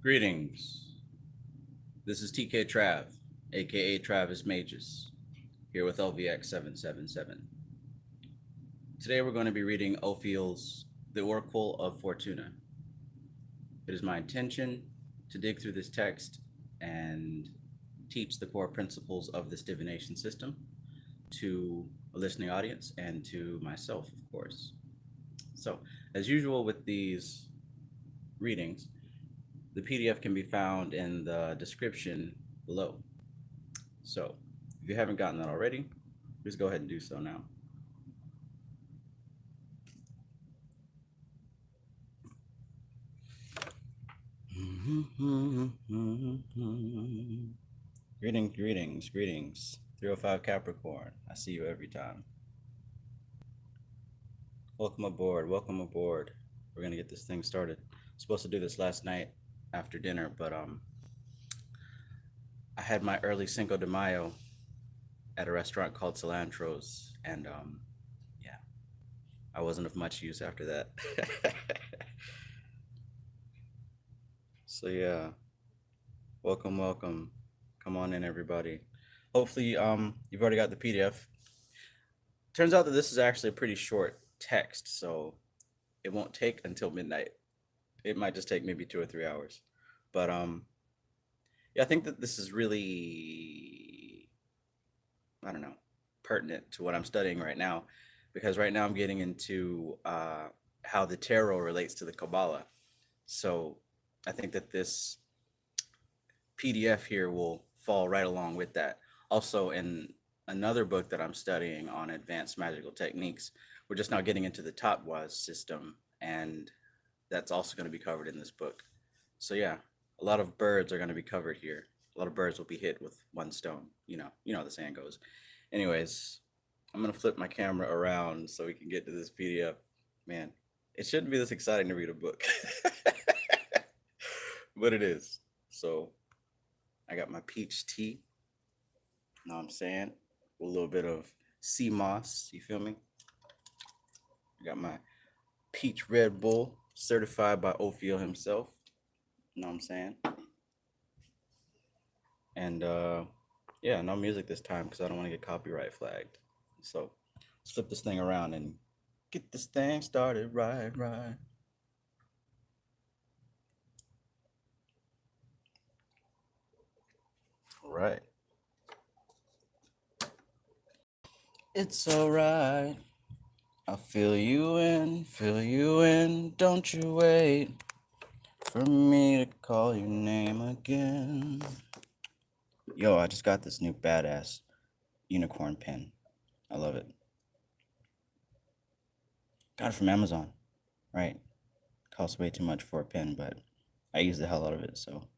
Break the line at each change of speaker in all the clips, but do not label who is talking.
Greetings. This is TK Trav, aka Travis Magus, here with LVX777. Today we're going to be reading OPHIEL's The Oracle of Fortuna. It is my intention to dig through this text and teach the core principles of this divination system to a listening audience and to myself, of course. So, as usual with these readings, the PDF can be found in the description below. So if you haven't gotten that already, please go ahead and do so now. Greetings. 305 Capricorn. I see you every time. Welcome aboard. We're gonna get this thing started. I was supposed to do this last night after dinner, but I had my early Cinco de Mayo at a restaurant called Cilantro's, and yeah, I wasn't of much use after that. So yeah, welcome. Come on in, everybody. Hopefully, you've already got the PDF. Turns out that this is actually a pretty short text, so it won't take until midnight. It might just take maybe 2 or 3 hours, but yeah, I think that this is really, I don't know, pertinent to what I'm studying right now, because right now I'm getting into how the tarot relates to the Kabbalah. So I think that this PDF here will fall right along with that. Also, in another book that I'm studying on advanced magical techniques, we're just now getting into the Tatwas system, and that's also going to be covered in this book. So yeah, a lot of birds are going to be covered here. A lot of birds will be hit with one stone. You know how the saying goes. Anyways, I'm going to flip my camera around so we can get to this PDF. Man, it shouldn't be this exciting to read a book, but it is. So I got my peach tea. Know what I'm saying? With a little bit of sea moss. You feel me? I got my peach Red Bull, certified by OPHIEL himself. You know what I'm saying? And yeah, no music this time because I don't want to get copyright flagged. So let's flip this thing around and get this thing started right. All right. It's all right. I'll fill you in. Don't you wait for me to call your name again. Yo, I just got this new badass unicorn pen. I love it. Got it from Amazon, right? Costs way too much for a pen, but I use the hell out of it, so.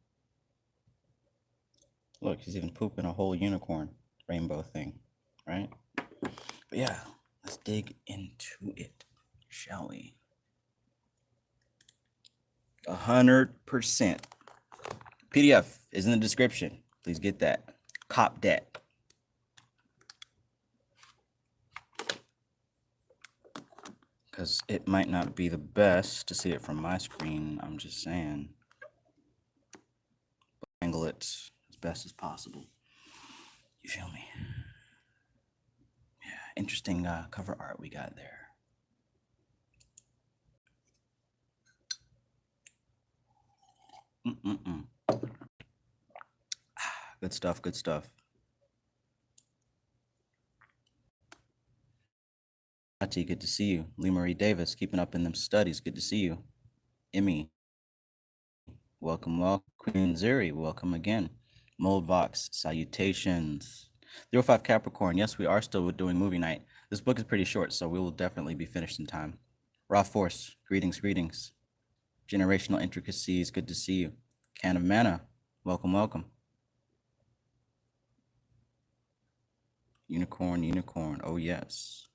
Look, he's even pooping a whole unicorn rainbow thing, right? But yeah, let's dig into it, shall we? 100%. PDF is in the description. Please get that. Cop that. Because it might not be the best to see it from my screen. I'm just saying. But angle it as best as possible. You feel me? Yeah, interesting cover art we got there. Good stuff. Ati, good to see you. Lee Marie Davis, keeping up in them studies. Good to see you. Emmy, welcome. Queen Zuri, welcome again. Moldvox, salutations. 05 Capricorn, yes, we are still doing movie night. This book is pretty short, so we will definitely be finished in time. Raw Force, greetings. Generational Intricacies, good to see you. Can of Mana, welcome. Unicorn, oh yes.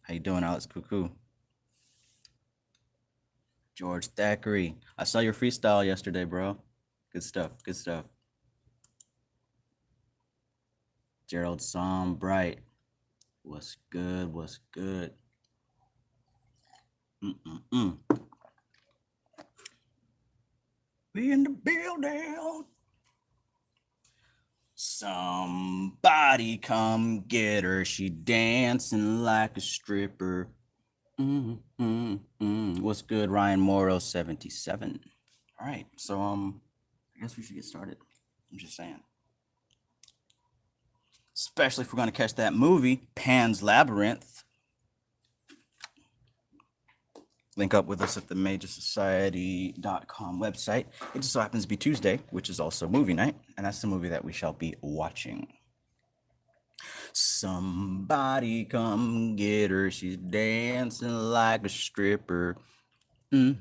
How you doing, Alex Cuckoo? George Thackeray, I saw your freestyle yesterday, bro. Good stuff. Gerald Som Bright, what's good? down. Somebody come get her. She dancing like a stripper. What's good, Ryan Morrow 77? All right, so I guess we should get started. I'm just saying. Especially if we're going to catch that movie, Pan's Labyrinth. Link up with us at the magossociety.com website. It just so happens to be Tuesday, which is also movie night, and that's the movie that we shall be watching. Somebody come get her. She's dancing like a stripper. I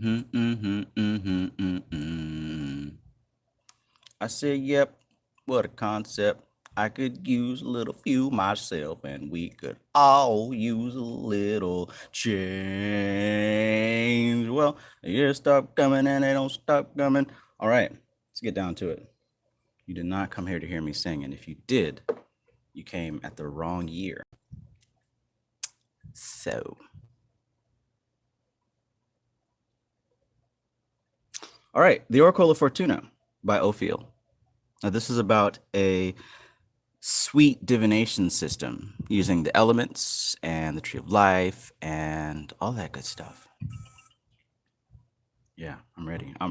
said, yep, what a concept. I could use a little few myself, and we could all use a little change. Well, they stop coming and they don't stop coming. All right, let's get down to it. You did not come here to hear me sing, and if you did, you came at the wrong year. So, all right, The Oracle of Fortuna by OPHIEL. Now, this is about a sweet divination system using the elements and the tree of life and all that good stuff. Yeah, I'm ready. I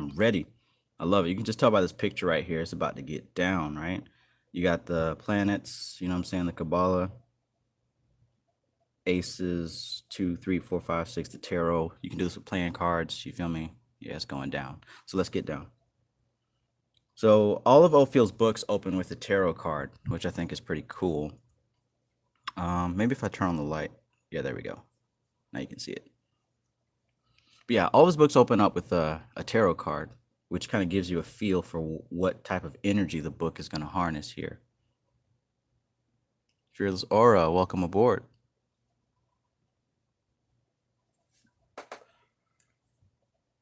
love it. You can just tell by this picture right here. It's about to get down, right? You got the planets, you know what I'm saying? The Kabbalah, aces, 2, 3, 4, 5, 6, the tarot. You can do this with playing cards. You feel me? Yeah, it's going down. So let's get down. So all of OPHIEL's books open with a tarot card, which I think is pretty cool. Maybe if I turn on the light. Yeah, there we go. Now you can see it. But yeah, all his books open up with a tarot card, which kind of gives you a feel for what type of energy the book is going to harness here. Fearless Aura, welcome aboard.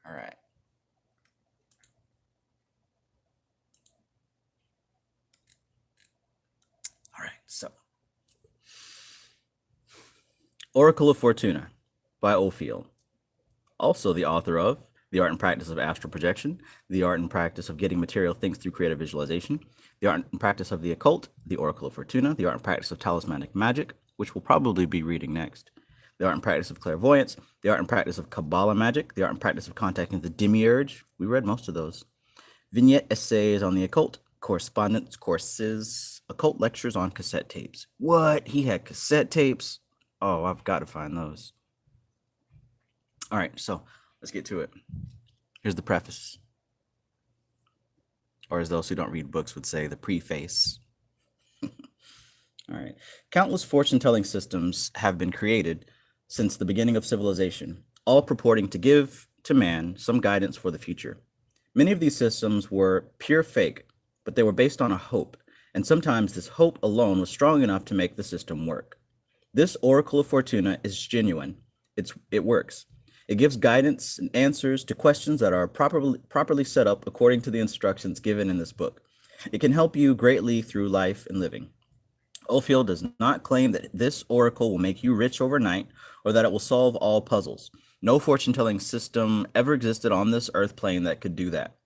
All right. All right, so Oracle of Fortuna by OPHIEL. Also the author of The Art and Practice of Astral Projection, The Art and Practice of Getting Material Things Through Creative Visualization, The Art and Practice of the Occult, The Oracle of Fortuna, The Art and Practice of Talismanic Magic, which we'll probably be reading next, The Art and Practice of Clairvoyance, The Art and Practice of Kabbalah Magic, The Art and Practice of Contacting the Demiurge. We read most of those. Vignette essays on the occult, correspondence courses, occult lectures on cassette tapes. What? He had cassette tapes? Oh, I've got to find those. All right, so let's get to it. Here's the preface. Or as those who don't read books would say, the preface. All right. Countless fortune-telling systems have been created since the beginning of civilization, all purporting to give to man some guidance for the future. Many of these systems were pure fake, but they were based on a hope, and sometimes this hope alone was strong enough to make the system work. This Oracle of Fortuna is genuine. It works. It gives guidance and answers to questions that are properly set up according to the instructions given in this book. It can help you greatly through life and living. OPHIEL does not claim that this oracle will make you rich overnight or that it will solve all puzzles. No fortune-telling system ever existed on this earth plane that could do that.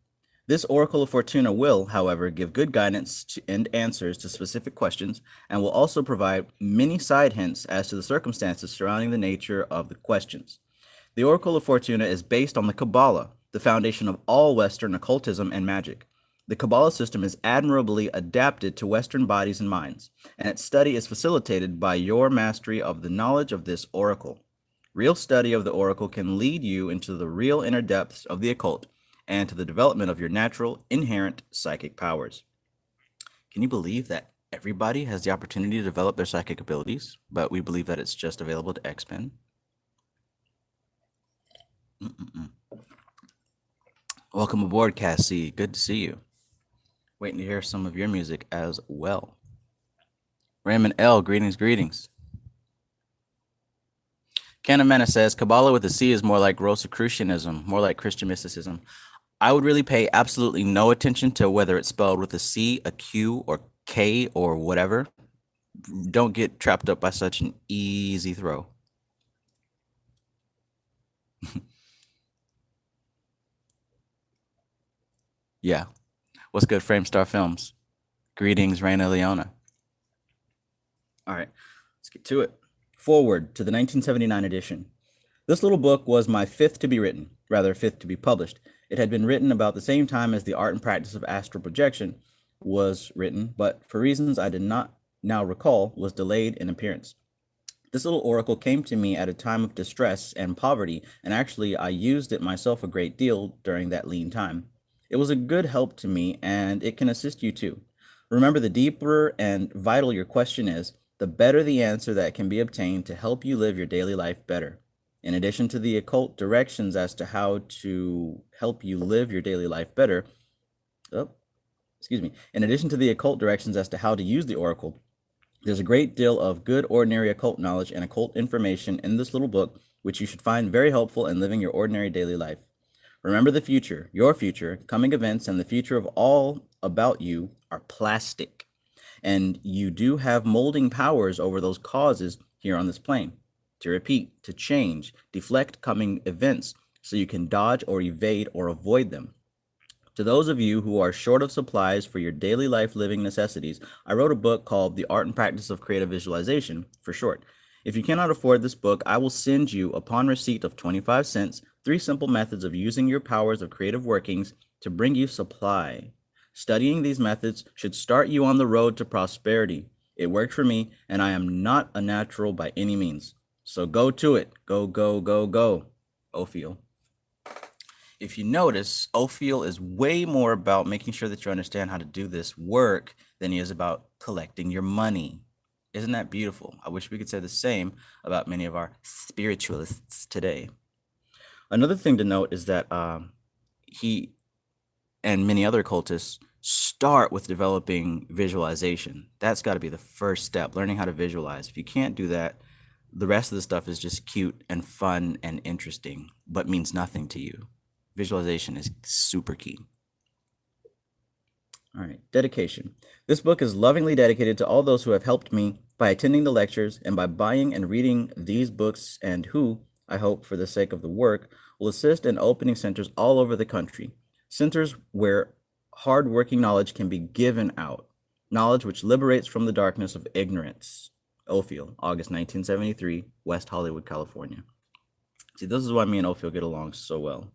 This Oracle of Fortuna will, however, give good guidance and answers to specific questions and will also provide many side hints as to the circumstances surrounding the nature of the questions. The Oracle of Fortuna is based on the Kabbalah, the foundation of all Western occultism and magic. The Kabbalah system is admirably adapted to Western bodies and minds, and its study is facilitated by your mastery of the knowledge of this oracle. Real study of the oracle can lead you into the real inner depths of the occult and to the development of your natural, inherent psychic powers. Can you believe that everybody has the opportunity to develop their psychic abilities, but we believe that it's just available to X-Men? Welcome aboard, Cassie. Good to see you. Waiting to hear some of your music as well. Raymond L., greetings. Canamana says, Kabbalah with a C is more like Rosicrucianism, more like Christian mysticism. I would really pay absolutely no attention to whether it's spelled with a C, a Q, or K, or whatever. Don't get trapped up by such an easy throw. Yeah. What's good, Framestar Films? Greetings, Raina Leona. All right, let's get to it. Forward to the 1979 edition. This little book was my fifth to be written, rather fifth to be published. It had been written about the same time as the art and practice of astral projection was written, but for reasons I did not now recall, was delayed in appearance. This little oracle came to me at a time of distress and poverty, and actually I used it myself a great deal during that lean time. It was a good help to me, and it can assist you too. Remember, the deeper and vital your question is, the better the answer that can be obtained to help you live your daily life better. In addition to the occult directions as to how to help you live your daily life better, in addition to the occult directions as to how to use the oracle, there's a great deal of good ordinary occult knowledge and occult information in this little book, which you should find very helpful in living your ordinary daily life. Remember, the future, your future, coming events, and the future of all about you are plastic. And you do have molding powers over those causes here on this plane. To repeat, to change, deflect coming events so you can dodge or evade or avoid them. To those of you who are short of supplies for your daily life living necessities, I wrote a book called The Art and Practice of Creative Visualization, for short. If you cannot afford this book, I will send you, upon receipt of 25 cents, 3 simple methods of using your powers of creative workings to bring you supply. Studying these methods should start you on the road to prosperity. It worked for me, and I am not a natural by any means. So go to it. Go, go, go, go. OPHIEL. If you notice, OPHIEL is way more about making sure that you understand how to do this work than he is about collecting your money. Isn't that beautiful? I wish we could say the same about many of our spiritualists today. Another thing to note is that he and many other occultists start with developing visualization. That's got to be the first step, learning how to visualize. If you can't do that, the rest of the stuff is just cute and fun and interesting, but means nothing to you. Visualization is super key. All right, dedication. This book is lovingly dedicated to all those who have helped me by attending the lectures and by buying and reading these books, and who, I hope for the sake of the work, will assist in opening centers all over the country. Centers where hard-working knowledge can be given out. Knowledge which liberates from the darkness of ignorance. OPHIEL, August 1973, West Hollywood, California. See, this is why me and OPHIEL get along so well.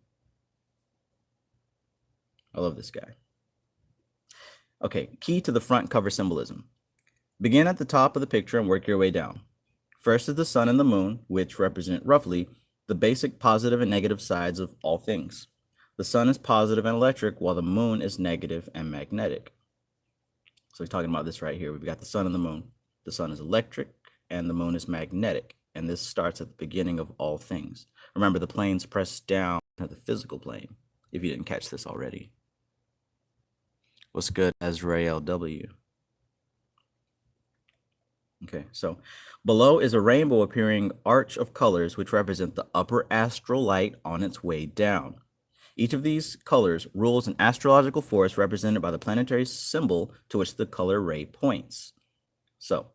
I love this guy. Okay, key to the front cover symbolism. Begin at the top of the picture and work your way down. First is the sun and the moon, which represent roughly the basic positive and negative sides of all things. The sun is positive and electric, while the moon is negative and magnetic. So he's talking about this right here. We've got the sun and the moon. The sun is electric and the moon is magnetic. And this starts at the beginning of all things. Remember, the planes press down to the physical plane, if you didn't catch this already. What's good, Azrael W? Okay, so below is a rainbow appearing arch of colors which represent the upper astral light on its way down. Each of these colors rules an astrological force represented by the planetary symbol to which the color ray points. So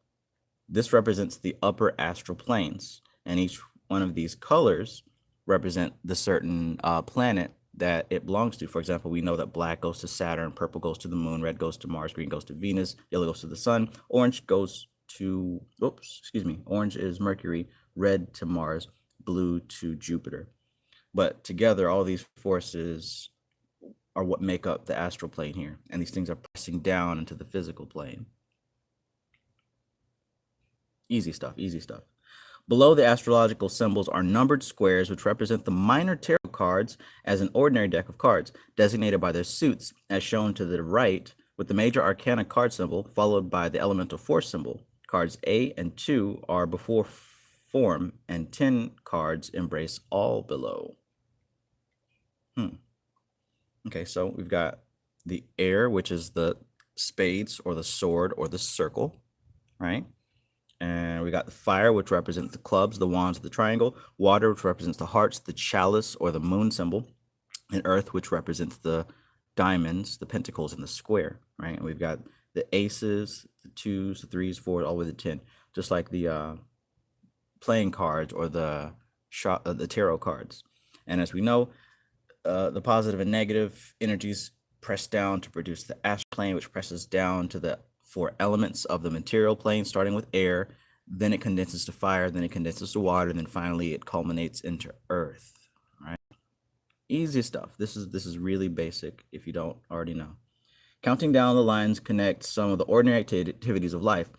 this represents the upper astral planes, and each one of these colors represent the certain planet that it belongs to. For example, we know that black goes to Saturn, purple goes to the moon, red goes to Mars, green goes to Venus, yellow goes to the sun, orange goes to, orange is Mercury, red to Mars, blue to Jupiter. But together, all these forces are what make up the astral plane here. And these things are pressing down into the physical plane. Easy stuff, easy stuff. Below the astrological symbols are numbered squares which represent the minor tarot cards as an ordinary deck of cards, designated by their suits, as shown to the right, with the major arcana card symbol followed by the elemental force symbol. Cards A and 2 are before form, and 10 cards embrace all below. Okay, so we've got the air, which is the spades or the sword or the circle, right? And we got the fire, which represents the clubs, the wands, the triangle. Water, which represents the hearts, the chalice, or the moon symbol. And earth, which represents the diamonds, the pentacles, and the square, right? And we've got the aces, the 2s, the 3s, 4s, all the way to 10, just like the playing cards or the tarot cards. And as we know, the positive and negative energies press down to produce the astral plane, which presses down to the 4 elements of the material plane, starting with air. Then it condenses to fire, then it condenses to water, and then finally it culminates into earth. All right, easy stuff. This is really basic if you don't already know. Counting down the lines connects some of the ordinary activities of life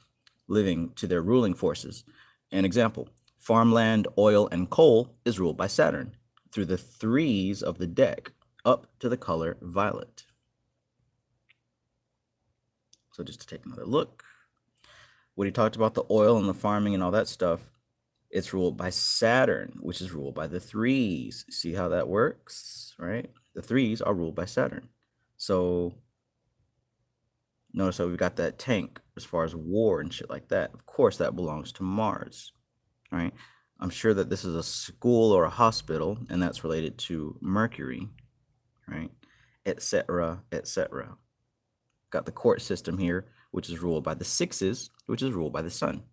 living to their ruling forces. An example, farmland, oil, and coal is ruled by Saturn through the 3s of the deck up to the color violet. So just to take another look, when he talked about the oil and the farming and all that stuff, it's ruled by Saturn, which is ruled by the 3s. See how that works, right? The 3s are ruled by Saturn. So notice how we've got that tank as far as war and shit like that. Of course, that belongs to Mars, right? I'm sure that this is a school or a hospital, and that's related to Mercury, right? Etc., etc. Got the court system here, which is ruled by the 6s, which is ruled by the sun,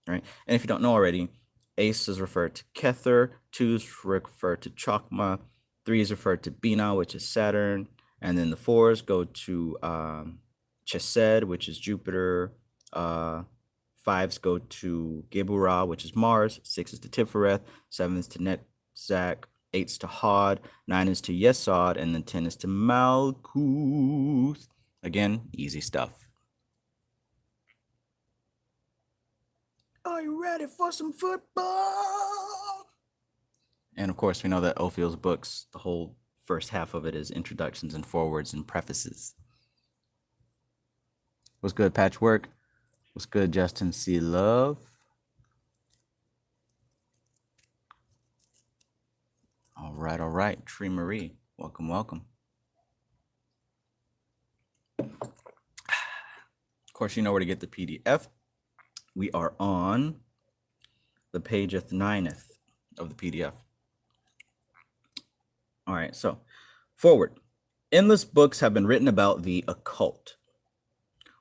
right? And if you don't know already, ace is referred to Kether, 2s refer to Chakma, 3s refer to Bina, which is Saturn, and then the 4s go to Chesed, which is Jupiter, 5s go to Geburah, which is Mars, 6 is to Tifereth, 7 is to Netzach, 8 is to Hod, 9 is to Yesod, and then 10 is to Malkuth. Again, easy stuff. Are you ready for some football? And of course, we know that OPHIEL's books, the whole first half of it is introductions and forewords and prefaces. What's good, Patchwork? What's good, Justin C. Love? All right. Tree Marie, welcome. Of course, you know where to get the PDF. We are on the page 9th of the PDF. All right, so forward. Endless books have been written about the occult.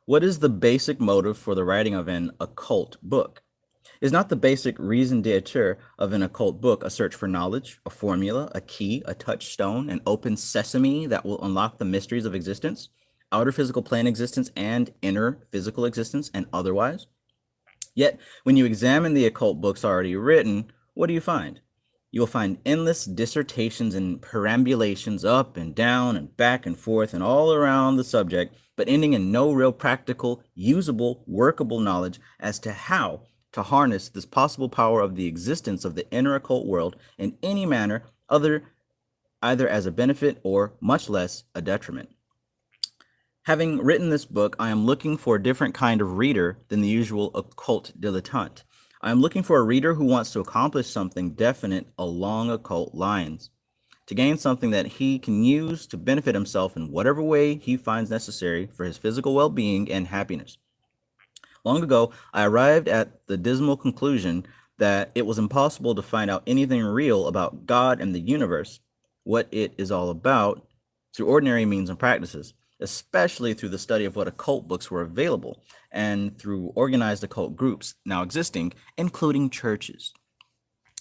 What is the basic motive for the writing of an occult book? Is not the basic raison d'etre of an occult book a search for knowledge, a formula, a key, a touchstone, an open sesame that will unlock the mysteries of existence, outer physical plane existence and inner physical existence and otherwise? Yet, when you examine the occult books already written, what do you find? You will find endless dissertations and perambulations up and down and back and forth and all around the subject, but ending in no real practical, usable, workable knowledge as to how to harness this possible power of the existence of the inner occult world in any manner either as a benefit or, much less, a detriment. Having written this book, I am looking for a different kind of reader than the usual occult dilettante. I am looking for a reader who wants to accomplish something definite along occult lines, to gain something that he can use to benefit himself in whatever way he finds necessary for his physical well-being and happiness. Long ago, I arrived at the dismal conclusion that it was impossible to find out anything real about God and the universe, what it is all about, through ordinary means and practices, especially through the study of what occult books were available and through organized occult groups now existing, including churches.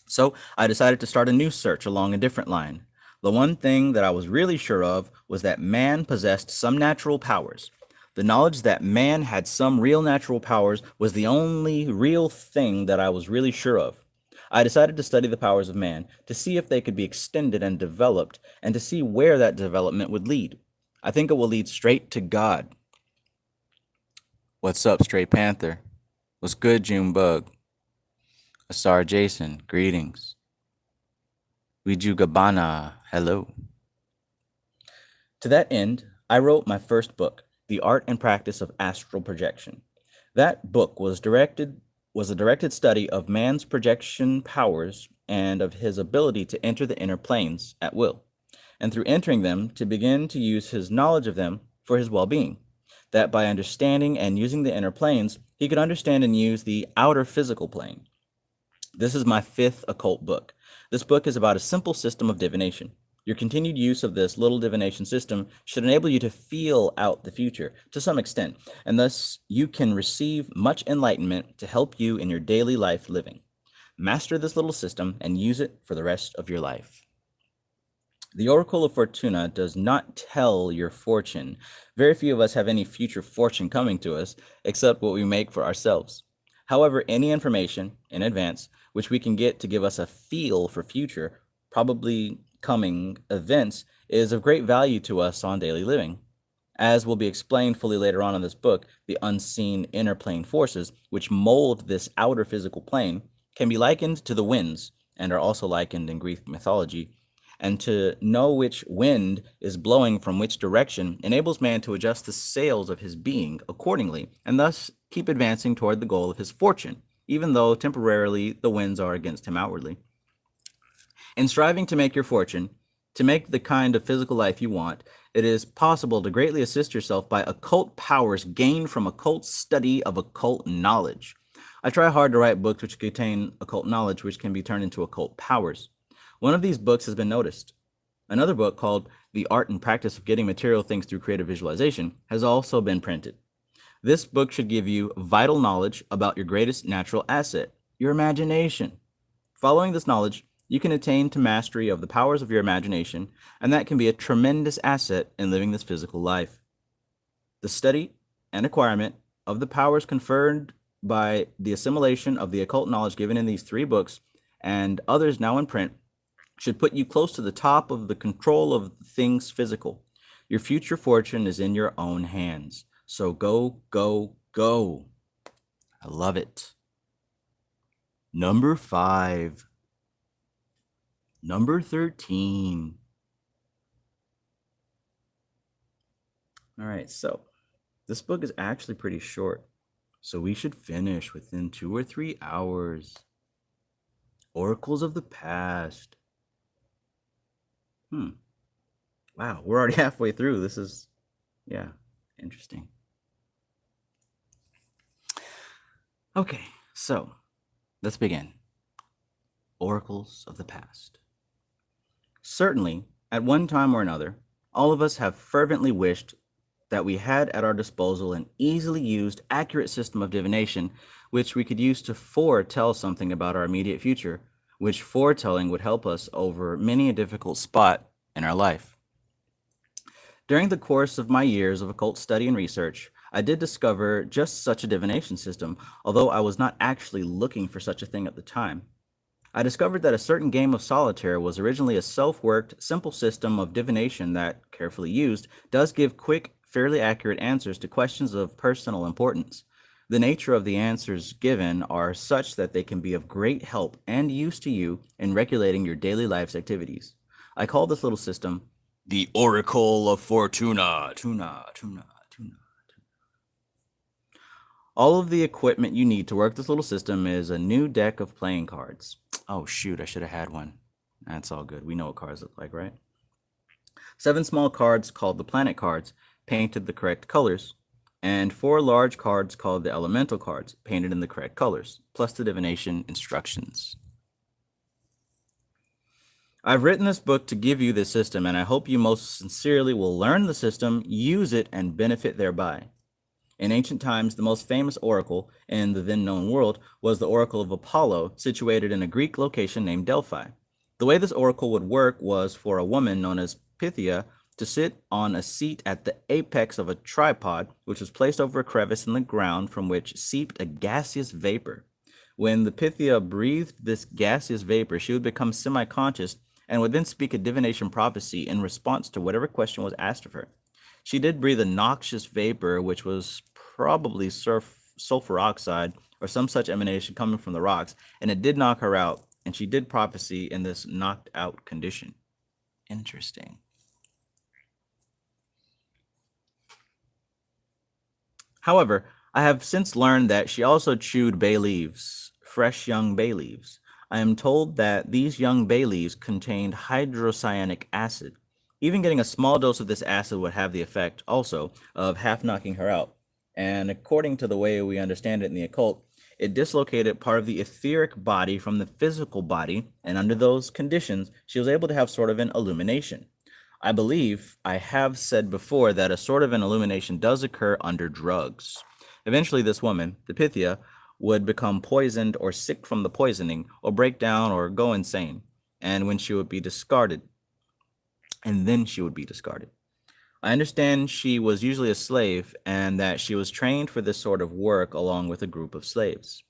So I decided to start a new search along a different line. The one thing that I was really sure of was that man possessed some natural powers. The knowledge that man had some real natural powers was the only real thing that I was really sure of. I decided to study the powers of man, to see if they could be extended and developed, and to see where that development would lead. I think it will lead straight to God. What's up, Stray Panther? What's good, Junebug? Asar Jason, greetings. Wiju Gabbana, hello. To that end, I wrote my first book, The Art and Practice of Astral Projection. That book was a directed study of man's projection powers and of his ability to enter the inner planes at will, and through entering them to begin to use his knowledge of them for his well-being, that by understanding and using the inner planes, he could understand and use the outer physical plane. This is my 5th occult book. This book is about a simple system of divination. Your continued use of this little divination system should enable you to feel out the future to some extent, and thus you can receive much enlightenment to help you in your daily life living. Master this little system and use it for the rest of your life. The Oracle of Fortuna does not tell your fortune. Very few of us have any future fortune coming to us except what we make for ourselves. However, any information in advance which we can get to give us a feel for future, probably coming events, is of great value to us on daily living. As will be explained fully later on in this book, the unseen inner plane forces, which mold this outer physical plane, can be likened to the winds, and are also likened in Greek mythology. And to know which wind is blowing from which direction enables man to adjust the sails of his being accordingly, and thus keep advancing toward the goal of his fortune, even though temporarily the winds are against him outwardly. In striving to make your fortune, to make the kind of physical life you want, it is possible to greatly assist yourself by occult powers gained from occult study of occult knowledge. I try hard to write books which contain occult knowledge which can be turned into occult powers. One of these books has been noticed. Another book called The Art and Practice of Getting Material Things Through Creative Visualization has also been printed. This book should give you vital knowledge about your greatest natural asset, your imagination. Following this knowledge, you can attain to mastery of the powers of your imagination, and that can be a tremendous asset in living this physical life. The study and acquirement of the powers conferred by the assimilation of the occult knowledge given in these 3 books and others now in print should put you close to the top of the control of things physical. Your future fortune is in your own hands. So go, go, go. I love it. Number 5. Number 13. All right, so this book is actually pretty short, so we should finish within 2 or 3 hours. Oracles of the Past. Wow, we're already halfway through. This is, yeah, interesting. Okay, so let's begin. Oracles of the Past. Certainly, at one time or another, all of us have fervently wished that we had at our disposal an easily used, accurate system of divination which we could use to foretell something about our immediate future, which foretelling would help us over many a difficult spot in our life. During the course of my years of occult study and research, I did discover just such a divination system, although I was not actually looking for such a thing at the time. I discovered that a certain game of solitaire was originally a self-worked, simple system of divination that, carefully used, does give quick, fairly accurate answers to questions of personal importance. The nature of the answers given are such that they can be of great help and use to you in regulating your daily life's activities. I call this little system the Oracle of Fortuna. All of the equipment you need to work this little system is a new deck of playing cards. Oh shoot, I should have had one. That's all good. We know what cards look like, right? 7 small cards called the planet cards, painted the correct colors, and 4 large cards called the elemental cards, painted in the correct colors, plus the divination instructions. I've written this book to give you this system, and I hope you most sincerely will learn the system, use it, and benefit thereby. In ancient times, the most famous oracle in the then known world was the Oracle of Apollo, situated in a Greek location named Delphi. The way this oracle would work was for a woman known as Pythia to sit on a seat at the apex of a tripod, which was placed over a crevice in the ground from which seeped a gaseous vapor. When the Pythia breathed this gaseous vapor, she would become semi-conscious and would then speak a divination prophecy in response to whatever question was asked of her. She did breathe a noxious vapor, which was probably sulfur oxide or some such emanation coming from the rocks, and it did knock her out, and she did prophecy in this knocked out condition. Interesting. However, I have since learned that she also chewed bay leaves, fresh young bay leaves. I am told that these young bay leaves contained hydrocyanic acid. Even getting a small dose of this acid would have the effect, also, of half knocking her out. And according to the way we understand it in the occult, it dislocated part of the etheric body from the physical body, and under those conditions, she was able to have sort of an illumination. I believe I have said before that a sort of an illumination does occur under drugs. Eventually, this woman, the Pythia, would become poisoned or sick from the poisoning, or break down or go insane, and when she would be discarded. and then she would be discarded. I understand she was usually a slave and that she was trained for this sort of work along with a group of slaves.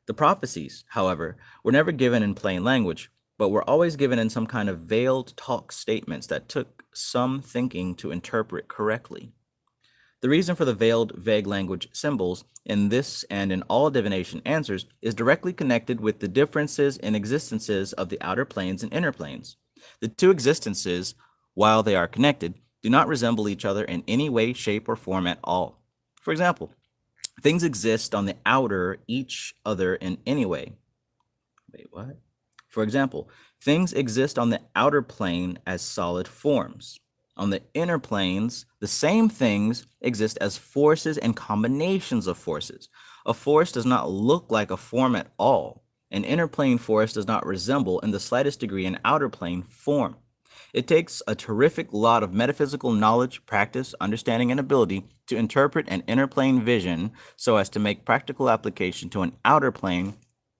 The prophecies, however, were never given in plain language, but were always given in some kind of veiled talk statements that took some thinking to interpret correctly. The reason for the veiled, vague language symbols in this and in all divination answers is directly connected with the differences in existences of the outer planes and inner planes. The two existences, while they are connected, do not resemble each other in any way, shape, or form at all. For example, things exist on the outer each other in any way. Wait, what? For example, things exist on the outer plane as solid forms. On the inner planes, the same things exist as forces and combinations of forces. A force does not look like a form at all. An inner plane force does not resemble in the slightest degree an outer plane form. It takes a terrific lot of metaphysical knowledge, practice, understanding, and ability to interpret an inner plane vision so as to make practical application to an outer plane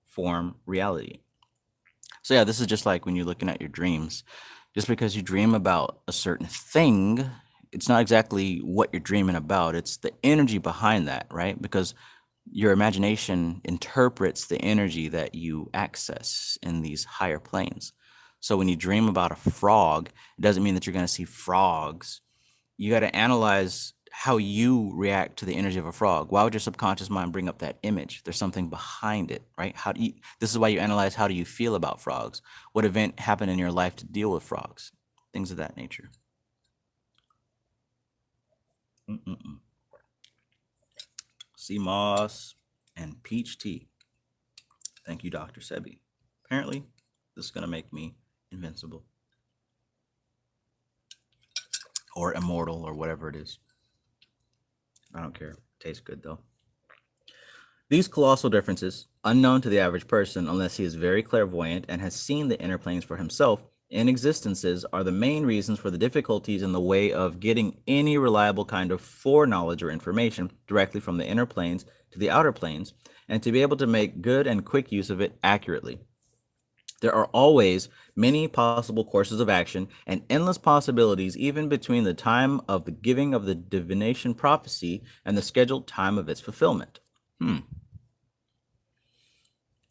form reality. So yeah, this is just like when you're looking at your dreams. Just because you dream about a certain thing, it's not exactly what you're dreaming about. It's the energy behind that, right? Because your imagination interprets the energy that you access in these higher planes. So when you dream about a frog, it doesn't mean that you're going to see frogs. You got to analyze how you react to the energy of a frog. Why would your subconscious mind bring up that image? There's something behind it, right? This is why you analyze, how do you feel about frogs? What event happened in your life to deal with frogs? Things of that nature. Sea moss and peach tea. Thank you, Dr. Sebi. Apparently, this is going to make me invincible or immortal or whatever it is. I don't care. Tastes good though. These colossal differences, unknown to the average person unless he is very clairvoyant and has seen the inner planes for himself in existences, are the main reasons for the difficulties in the way of getting any reliable kind of foreknowledge or information directly from the inner planes to the outer planes, and to be able to make good and quick use of it accurately. There are always many possible courses of action and endless possibilities even between the time of the giving of the divination prophecy and the scheduled time of its fulfillment.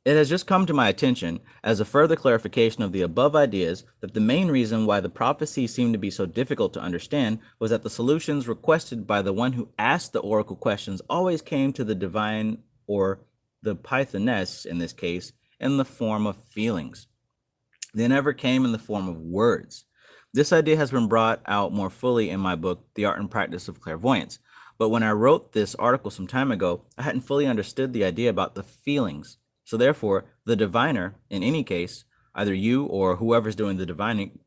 It has just come to my attention, as a further clarification of the above ideas, that the main reason why the prophecy seemed to be so difficult to understand was that the solutions requested by the one who asked the oracle questions always came to the divine, or the pythoness in this case, in the form of feelings. They never came in the form of words. This idea has been brought out more fully in my book, The Art and Practice of Clairvoyance. But when I wrote this article some time ago, I hadn't fully understood the idea about the feelings. So therefore, the diviner, in any case, either you or whoever's doing the divining,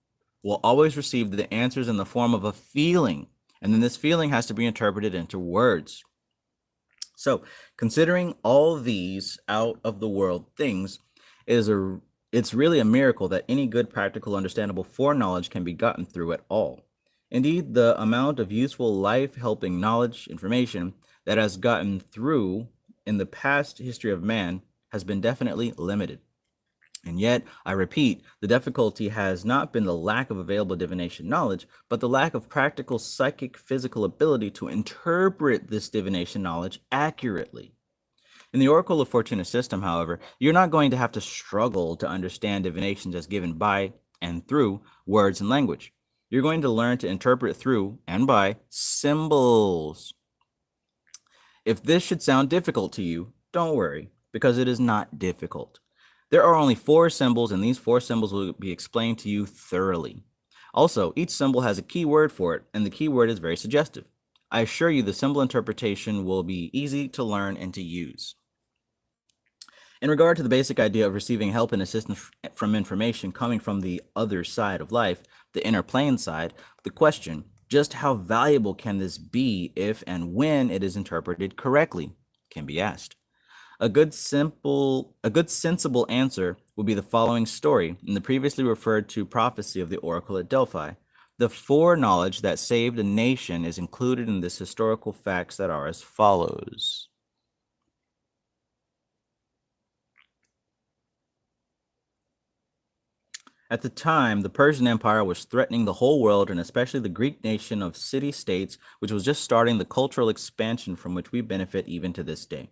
will always receive the answers in the form of a feeling. And then this feeling has to be interpreted into words. So, considering all these out of the world things, it's really a miracle that any good, practical, understandable foreknowledge can be gotten through at all. Indeed, the amount of useful life-helping knowledge, information that has gotten through in the past history of man has been definitely limited. And yet, I repeat, the difficulty has not been the lack of available divination knowledge, but the lack of practical psychic physical ability to interpret this divination knowledge accurately. In the Oracle of Fortuna system, however, you're not going to have to struggle to understand divinations as given by and through words and language. You're going to learn to interpret through and by symbols. If this should sound difficult to you, don't worry, because it is not difficult. There are only 4 symbols, and these 4 symbols will be explained to you thoroughly. Also, each symbol has a key word for it, and the key word is very suggestive. I assure you the symbol interpretation will be easy to learn and to use. In regard to the basic idea of receiving help and assistance from information coming from the other side of life, the inner plane side, the question, just how valuable can this be if and when it is interpreted correctly, can be asked. A good sensible answer would be the following story in the previously referred to prophecy of the oracle at Delphi. The foreknowledge that saved a nation is included in this historical facts that are as follows. At the time, the Persian Empire was threatening the whole world and especially the Greek nation of city-states, which was just starting the cultural expansion from which we benefit even to this day.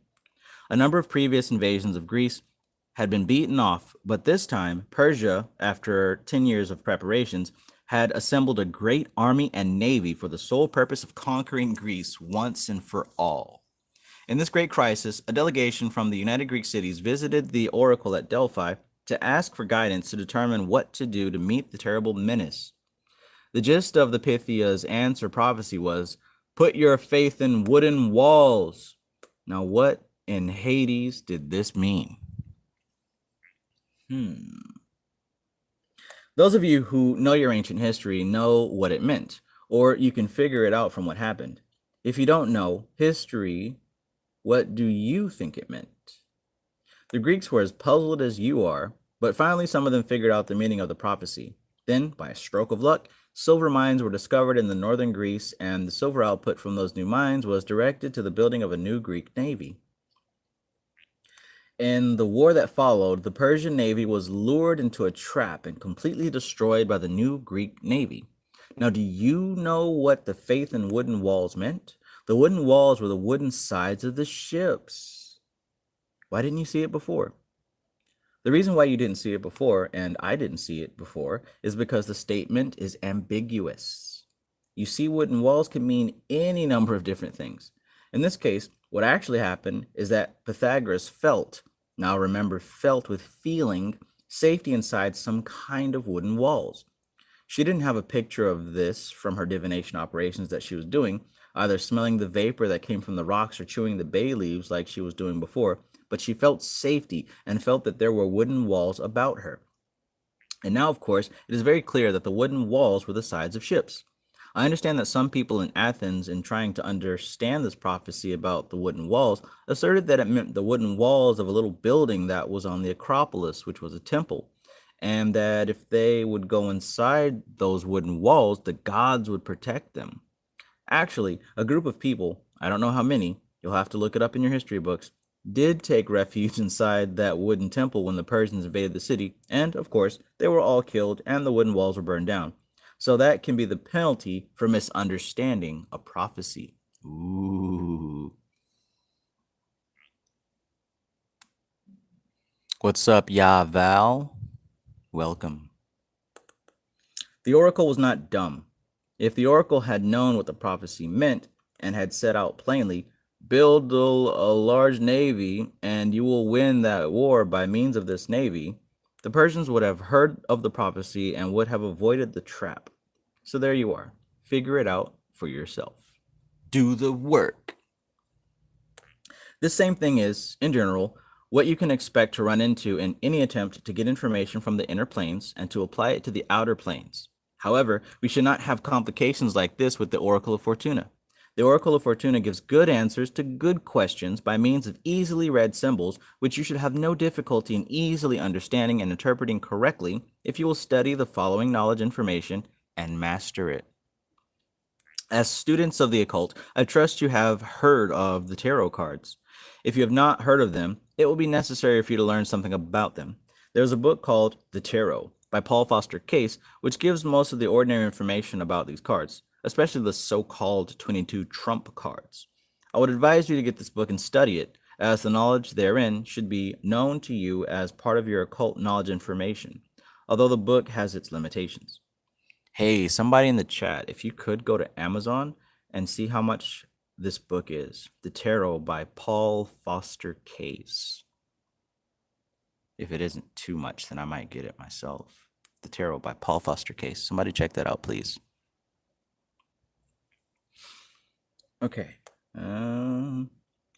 A number of previous invasions of Greece had been beaten off, but this time, Persia, after 10 years of preparations, had assembled a great army and navy for the sole purpose of conquering Greece once and for all. In this great crisis, a delegation from the United Greek cities visited the oracle at Delphi to ask for guidance to determine what to do to meet the terrible menace. The gist of the Pythia's answer prophecy was, "Put your faith in wooden walls." Now, what in Hades did this mean? Those of you who know your ancient history know what it meant, or you can figure it out from what happened. If you don't know history, what do you think it meant? The Greeks were as puzzled as you are, but finally some of them figured out the meaning of the prophecy. Then, by a stroke of luck, silver mines were discovered in the northern Greece, and the silver output from those new mines was directed to the building of a new Greek navy. In the war that followed, the Persian navy was lured into a trap and completely destroyed by the new Greek navy. Now, do you know what the faith in wooden walls meant? The wooden walls were the wooden sides of the ships. Why didn't you see it before? The reason why you didn't see it before, and I didn't see it before, is because the statement is ambiguous. You see, wooden walls can mean any number of different things. In this case, what actually happened is that Pythagoras felt, now remember, felt with feeling, safety inside some kind of wooden walls. She didn't have a picture of this from her divination operations that she was doing, either smelling the vapor that came from the rocks or chewing the bay leaves like she was doing before, but she felt safety and felt that there were wooden walls about her. And now, of course, it is very clear that the wooden walls were the sides of ships. I understand that some people in Athens, in trying to understand this prophecy about the wooden walls, asserted that it meant the wooden walls of a little building that was on the Acropolis, which was a temple, and that if they would go inside those wooden walls, the gods would protect them. Actually, a group of people, I don't know how many, you'll have to look it up in your history books, did take refuge inside that wooden temple when the Persians invaded the city, and, of course, they were all killed and the wooden walls were burned down. So that can be the penalty for misunderstanding a prophecy. Ooh. What's up, Val? Welcome. The oracle was not dumb. If the oracle had known what the prophecy meant and had set out plainly, build a large navy and you will win that war by means of this navy, the Persians would have heard of the prophecy and would have avoided the trap. So there you are. Figure it out for yourself. Do the work. This same thing is, in general, what you can expect to run into in any attempt to get information from the inner planes and to apply it to the outer planes. However, we should not have complications like this with the Oracle of Fortuna. The Oracle of Fortuna gives good answers to good questions by means of easily read symbols, which you should have no difficulty in easily understanding and interpreting correctly if you will study the following knowledge information and master it. As students of the occult, I trust you have heard of the tarot cards. If you have not heard of them, it will be necessary for you to learn something about them. There's a book called The Tarot by Paul Foster Case, which gives most of the ordinary information about these cards, especially the so-called 22 trump cards. I would advise you to get this book and study it, as the knowledge therein should be known to you as part of your occult knowledge information, although the book has its limitations. Hey, somebody in the chat, if you could go to Amazon and see how much this book is. The Tarot by Paul Foster Case. If it isn't too much, then I might get it myself. The Tarot by Paul Foster Case. Somebody check that out, please. Okay.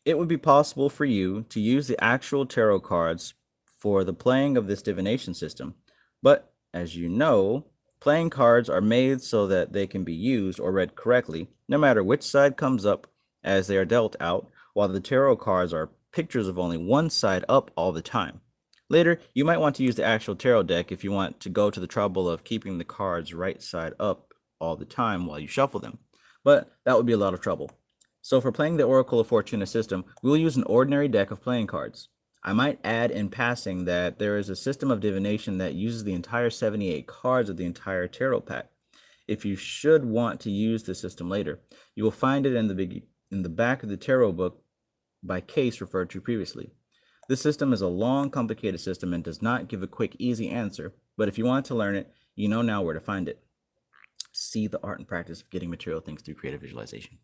It would be possible for you to use the actual tarot cards for the playing of this divination system. But, as you know, playing cards are made so that they can be used or read correctly, no matter which side comes up as they are dealt out, while the tarot cards are pictures of only one side up all the time. Later, you might want to use the actual tarot deck if you want to go to the trouble of keeping the cards right side up all the time while you shuffle them. But that would be a lot of trouble. So for playing the Oracle of Fortuna system, we will use an ordinary deck of playing cards. I might add in passing that there is a system of divination that uses the entire 78 cards of the entire tarot pack. If you should want to use this system later, you will find it in the back of the tarot book by case referred to previously. This system is a long, complicated system and does not give a quick, easy answer, but if you want to learn it, you know now where to find it. See the art and practice of getting material things through creative visualization.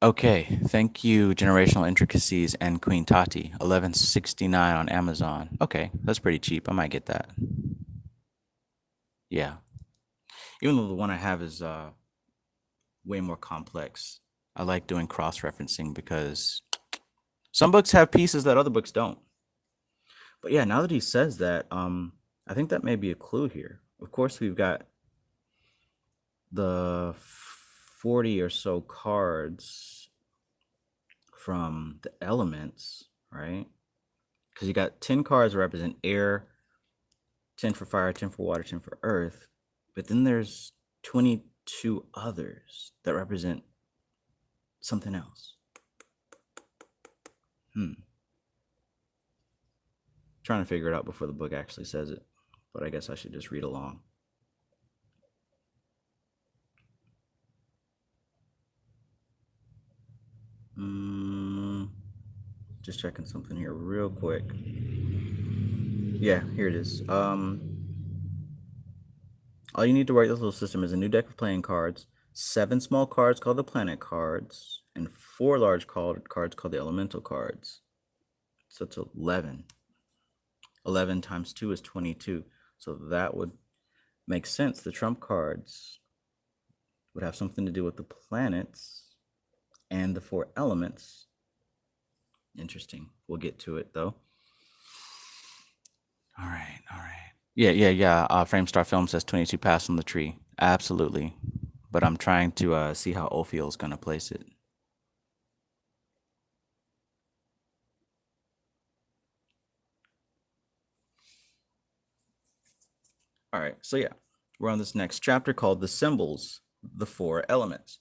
Okay, thank you, Generational Intricacies and Queen Tati, $11.69 on Amazon. Okay, that's pretty cheap. I might get that. Yeah. Even though the one I have is way more complex, I like doing cross-referencing because some books have pieces that other books don't. But yeah, now that he says that, I think that may be a clue here. Of course, we've got the 40 or so cards from the elements, right? Because you got 10 cards that represent air, 10 for fire, 10 for water, 10 for earth. But then there's 22 others that represent something else. Trying to figure it out before the book actually says it, but I guess I should just read along. Just checking something here real quick. Yeah, here it is. All you need to write this little system is a new deck of playing cards, 7 small cards called the planet cards, and 4 large cards called the elemental cards. So it's 11. 11 times 2 is 22. So that would make sense. The trump cards would have something to do with the planets and the 4 elements. Interesting. We'll get to it though. All right. Yeah. Framestar Film says 22 passed on the tree. Absolutely. But I'm trying to see how OPHIEL is going to place it. All right. So yeah, we're on this next chapter called The Symbols, the 4 Elements.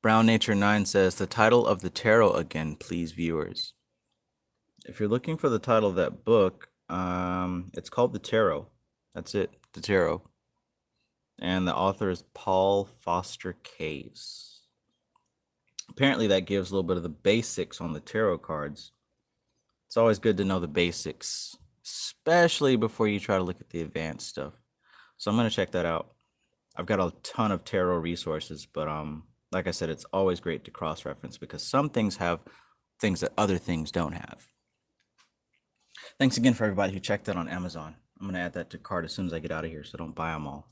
Brown Nature 9 says, the title of the tarot again, please, viewers. If you're looking for the title of that book, it's called The Tarot. That's it, The Tarot. And the author is Paul Foster Case. Apparently that gives a little bit of the basics on the tarot cards. It's always good to know the basics, especially before you try to look at the advanced stuff. So I'm going to check that out. I've got a ton of tarot resources, but like I said, it's always great to cross-reference because some things have things that other things don't have. Thanks again for everybody who checked that on Amazon. I'm going to add that to cart as soon as I get out of here, so don't buy them all.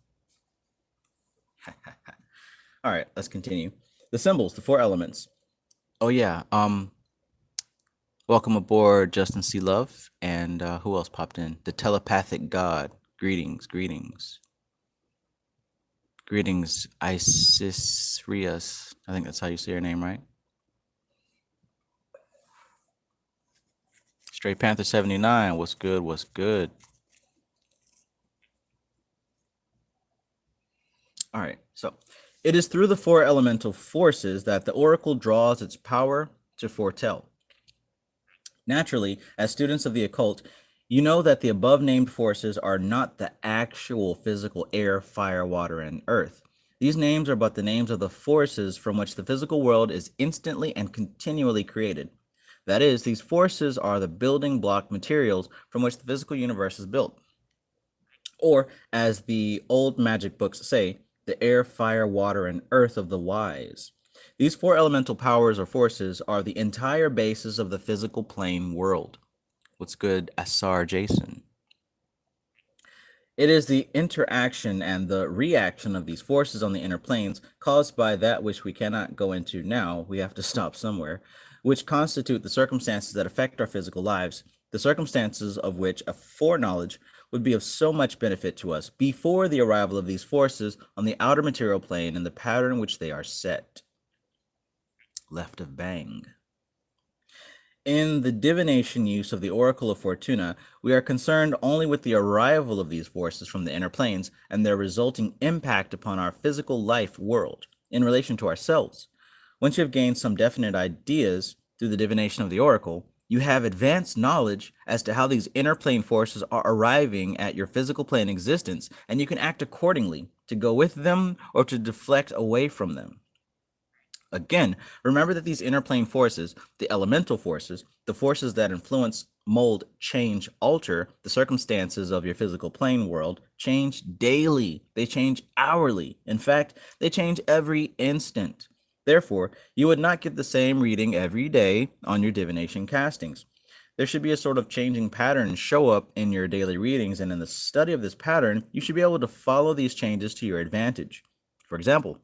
All right, let's continue. The symbols, the 4 elements. Oh yeah, welcome aboard, Justin C. Love, and who else popped in? The Telepathic God. Greetings. Greetings, Isisrius. I think that's how you say your name, right? Stray Panther 79. What's good? All right, so it is through the 4 elemental forces that the oracle draws its power to foretell. Naturally, as students of the occult, you know that the above named forces are not the actual physical air, fire, water, and earth. These names are but the names of the forces from which the physical world is instantly and continually created. That is, these forces are the building block materials from which the physical universe is built. Or, as the old magic books say, the air, fire, water, and earth of the wise. These 4 elemental powers or forces are the entire basis of the physical plane world. What's good, Asar Jason? It is the interaction and the reaction of these forces on the inner planes caused by that which we cannot go into now, we have to stop somewhere, which constitute the circumstances that affect our physical lives, the circumstances of which a foreknowledge would be of so much benefit to us before the arrival of these forces on the outer material plane and the pattern in which they are set. Left of bang. In the divination use of the Oracle of Fortuna, we are concerned only with the arrival of these forces from the inner planes and their resulting impact upon our physical life world in relation to ourselves. Once you have gained some definite ideas through the divination of the Oracle, you have advanced knowledge as to how these inner plane forces are arriving at your physical plane existence, and you can act accordingly to go with them or to deflect away from them. Again, remember that these inner plane forces, the elemental forces, the forces that influence, mold, change, alter the circumstances of your physical plane world, change daily. They change hourly. In fact, they change every instant. Therefore, you would not get the same reading every day on your divination castings. There should be a sort of changing pattern show up in your daily readings, and in the study of this pattern, you should be able to follow these changes to your advantage. For example,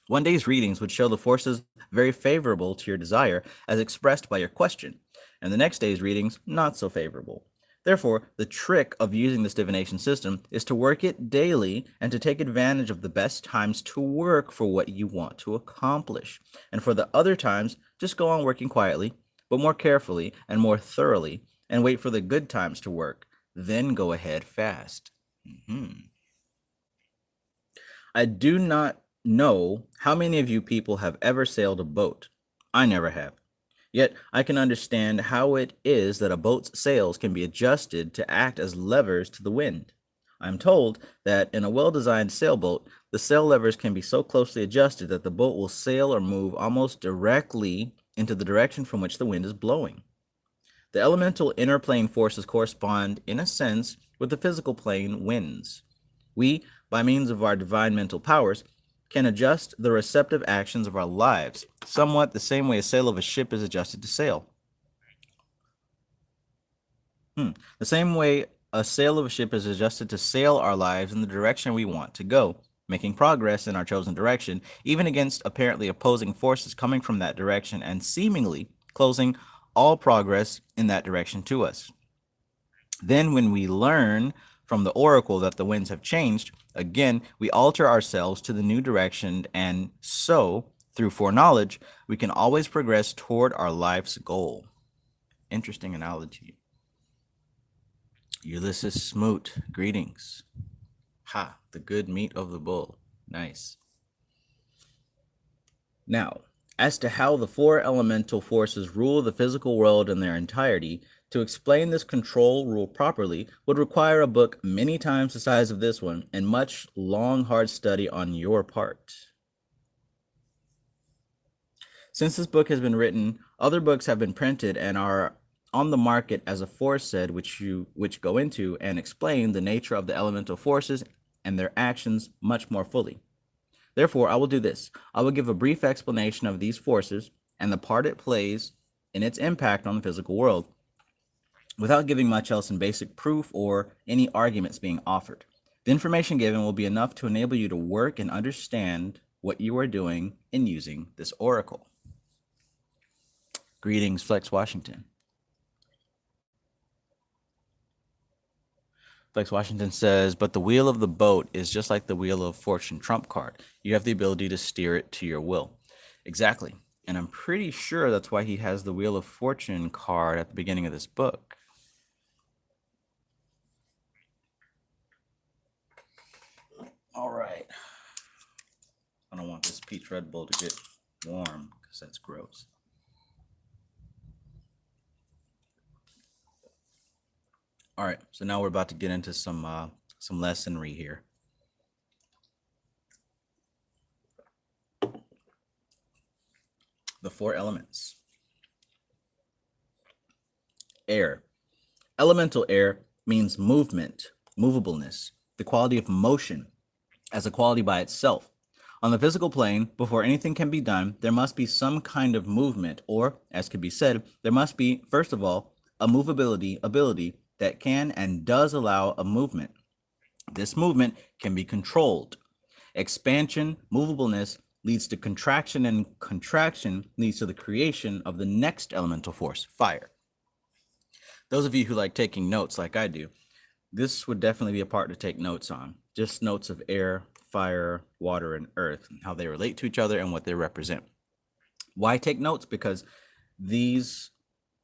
one day's readings would show the forces very favorable to your desire as expressed by your question, and the next day's readings not so favorable. Therefore, the trick of using this divination system is to work it daily and to take advantage of the best times to work for what you want to accomplish. And for the other times, just go on working quietly, but more carefully and more thoroughly, and wait for the good times to work. Then go ahead fast. I do not know how many of you people have ever sailed a boat. I never have. Yet I can understand how it is that a boat's sails can be adjusted to act as levers to the wind. I'm told that in a well-designed sailboat, the sail levers can be so closely adjusted that the boat will sail or move almost directly into the direction from which the wind is blowing. The elemental inner plane forces correspond, in a sense, with the physical plane winds. We, by means of our divine mental powers, can adjust the receptive actions of our lives, somewhat the same way a sail of a ship is adjusted to sail. The same way a sail of a ship is adjusted to sail our lives in the direction we want to go, making progress in our chosen direction, even against apparently opposing forces coming from that direction and seemingly closing all progress in that direction to us. Then, when we learn from the oracle that the winds have changed, again, we alter ourselves to the new direction, and so, through foreknowledge, we can always progress toward our life's goal. Interesting analogy. Ulysses Smoot, greetings. Ha, the good meat of the bull. Nice. Now, as to how the four elemental forces rule the physical world in their entirety, to explain this control rule properly would require a book many times the size of this one and much long, hard study on your part. Since this book has been written, other books have been printed and are on the market as aforesaid, which go into and explain the nature of the elemental forces and their actions much more fully. Therefore, I will do this. I will give a brief explanation of these forces and the part it plays in its impact on the physical world, without giving much else in basic proof or any arguments being offered. The information given will be enough to enable you to work and understand what you are doing in using this oracle. Greetings, Flex Washington. Flex Washington says, but the wheel of the boat is just like the wheel of fortune trump card. You have the ability to steer it to your will. Exactly. And I'm pretty sure that's why he has the Wheel of Fortune card at the beginning of this book. All right. I don't want this peach Red Bull to get warm because that's gross. All right, so now we're about to get into some lessonry here. The four elements. Air. Elemental air means movement, movableness, the quality of motion as a quality by itself. On the physical plane, before anything can be done, there must be some kind of movement, or, as could be said, there must be, first of all, a movability ability that can and does allow a movement. This movement can be controlled. Expansion, movableness, leads to contraction, and contraction leads to the creation of the next elemental force, fire. Those of you who like taking notes like I do, this would definitely be a part to take notes on. Just notes of air, fire, water, and earth, and how they relate to each other and what they represent. Why take notes? Because these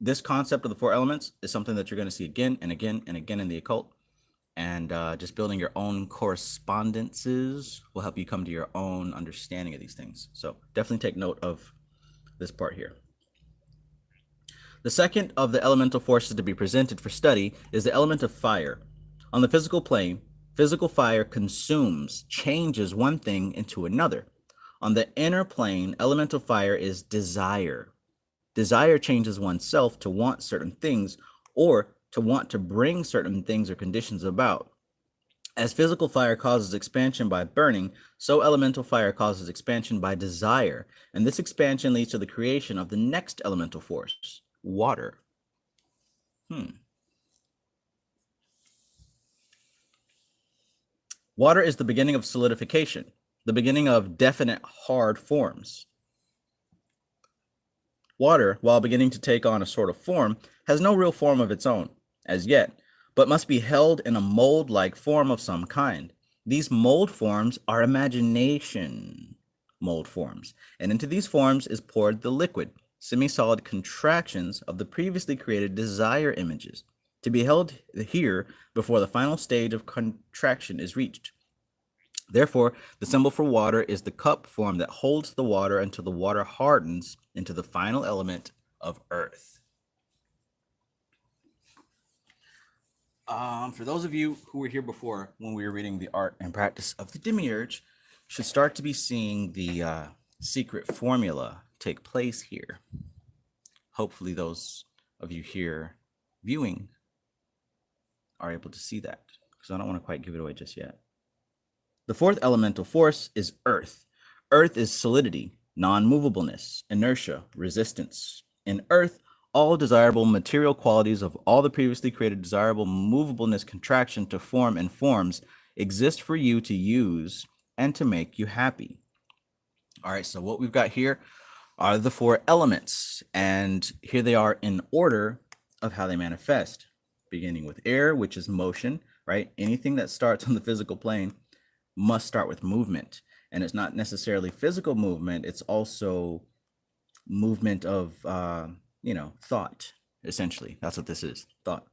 this concept of the 4 elements is something that you're going to see again and again and again in the occult. And just building your own correspondences will help you come to your own understanding of these things. So definitely take note of this part here. The second of the elemental forces to be presented for study is the element of fire. On the physical plane, physical fire consumes, changes one thing into another. On the inner plane, elemental fire is desire. Desire changes oneself to want certain things or to want to bring certain things or conditions about. As physical fire causes expansion by burning, so elemental fire causes expansion by desire, and this expansion leads to the creation of the next elemental force, water. Water is the beginning of solidification, the beginning of definite hard forms. Water, while beginning to take on a sort of form, has no real form of its own, as yet, but must be held in a mold-like form of some kind. These mold forms are imagination mold forms, and into these forms is poured the liquid, semi-solid contractions of the previously created desire images, to be held here before the final stage of contraction is reached. Therefore, the symbol for water is the cup form that holds the water until the water hardens into the final element of earth. For those of you who were here before when we were reading The Art and Practice of the Demiurge, should start to be seeing the secret formula take place here. Hopefully those of you here viewing are able to see that, because I don't want to quite give it away just yet. The fourth elemental force is earth. Earth is solidity, non-movableness, inertia, resistance. In earth, all desirable material qualities of all the previously created desirable movableness contraction to form and forms exist for you to use and to make you happy. All right, so what we've got here are the 4 elements, and here they are in order of how they manifest, beginning with air, which is motion, right? Anything that starts on the physical plane must start with movement, and it's not necessarily physical movement, it's also movement of thought. Essentially, that's what this is, thought.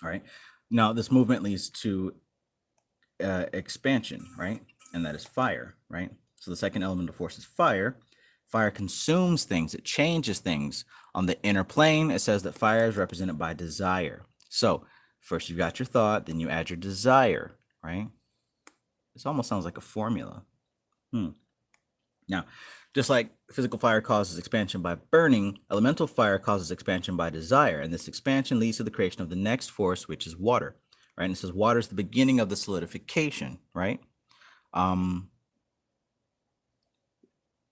All right, now this movement leads to expansion, right? And that is fire, right? So the second element of force is fire. Fire consumes things, it changes things. On the inner plane, it says that fire is represented by desire. So first you've got your thought, then you add your desire, right? This almost sounds like a formula. Now, just like physical fire causes expansion by burning, elemental fire causes expansion by desire, and this expansion leads to the creation of the next force, which is water, right? And it says water is the beginning of the solidification, right?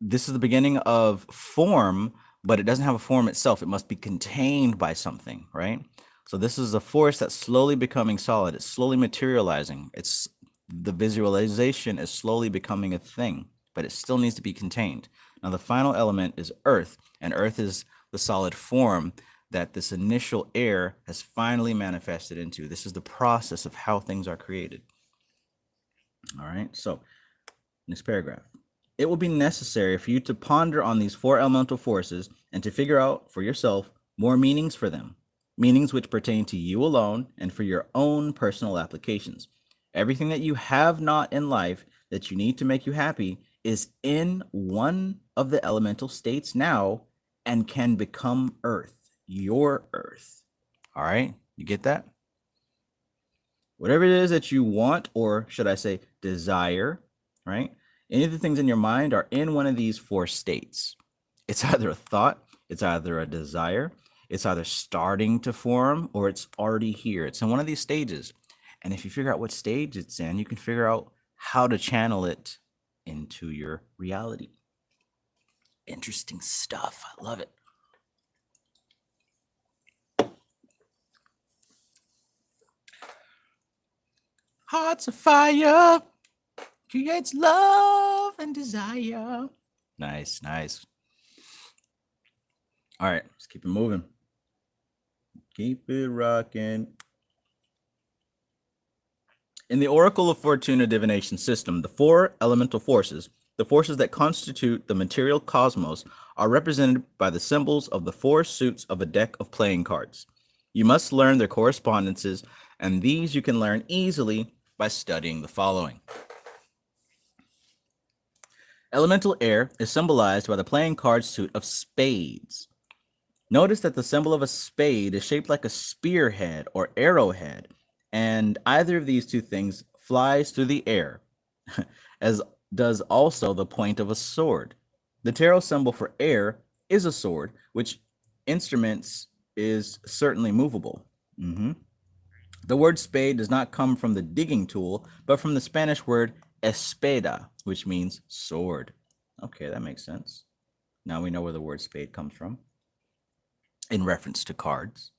This is the beginning of form, but it doesn't have a form itself. It must be contained by something, right? So this is a force that's slowly becoming solid. It's slowly materializing. The visualization is slowly becoming a thing, but it still needs to be contained. Now, the final element is earth, and earth is the solid form that this initial air has finally manifested into. This is the process of how things are created. All right, so next paragraph. It will be necessary for you to ponder on these 4 elemental forces and to figure out for yourself more meanings for them, meanings which pertain to you alone and for your own personal applications. Everything that you have not in life that you need to make you happy is in one of the elemental states now and can become earth, your earth. All right, you get that? Whatever it is that you want, or should I say desire, right? Any of the things in your mind are in one of these 4 states. It's either a thought, it's either a desire, it's either starting to form, or it's already here. It's in one of these stages. And if you figure out what stage it's in, you can figure out how to channel it into your reality. Interesting stuff. I love it. Hearts of fire creates love and desire. Nice, nice. All right, let's keep it moving. Keep it rocking. In the Oracle of Fortuna divination system, the 4 elemental forces the forces that constitute the material cosmos are represented by the symbols of the four suits of a deck of playing cards. You must learn their correspondences, and these you can learn easily by studying the following. Elemental air is symbolized by the playing card suit of spades. Notice that the symbol of a spade is shaped like a spearhead or arrowhead, and either of these two things flies through the air, as does also the point of a sword. The tarot symbol for air is a sword, which instruments is certainly movable. The word spade does not come from the digging tool, but from the Spanish word espada, which means sword. Okay, that makes sense. Now we know where the word spade comes from in reference to cards.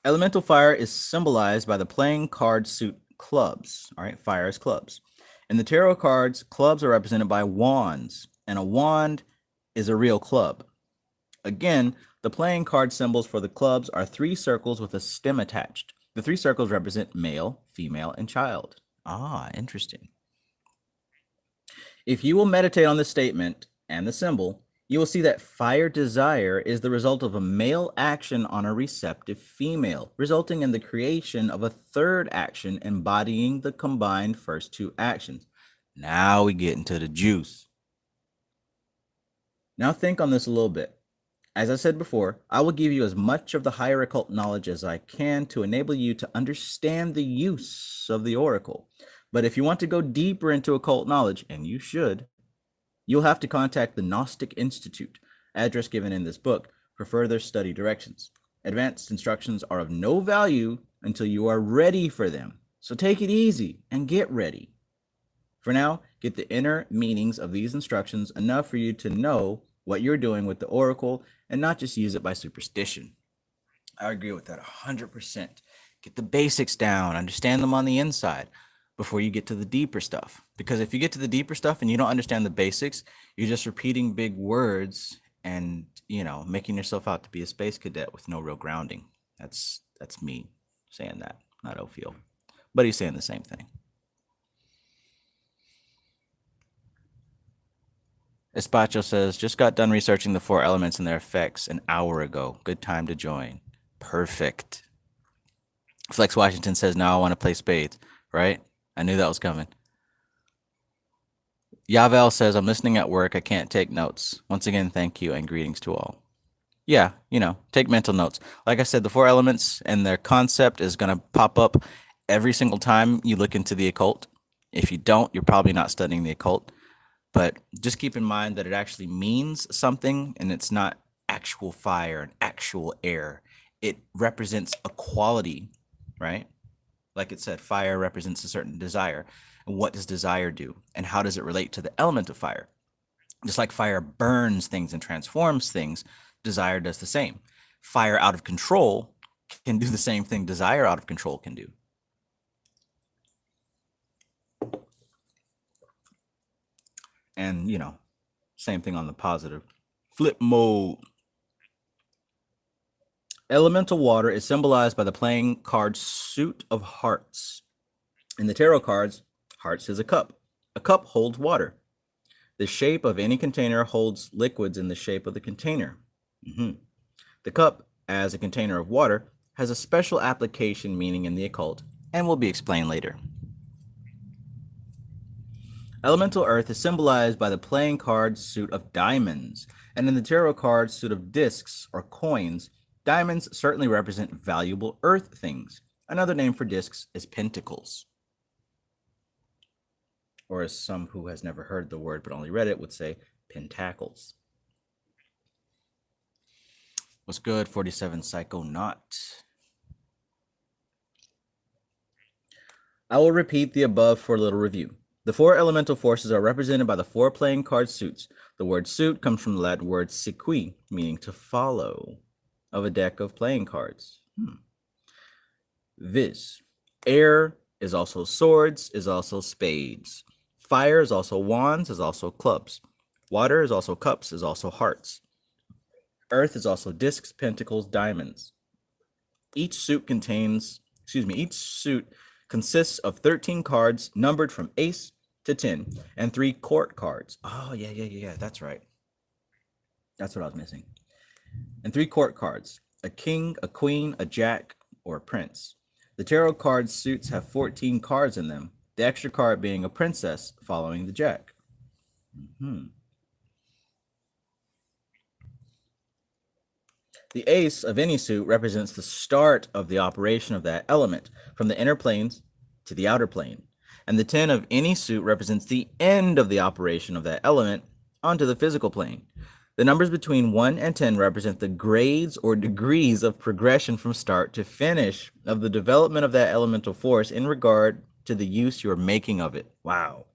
Elemental fire is symbolized by the playing card suit clubs. All right, fire is clubs. In the tarot cards, clubs are represented by wands, and a wand is a real club. Again, the playing card symbols for the clubs are three circles with a stem attached. The three circles represent male, female, and child. Ah, interesting. If you will meditate on the statement and the symbol, you will see that fire desire is the result of a male action on a receptive female, resulting in the creation of a third action embodying the combined first two actions. Now we get into the juice. Now think on this a little bit. As I said before, I will give you as much of the higher occult knowledge as I can to enable you to understand the use of the oracle. But if you want to go deeper into occult knowledge, and you should, you'll have to contact the Gnostic Institute, address given in this book, for further study directions. Advanced instructions are of no value until you are ready for them. So take it easy and get ready. For now, get the inner meanings of these instructions enough for you to know what you're doing with the oracle and not just use it by superstition. I agree with that 100%. Get the basics down, understand them on the inside before you get to the deeper stuff. Because if you get to the deeper stuff and you don't understand the basics, you're just repeating big words and, making yourself out to be a space cadet with no real grounding. That's me saying that, not OPHIEL. But he's saying the same thing. Espacho says, just got done researching the four elements and their effects an hour ago. Good time to join. Perfect. Flex Washington says, now I want to play spades. Right? I knew that was coming. Yavel says, I'm listening at work. I can't take notes. Once again, thank you and greetings to all. Yeah, take mental notes. Like I said, the four elements and their concept is going to pop up every single time you look into the occult. If you don't, you're probably not studying the occult. But just keep in mind that it actually means something, and it's not actual fire and actual air. It represents a quality, right? Like it said, fire represents a certain desire. And what does desire do? And how does it relate to the element of fire? Just like fire burns things and transforms things, desire does the same. Fire out of control can do the same thing desire out of control can do. And, same thing on the positive. Flip mode. Elemental water is symbolized by the playing card suit of hearts. In the tarot cards, hearts is a cup. A cup holds water. The shape of any container holds liquids in the shape of the container. The cup, as a container of water, has a special application meaning in the occult and will be explained later. Elemental earth is symbolized by the playing card suit of diamonds, and in the tarot card suit of discs or coins, diamonds certainly represent valuable earth things. Another name for discs is pentacles. Or as some who has never heard the word but only read it would say, pentacles. What's good, 47 Psychonaut? I will repeat the above for a little review. The four elemental forces are represented by the four playing card suits. The word suit comes from the Latin word sequi, meaning to follow, of a deck of playing cards. Viz. Air is also swords, is also spades. Fire is also wands, is also clubs. Water is also cups, is also hearts. Earth is also discs, pentacles, diamonds. Each suit consists of 13 cards numbered from ace to 10, and 3 court cards. Oh, yeah. That's right. That's what I was missing. And 3 court cards: a king, a queen, a jack, or a prince. The tarot card suits have 14 cards in them, the extra card being a princess following the jack. The ace of any suit represents the start of the operation of that element, from the inner planes to the outer plane. And the 10 of any suit represents the end of the operation of that element onto the physical plane. The numbers between 1 and 10 represent the grades or degrees of progression from start to finish of the development of that elemental force in regard to the use you are making of it. Wow.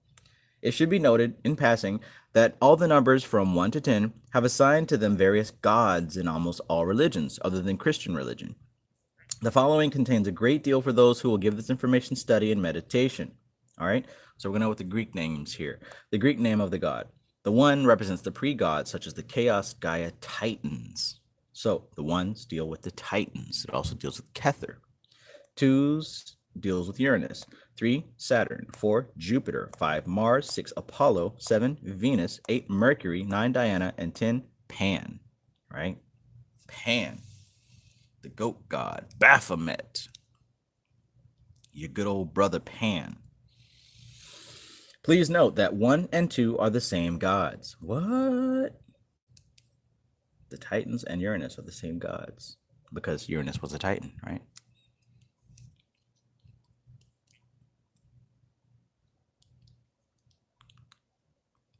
It should be noted, in passing, that all the numbers from 1 to 10 have assigned to them various gods in almost all religions, other than Christian religion. The following contains a great deal for those who will give this information study and meditation. All right, so we're going to know what the Greek names here. The Greek name of the god. The 1 represents the pre-gods, such as the Chaos Gaia Titans. So the 1s deal with the Titans. It also deals with Kether. 2s deals with Uranus. 3, Saturn. 4, Jupiter. 5, Mars. 6, Apollo. 7, Venus. 8, Mercury. 9, Diana. And 10, Pan. Right? Pan. The goat god. Baphomet. Your good old brother Pan. Please note that 1 and 2 are the same gods. What? The Titans and Uranus are the same gods, because Uranus was a Titan, right?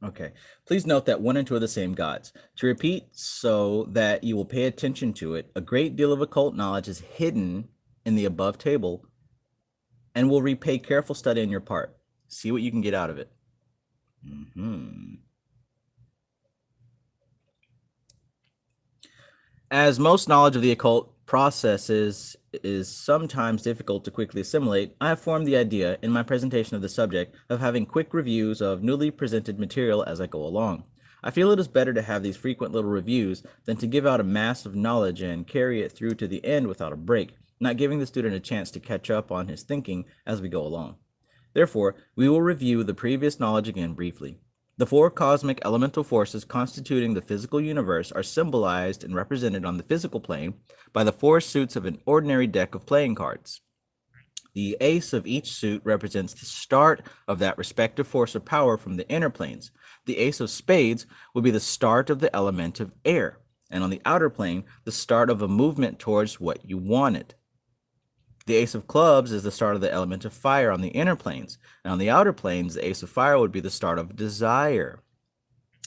Okay. Please note that 1 and 2 are the same gods. To repeat, so that you will pay attention to it, a great deal of occult knowledge is hidden in the above table and will repay careful study on your part. See what you can get out of it. As most knowledge of the occult processes is sometimes difficult to quickly assimilate, I have formed the idea, in my presentation of the subject, of having quick reviews of newly presented material as I go along. I feel it is better to have these frequent little reviews than to give out a mass of knowledge and carry it through to the end without a break, not giving the student a chance to catch up on his thinking as we go along. Therefore, we will review the previous knowledge again briefly. The 4 cosmic elemental forces constituting the physical universe are symbolized and represented on the physical plane by the 4 suits of an ordinary deck of playing cards. The ace of each suit represents the start of that respective force of power from the inner planes. The ace of spades would be the start of the element of air, and on the outer plane, the start of a movement towards what you wanted. The ace of clubs is the start of the element of fire on the inner planes, and on the outer planes, the ace of fire would be the start of desire.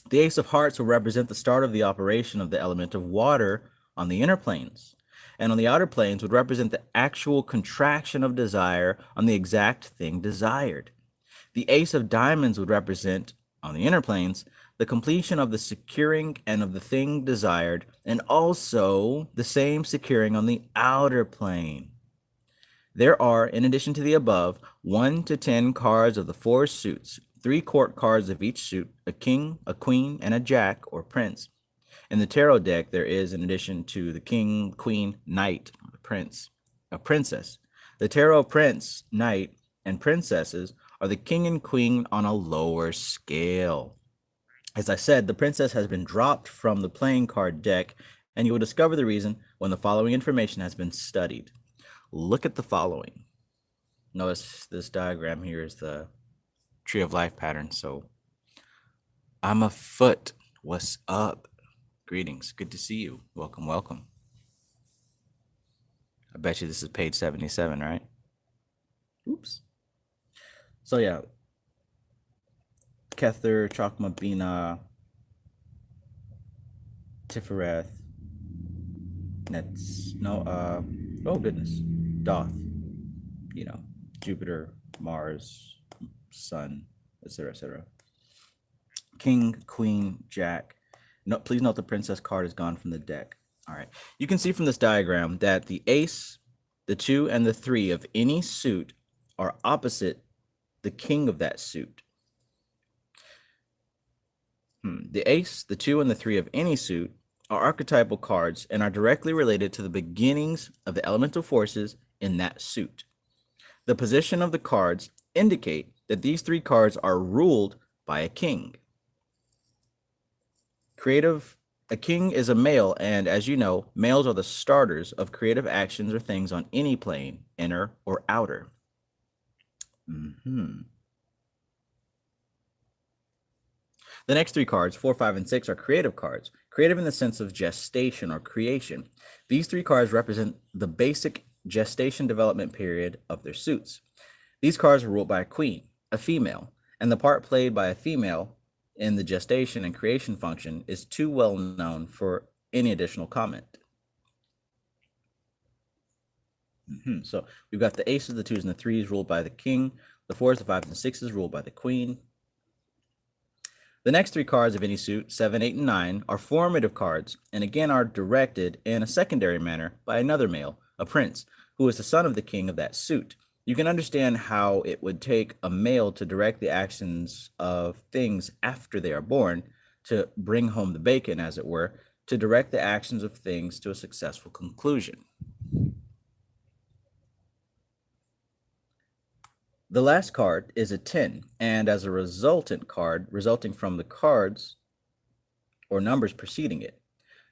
The ace of hearts will represent the start of the operation of the element of water on the inner planes, and on the outer planes would represent the actual contraction of desire on the exact thing desired. The ace of diamonds would represent, on the inner planes, the completion of the securing and of the thing desired, and also the same securing on the outer plane. There are, in addition to the above, 1 to 10 cards of the 4 suits, 3 court cards of each suit, a king, a queen, and a jack or prince. In the tarot deck, there is, in addition to the king, queen, knight, prince, a princess. The tarot prince, knight, and princesses are the king and queen on a lower scale. As I said, the princess has been dropped from the playing card deck, and you will discover the reason when the following information has been studied. Look at the following. Notice this diagram here is the tree of life pattern. So I'm a foot. What's up? Greetings. Good to see you. Welcome, welcome. I bet you this is page 77, right? Oops. So yeah. Kether, Chakma, Bina, Tifereth. Oh goodness. Doth, Jupiter, Mars, Sun, etc., etc. King, Queen, Jack. No, please note the princess card is gone from the deck. All right. You can see from this diagram that the ace, the 2, and the 3 of any suit are opposite the king of that suit. The ace, the 2, and the 3 of any suit are archetypal cards and are directly related to the beginnings of the elemental forces in that suit. The position of the cards indicate that these 3 cards are ruled by a king. A king is a male, and as you know, males are the starters of creative actions or things on any plane, inner or outer. The next 3 cards, 4, 5, and 6, are creative cards. Creative in the sense of gestation or creation. These 3 cards represent the basic gestation development period of their suits. These cards are ruled by a queen, a female, and the part played by a female in the gestation and creation function is too well known for any additional comment. So we've got the aces, the 2s, and the 3s ruled by the king, the 4s, the 5s, and 6s ruled by the queen. The next 3 cards of any suit, 7, 8, and 9, are formative cards, and again are directed in a secondary manner by another male, a prince, who is the son of the king of that suit. You can understand how it would take a male to direct the actions of things after they are born, to bring home the bacon, as it were, to direct the actions of things to a successful conclusion. The last card is a 10, and as a resultant card, resulting from the cards or numbers preceding it.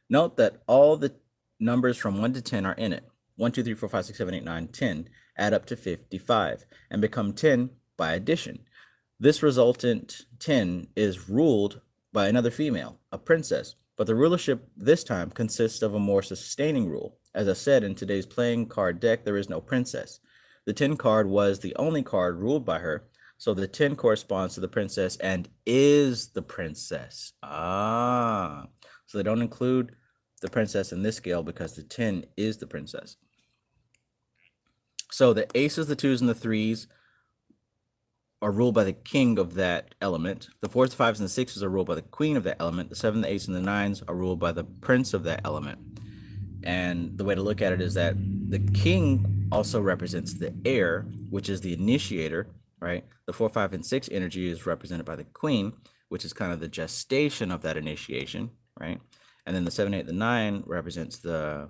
Note that all the numbers from 1 to 10 are in it. 1, 2, 3, 4, 5, 6, 7, 8, 9, 10 add up to 55 and become 10 by addition. This resultant 10 is ruled by another female, a princess, but the rulership this time consists of a more sustaining rule. As I said, in today's playing card deck, there is no princess. The 10 card was the only card ruled by her, so the 10 corresponds to the princess and is the princess. So they don't include the princess in this scale because the 10 is the princess. So the aces, the 2s, and the 3s are ruled by the king of that element. The 4s, the 5s, and the 6s are ruled by the queen of that element. The 7, the 8s, and the 9s are ruled by the prince of that element. And the way to look at it is that the king also represents the heir, which is the initiator, right? The 4, 5, and 6 energy is represented by the queen, which is kind of the gestation of that initiation, right? And then the 7, 8, the 9 represents the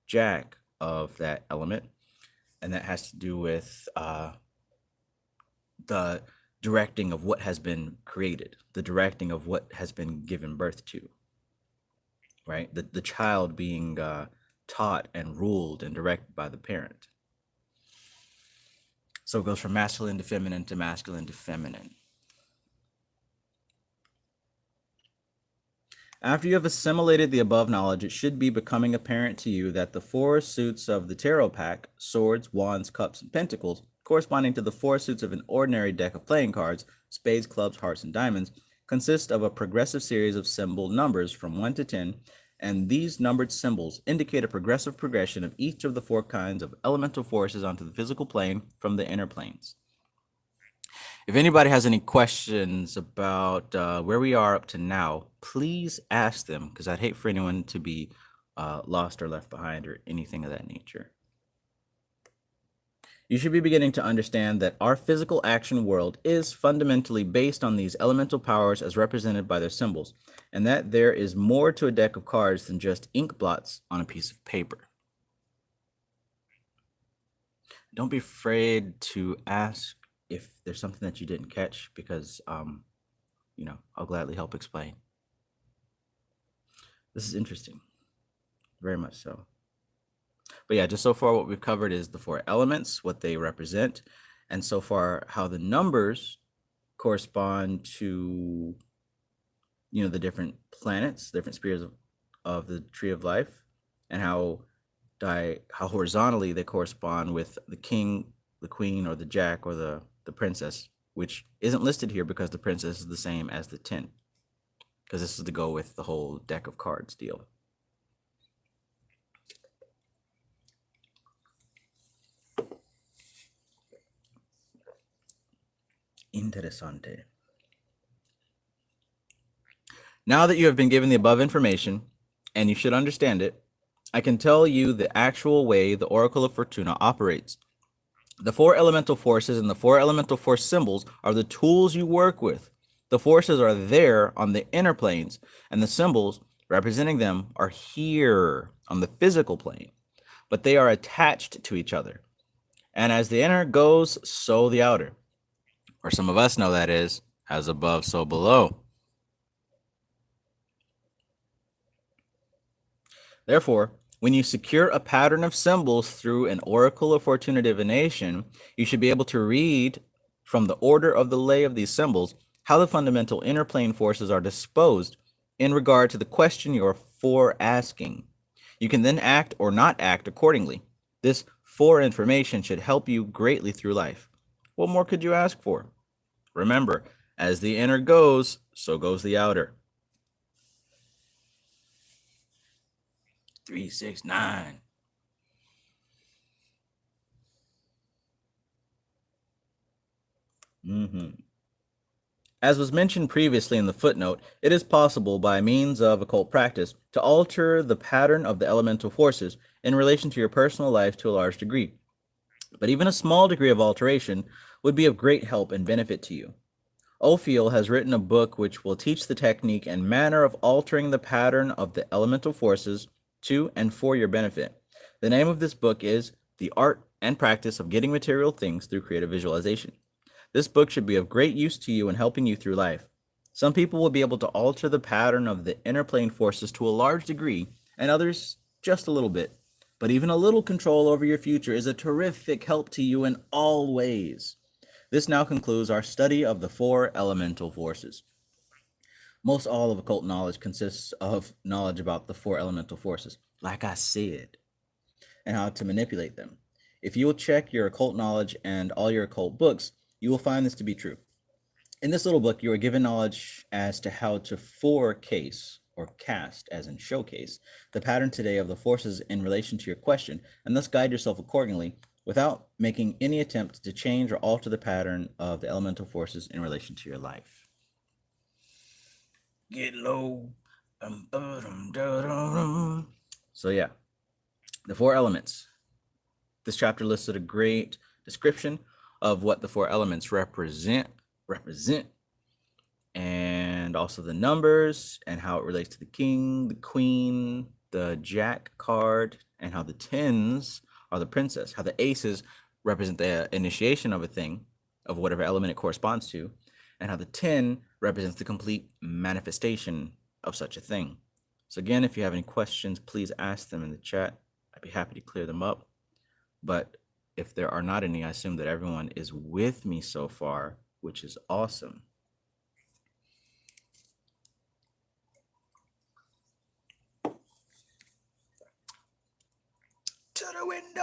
jack of that element. And that has to do with the directing of what has been created, the directing of what has been given birth to, right? The child being taught and ruled and directed by the parent. So it goes from masculine to feminine to masculine to feminine. After you have assimilated the above knowledge, it should be becoming apparent to you that the 4 suits of the tarot pack, swords, wands, cups, and pentacles, corresponding to the 4 suits of an ordinary deck of playing cards, spades, clubs, hearts, and diamonds, consist of a progressive series of symbol numbers from 1 to 10, and these numbered symbols indicate a progressive progression of each of the 4 kinds of elemental forces onto the physical plane from the inner planes. If anybody has any questions about where we are up to now, please ask them, because I'd hate for anyone to be lost or left behind or anything of that nature. You should be beginning to understand that our physical action world is fundamentally based on these elemental powers as represented by their symbols, and that there is more to a deck of cards than just ink blots on a piece of paper. Don't be afraid to ask if there's something that you didn't catch, because I'll gladly help explain. This is interesting, very much so. But yeah, just so far what we've covered is the 4 elements, what they represent, and so far how the numbers correspond to the different planets, different spheres of the tree of life, and how horizontally they correspond with the king, the queen, or the jack, or the princess, which isn't listed here because the princess is the same as the 10, because this is to go with the whole deck of cards deal. Interessante. Now that you have been given the above information, and you should understand it, I can tell you the actual way the Oracle of Fortuna operates. The 4 elemental forces and the 4 elemental force symbols are the tools you work with. The forces are there on the inner planes, and the symbols representing them are here on the physical plane, but they are attached to each other. And as the inner goes, so the outer. or some of us know that is, as above, so below. Therefore, when you secure a pattern of symbols through an oracle of Fortuna divination, you should be able to read from the order of the lay of these symbols how the fundamental inner plane forces are disposed in regard to the question you're for asking. You can then act or not act accordingly. This information should help you greatly through life. What more could you ask for? Remember, as the inner goes, so goes the outer. 369. As was mentioned previously in the footnote, it is possible by means of occult practice to alter the pattern of the elemental forces in relation to your personal life to a large degree. But even a small degree of alteration would be of great help and benefit to you. OPHIEL has written a book which will teach the technique and manner of altering the pattern of the elemental forces to and for your benefit. The name of this book is The Art and Practice of Getting Material Things Through Creative Visualization. This book should be of great use to you in helping you through life. Some people will be able to alter the pattern of the inner plane forces to a large degree, and others just a little bit. But even a little control over your future is a terrific help to you in all ways. This now concludes our study of the 4 elemental forces. Most all of occult knowledge consists of knowledge about the 4 elemental forces, like I said, and how to manipulate them. If you will check your occult knowledge and all your occult books, you will find this to be true. In this little book, you are given knowledge as to how to forecase, or cast, as in showcase, the pattern today of the forces in relation to your question, and thus guide yourself accordingly without making any attempt to change or alter the pattern of the elemental forces in relation to your life. Get low. So yeah, the 4 elements. This chapter listed a great description of what the 4 elements represent, and also the numbers and how it relates to the king, the queen, the jack card, and how the 10s are the princess, how the aces represent the initiation of a thing, of whatever element it corresponds to, and how the 10 represents the complete manifestation of such a thing. So again, if you have any questions, please ask them in the chat. I'd be happy to clear them up. But if there are not any, I assume that everyone is with me so far, which is awesome. To the window,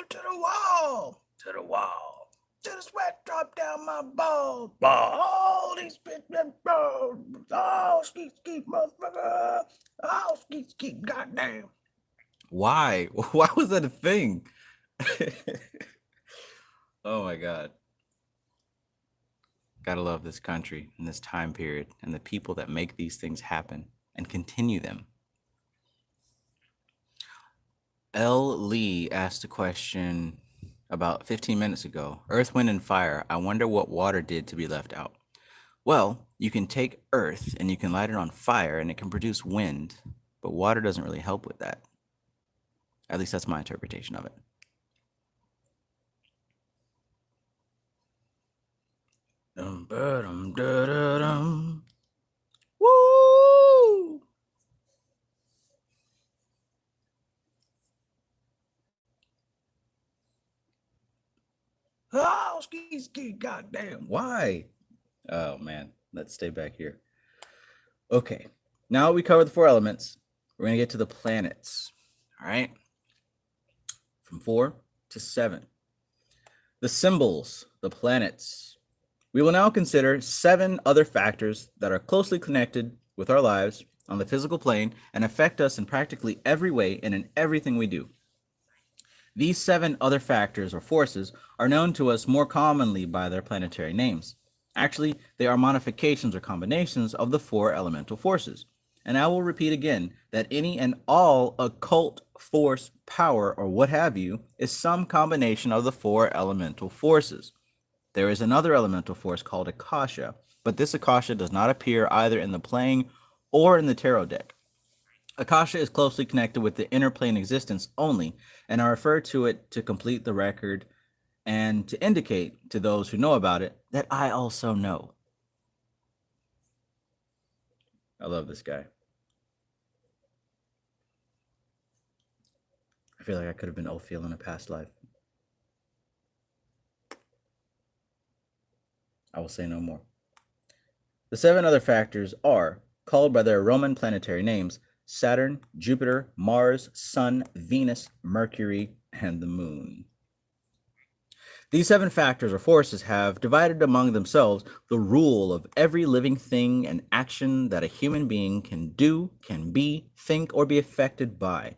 to the wall, to the wall, to the sweat drop down my balls. All these bitches, oh, skeet, motherfucker. Oh, skeet, goddamn. Why? Why was that a thing? Oh my God. Gotta love this country and this time period and the people that make these things happen and continue them. L. Lee asked a question about 15 minutes ago. Earth, wind, and fire. I wonder what water did to be left out. Well, you can take earth and you can light it on fire and it can produce wind, but water doesn't really help with that. At least that's my interpretation of it. Woo! Oh, ski, goddamn. Why? Oh, man. Let's stay back here. Okay. Now we covered the 4 elements. We're going to get to the planets. All right. From 4 to 7. The symbols, the planets. We will now consider 7 other factors that are closely connected with our lives on the physical plane and affect us in practically every way and in everything we do. These 7 other factors or forces are known to us more commonly by their planetary names. Actually, they are modifications or combinations of the 4 elemental forces. And I will repeat again that any and all occult force, power, or what have you is some combination of the 4 elemental forces. There is another elemental force called Akasha, but this Akasha does not appear either in the playing or in the tarot deck. Akasha is closely connected with the inner plane existence only, and I refer to it to complete the record and to indicate to those who know about it that I also know. I love this guy. I feel like I could have been OPHIEL in a past life. I will say no more. The 7 other factors are called by their Roman planetary names: Saturn, Jupiter, Mars, Sun, Venus, Mercury, and the Moon. These 7 factors or forces have divided among themselves the rule of every living thing and action that a human being can do, can be, think, or be affected by.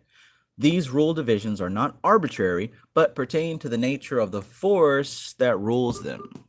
These rule divisions are not arbitrary, but pertain to the nature of the force that rules them.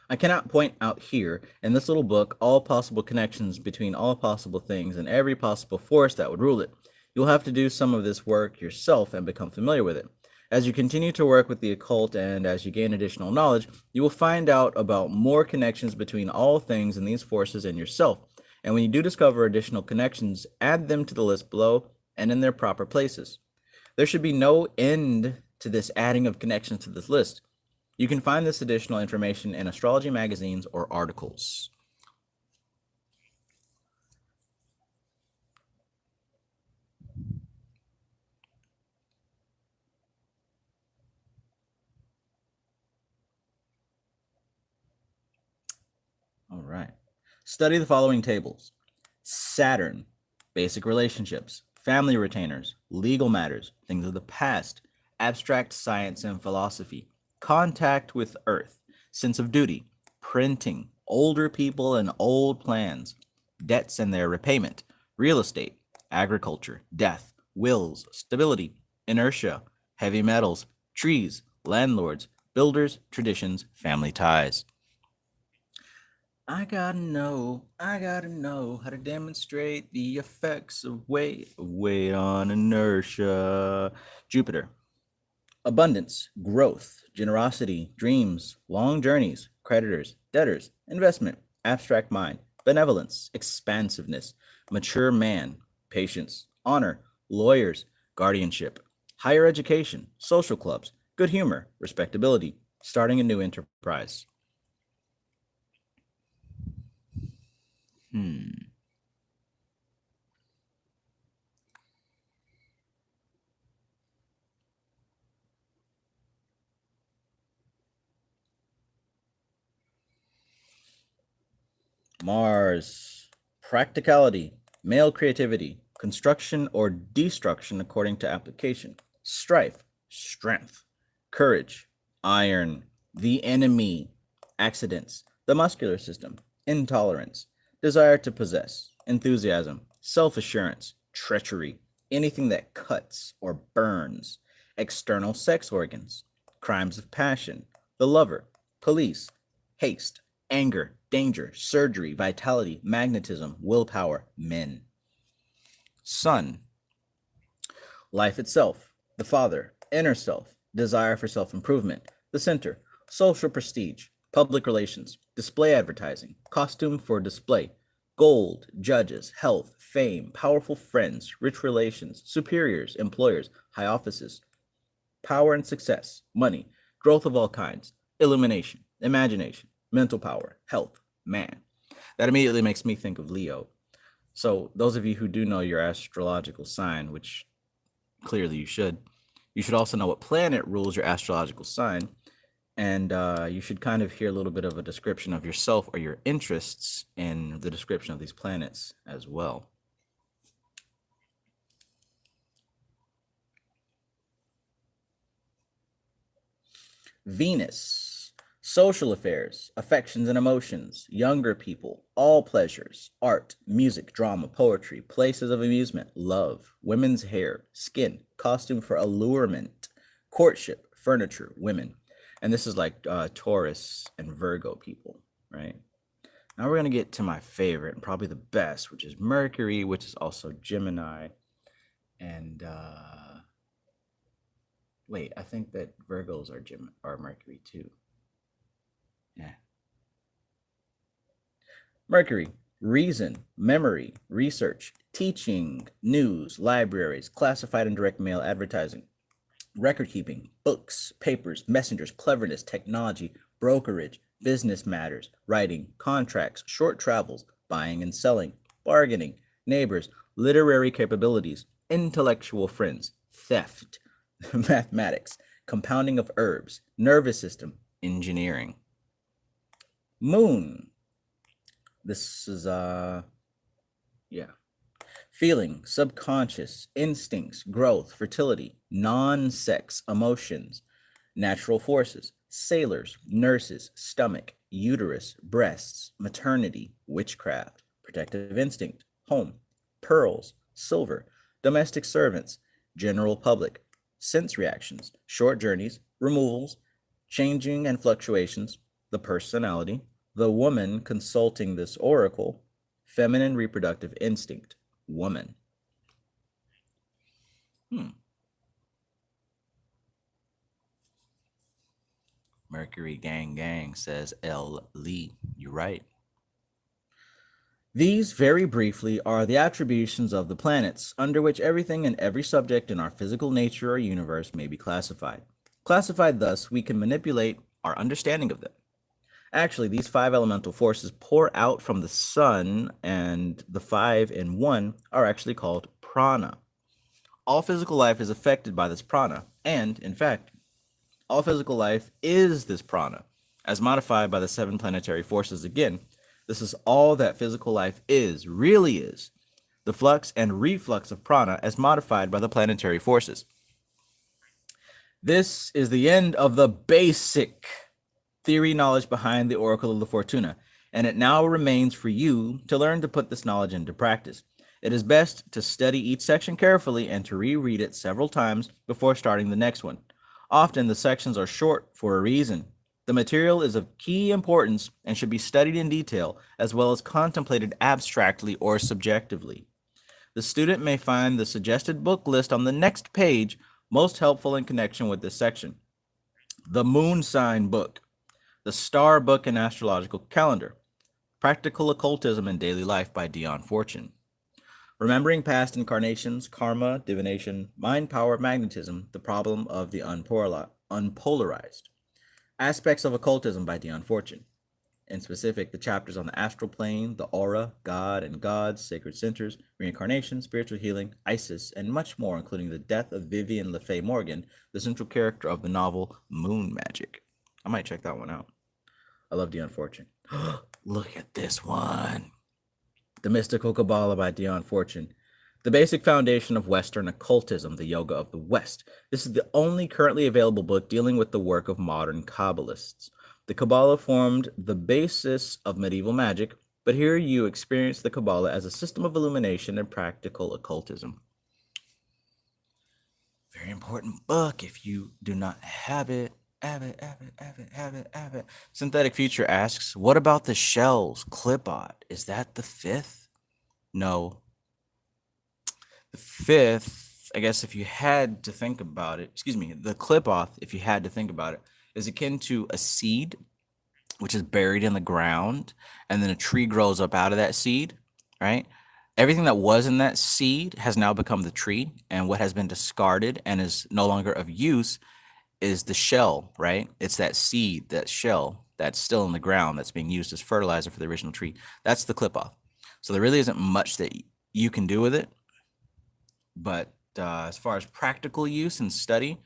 I cannot point out here in this little book all possible connections between all possible things and every possible force that would rule it. You'll have to do some of this work yourself and become familiar with it. As you continue to work with the occult and as you gain additional knowledge, you will find out about more connections between all things and these forces and yourself. And when you do discover additional connections, add them to the list below and in their proper places. There should be no end to this adding of connections to this list. You can find this additional information in astrology magazines or articles. All right. Study the following tables: Saturn, basic relationships, family retainers, legal matters, things of the past, abstract science and philosophy, contact with Earth, sense of duty, printing, older people and old plans, debts and their repayment, real estate, agriculture, death, wills, stability, inertia, heavy metals, trees, landlords, builders, traditions, family ties. I gotta know how to demonstrate the effects of weight on inertia. Jupiter. Abundance, growth, generosity, dreams, long journeys, creditors, debtors, investment, abstract mind, benevolence, expansiveness, mature man, patience, honor, lawyers, guardianship, higher education, social clubs, good humor, respectability, starting a new enterprise. Mars, practicality, male creativity, construction or destruction according to application, strife, strength, courage, iron, the enemy, accidents, the muscular system, intolerance, desire to possess, enthusiasm, self assurance, treachery, anything that cuts or burns, external sex organs, crimes of passion, the lover, police, haste, anger, danger, surgery, vitality, magnetism, willpower, men. Sun, life itself, the father, inner self, desire for self improvement, the center, social prestige, public relations, display advertising, costume for display, gold, judges, health, fame, powerful friends, rich relations, superiors, employers, high offices, power and success, money, growth of all kinds, illumination, imagination, mental power, health, man. That immediately makes me think of Leo. So, those of you who do know your astrological sign, which clearly you should also know what planet rules your astrological sign. And you should kind of hear a little bit of a description of yourself or your interests in the description of these planets as well. Venus, social affairs, affections and emotions, younger people, all pleasures, art, music, drama, poetry, places of amusement, love, women's hair, skin, costume for allurement, courtship, furniture, women. And this is like Taurus and Virgo people, right? Now we're going to get to my favorite and probably the best, which is Mercury, which is also Gemini. And wait, I think that Virgos are Mercury too. Yeah. Mercury, reason, memory, research, teaching, news, libraries, classified and direct mail advertising, record keeping, books, papers, messengers, cleverness, technology, brokerage, business matters, writing, contracts, short travels, buying and selling, bargaining, neighbors, literary capabilities, intellectual friends, theft, mathematics, compounding of herbs, nervous system, engineering. Moon. This is feeling, subconscious, instincts, growth, fertility, non-sex, emotions, natural forces, sailors, nurses, stomach, uterus, breasts, maternity, witchcraft, protective instinct, home, pearls, silver, domestic servants, general public, sense reactions, short journeys, removals, changing and fluctuations, the personality, the woman consulting this oracle, feminine reproductive instinct, woman. Mercury gang gang, says L. Lee. You're right. These, very briefly, are the attributions of the planets, under which everything and every subject in our physical nature or universe may be classified. Classified thus, we can manipulate our understanding of them. Actually, these 5 elemental forces pour out from the sun, and the 5 in 1 are actually called prana. All physical life is affected by this prana, and, in fact, all physical life is this prana, as modified by the 7 planetary forces. Again, this is all that physical life is, really is, the flux and reflux of prana as modified by the planetary forces. This is the end of the basic theory knowledge behind the Oracle of the Fortuna, and it now remains for you to learn to put this knowledge into practice. It is best to study each section carefully and to reread it several times before starting the next one. Often the sections are short for a reason. The material is of key importance and should be studied in detail, as well as contemplated abstractly or subjectively. The student may find the suggested book list on the next page most helpful in connection with this section. The Moon Sign Book, The Star Book and Astrological Calendar, Practical Occultism in Daily Life by Dion Fortune, Remembering Past Incarnations, Karma, Divination, Mind Power, Magnetism, The Problem of the Unpolarized, Aspects of Occultism by Dion Fortune. In specific, the chapters on the astral plane, the aura, God and gods, sacred centers, reincarnation, spiritual healing, Isis, and much more, including the death of Vivian LeFay Morgan, the central character of the novel Moon Magic. I might check that one out. I love Dion Fortune. Look at this one. The Mystical Kabbalah by Dion Fortune. The basic foundation of Western occultism, the yoga of the West. This is the only currently available book dealing with the work of modern Kabbalists. The Kabbalah formed the basis of medieval magic, but here you experience the Kabbalah as a system of illumination and practical occultism. Very important book. If you do not have it, have it. Synthetic Future asks, what about the shells? Clipot, is that the 5th? No. The 5th, I guess if you had to think about it, the clipoth, if you had to think about it, is akin to a seed, which is buried in the ground, and then a tree grows up out of that seed, right? Everything that was in that seed has now become the tree, and what has been discarded and is no longer of use is the shell, right? It's that seed, that shell, that's still in the ground, that's being used as fertilizer for the original tree. That's the clip-off. So there really isn't much that you can do with it, but as far as practical use and study,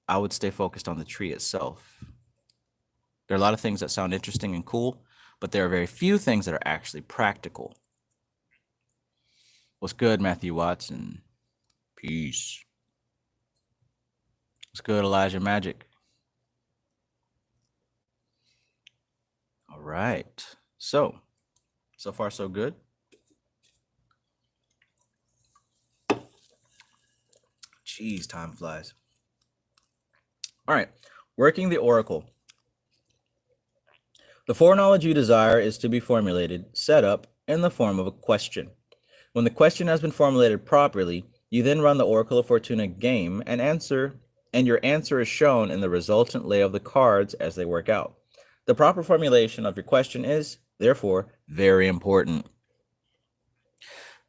I would stay focused on the tree itself. There are a lot of things that sound interesting and cool, but there are very few things that are actually practical. What's good, Matthew Watson? Peace. What's good, Elijah Magic? All right. So far so good. Jeez, time flies. All right. Working the oracle. The foreknowledge you desire is to be formulated, set up in the form of a question. When the question has been formulated properly, you then run the Oracle of Fortuna game and your answer is shown in the resultant lay of the cards as they work out. The proper formulation of your question is, therefore, very important.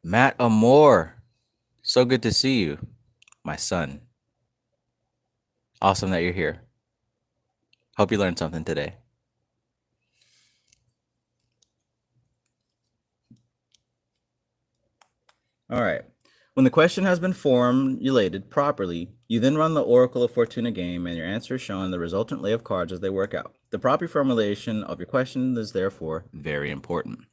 Matt Amore, so good to see you, my son. Awesome that you're here. Hope you learned something today. All right. When the question has been formulated properly, you then run the Oracle of Fortuna game and your answer is shown in the resultant lay of cards as they work out. The proper formulation of your question is therefore very important.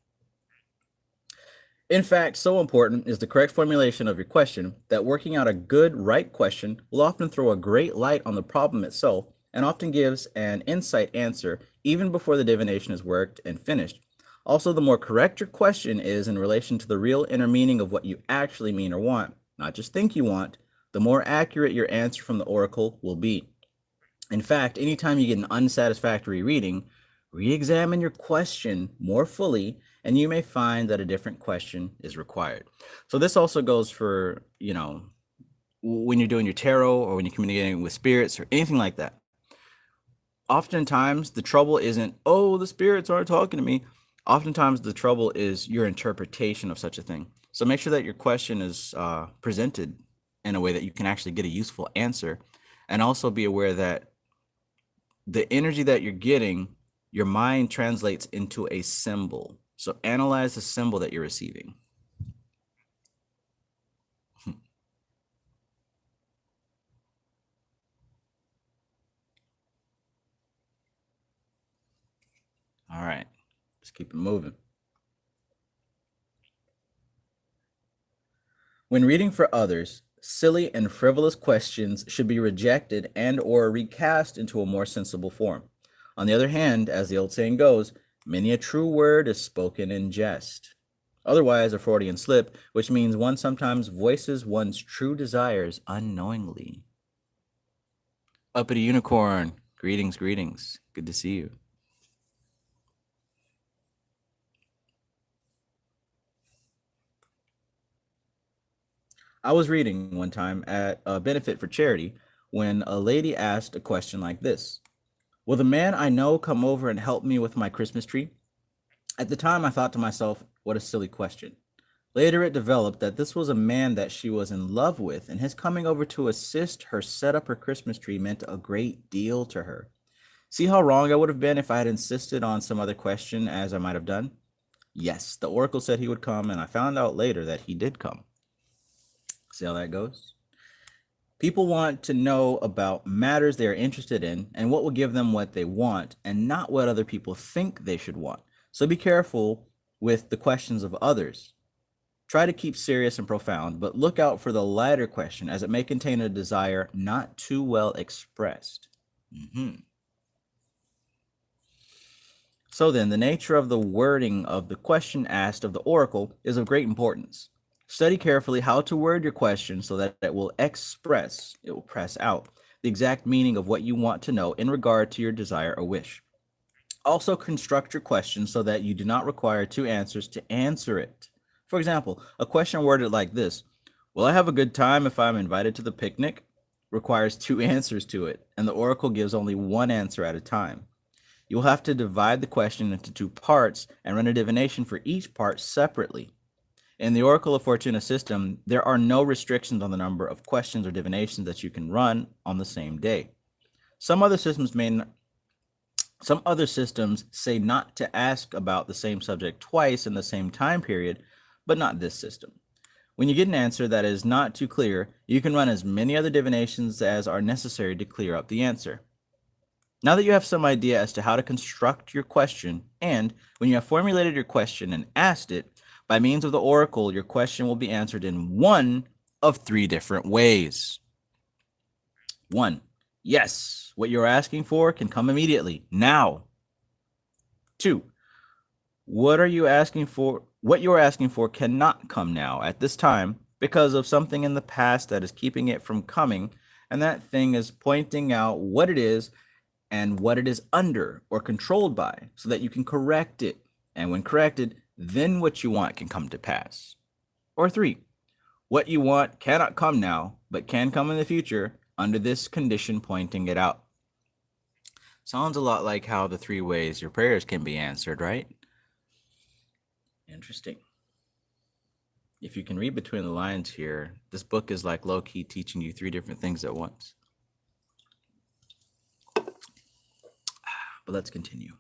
In fact, so important is the correct formulation of your question that working out a good, right question will often throw a great light on the problem itself and often gives an insight answer even before the divination is worked and finished. Also, the more correct your question is in relation to the real inner meaning of what you actually mean or want, not just think you want, the more accurate your answer from the oracle will be. In fact, anytime you get an unsatisfactory reading, re-examine your question more fully and you may find that a different question is required. So this also goes for, when you're doing your tarot or when you're communicating with spirits or anything like that. Oftentimes the trouble isn't, oh, the spirits aren't talking to me. Oftentimes the trouble is your interpretation of such a thing. So make sure that your question is presented in a way that you can actually get a useful answer, and also be aware that the energy that you're getting, your mind translates into a symbol. So analyze the symbol that you're receiving. All right, let's keep it moving. When reading for others, silly and frivolous questions should be rejected and or recast into a more sensible form. On the other hand, as the old saying goes, many a true word is spoken in jest. Otherwise, a Freudian slip, which means one sometimes voices one's true desires unknowingly. Uppity Unicorn, greetings, greetings. Good to see you. I was reading one time at a benefit for charity when a lady asked a question like this: will the man I know come over and help me with my Christmas tree? At the time, I thought to myself, what a silly question. Later, it developed that this was a man that she was in love with, and his coming over to assist her set up her Christmas tree meant a great deal to her. See how wrong I would have been if I had insisted on some other question, as I might have done? Yes, the oracle said he would come, and I found out later that he did come. See how that goes? People want to know about matters they are interested in and what will give them what they want and not what other people think they should want. So be careful with the questions of others. Try to keep serious and profound, but look out for the latter question as it may contain a desire not too well expressed. So then, the nature of the wording of the question asked of the oracle is of great importance. Study carefully how to word your question so that it will press out the exact meaning of what you want to know in regard to your desire or wish. Also, construct your question so that you do not require two answers to answer it. For example, a question worded like this: will I have a good time if I'm invited to the picnic? Requires two answers to it, and the oracle gives only one answer at a time. You will have to divide the question into two parts and run a divination for each part separately. In the Oracle of Fortuna system, there are no restrictions on the number of questions or divinations that you can run on the same day. Some other systems say not to ask about the same subject twice in the same time period, but not this system. When you get an answer that is not too clear, you can run as many other divinations as are necessary to clear up the answer. Now that you have some idea as to how to construct your question, and when you have formulated your question and asked it, by means of the oracle, your question will be answered in one of three different ways. 1. Yes, what you're asking for can come immediately, now. 2. What you're asking for cannot come now at this time because of something in the past that is keeping it from coming, and that thing is pointing out what it is and what it is under or controlled by so that you can correct it. And when corrected, then what you want can come to pass. Or 3, what you want cannot come now, but can come in the future under this condition pointing it out. Sounds a lot like how the 3 ways your prayers can be answered, right? Interesting. if you can read between the lines here, this book is like low-key teaching you 3 different things at once. But let's continue.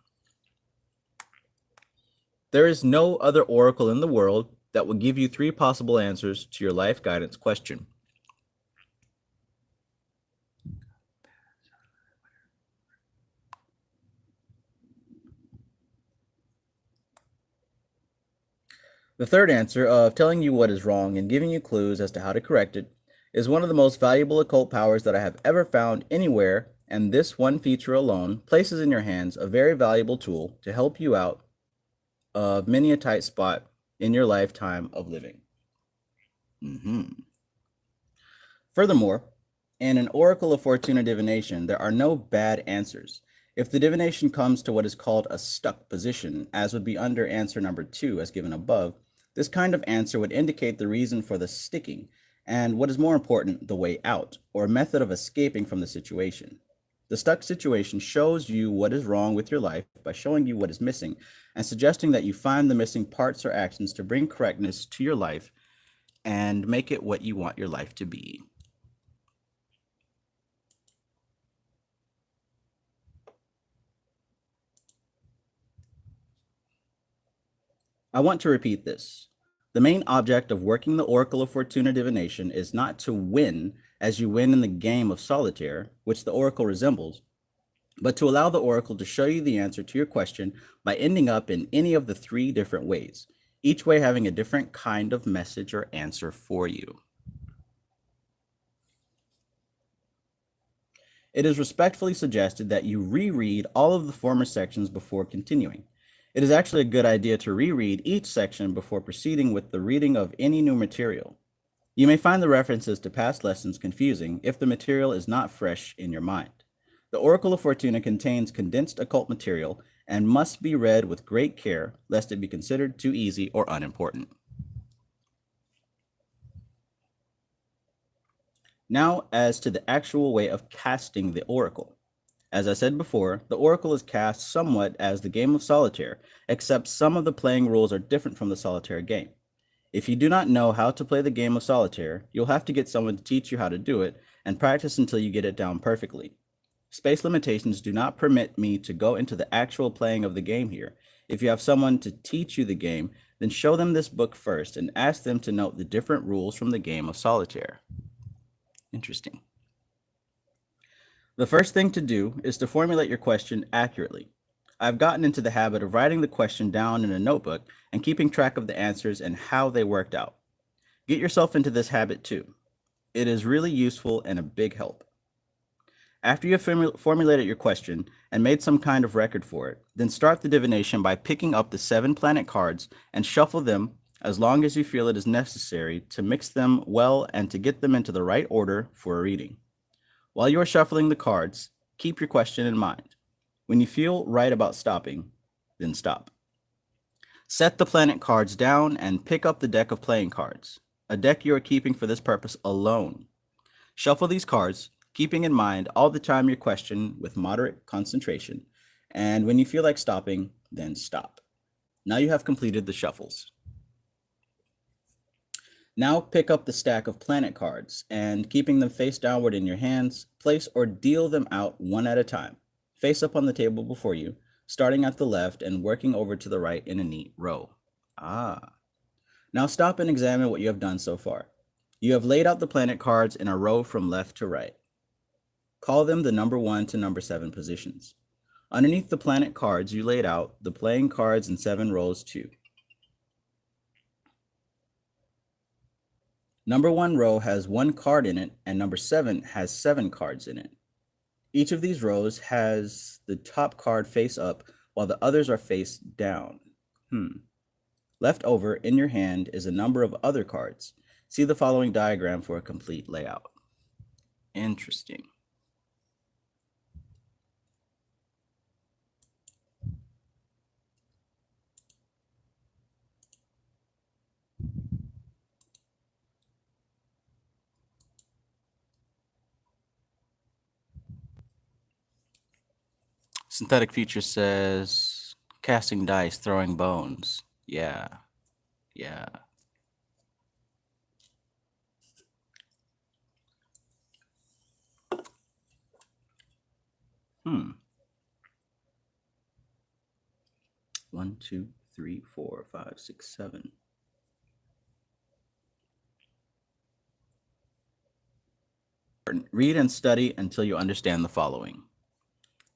There is no other oracle in the world that will give you 3 possible answers to your life guidance question. The third answer of telling you what is wrong and giving you clues as to how to correct it is one of the most valuable occult powers that I have ever found anywhere, and this one feature alone places in your hands a very valuable tool to help you out of many a tight spot in your lifetime of living. Furthermore, in an oracle of Fortuna divination, there are no bad answers. If the divination comes to what is called a stuck position, as would be under answer number 2 as given above, this kind of answer would indicate the reason for the sticking, and what is more important, the way out, or method of escaping from the situation. The stuck situation shows you what is wrong with your life by showing you what is missing and suggesting that you find the missing parts or actions to bring correctness to your life and make it what you want your life to be. I want to repeat this. The main object of working the Oracle of Fortuna divination is not to win as you win in the game of solitaire, which the Oracle resembles, but to allow the Oracle to show you the answer to your question by ending up in any of the 3 different ways, each way having a different kind of message or answer for you. It is respectfully suggested that you reread all of the former sections before continuing. It is actually a good idea to reread each section before proceeding with the reading of any new material. You may find the references to past lessons confusing if the material is not fresh in your mind. The Oracle of Fortuna contains condensed occult material and must be read with great care lest it be considered too easy or unimportant. Now, as to the actual way of casting the Oracle. As I said before, the Oracle is cast somewhat as the game of solitaire, except some of the playing rules are different from the solitaire game. If you do not know how to play the game of solitaire, you'll have to get someone to teach you how to do it and practice until you get it down perfectly. Space limitations do not permit me to go into the actual playing of the game here. If you have someone to teach you the game, then show them this book first and ask them to note the different rules from the game of solitaire. Interesting. The first thing to do is to formulate your question accurately. I've gotten into the habit of writing the question down in a notebook and keeping track of the answers and how they worked out. Get yourself into this habit too. It is really useful and a big help. After you have formulated your question and made some kind of record for it, then start the divination by picking up the 7 planet cards and shuffle them as long as you feel it is necessary to mix them well and to get them into the right order for a reading. While you are shuffling the cards, keep your question in mind. When you feel right about stopping, then stop. Set the planet cards down and pick up the deck of playing cards, a deck you are keeping for this purpose alone. Shuffle these cards, keeping in mind all the time your question with moderate concentration, and when you feel like stopping, then stop. Now you have completed the shuffles. Now pick up the stack of planet cards and, keeping them face downward in your hands, place or deal them out one at a time, face up on the table before you, starting at the left and working over to the right in a neat row. Now stop and examine what you have done so far. You have laid out the planet cards in a row from left to right. Call them the number 1 to number 7 positions. Underneath the planet cards you laid out the playing cards in 7 rows too. Number 1 row has 1 card in it, and number 7 has 7 cards in it. Each of these rows has the top card face up, while the others are face down. Left over in your hand is a number of other cards. See the following diagram for a complete layout. Interesting. Synthetic Future says, casting dice, throwing bones. Yeah. 1, 2, 3, 4, 5, 6, 7. Read and study until you understand the following.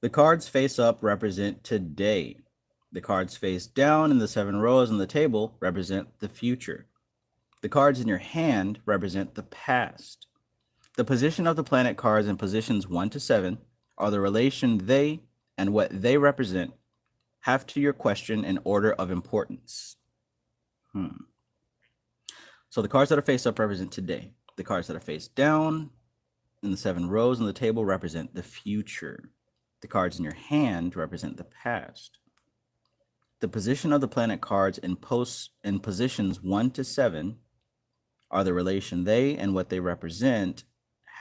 The cards face up represent today. The cards face down in the 7 rows on the table represent the future. The cards in your hand represent the past. The position of the planet cards in positions 1 to 7 are the relation they and what they represent have to your question in order of importance. So the cards that are face up represent today. The cards that are face down in the 7 rows on the table represent the future. The cards in your hand represent the past. The position of the planet cards in positions 1 to 7 are the relation they and what they represent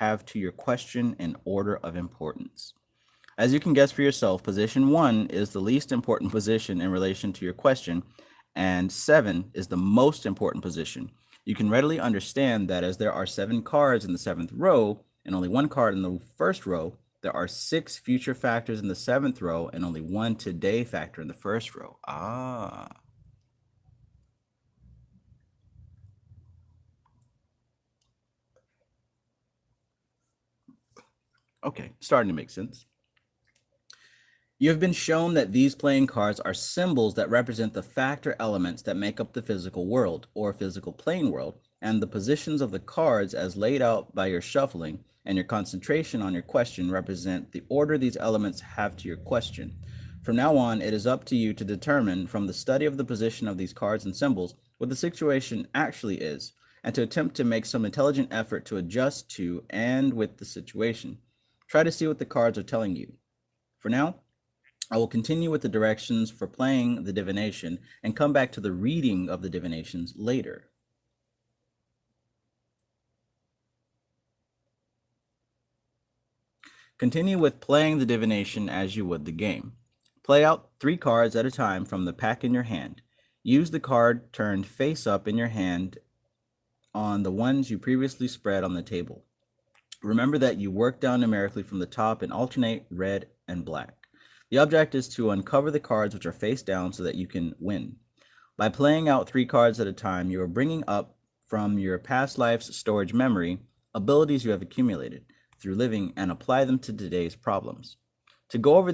have to your question in order of importance. As you can guess for yourself, position 1 is the least important position in relation to your question, and 7 is the most important position. You can readily understand that as there are 7 cards in the 7th row and only 1 card in the 1st row, there are 6 future factors in the 7th row and only 1 today factor in the 1st row. Okay, starting to make sense. You have been shown that these playing cards are symbols that represent the factor elements that make up the physical world or physical plane world, and the positions of the cards as laid out by your shuffling and your concentration on your question represent the order these elements have to your question. From now on, it is up to you to determine from the study of the position of these cards and symbols what the situation actually is, and to attempt to make some intelligent effort to adjust to and with the situation. Try to see what the cards are telling you. For now, I will continue with the directions for playing the divination and come back to the reading of the divinations later. Continue with playing the divination as you would the game. Play out 3 cards at a time from the pack in your hand. Use the card turned face up in your hand on the ones you previously spread on the table. Remember that you work down numerically from the top and alternate red and black. The object is to uncover the cards which are face down so that you can win. By playing out 3 cards at a time, you are bringing up from your past life's storage memory abilities you have accumulated through living and apply them to today's problems. To go over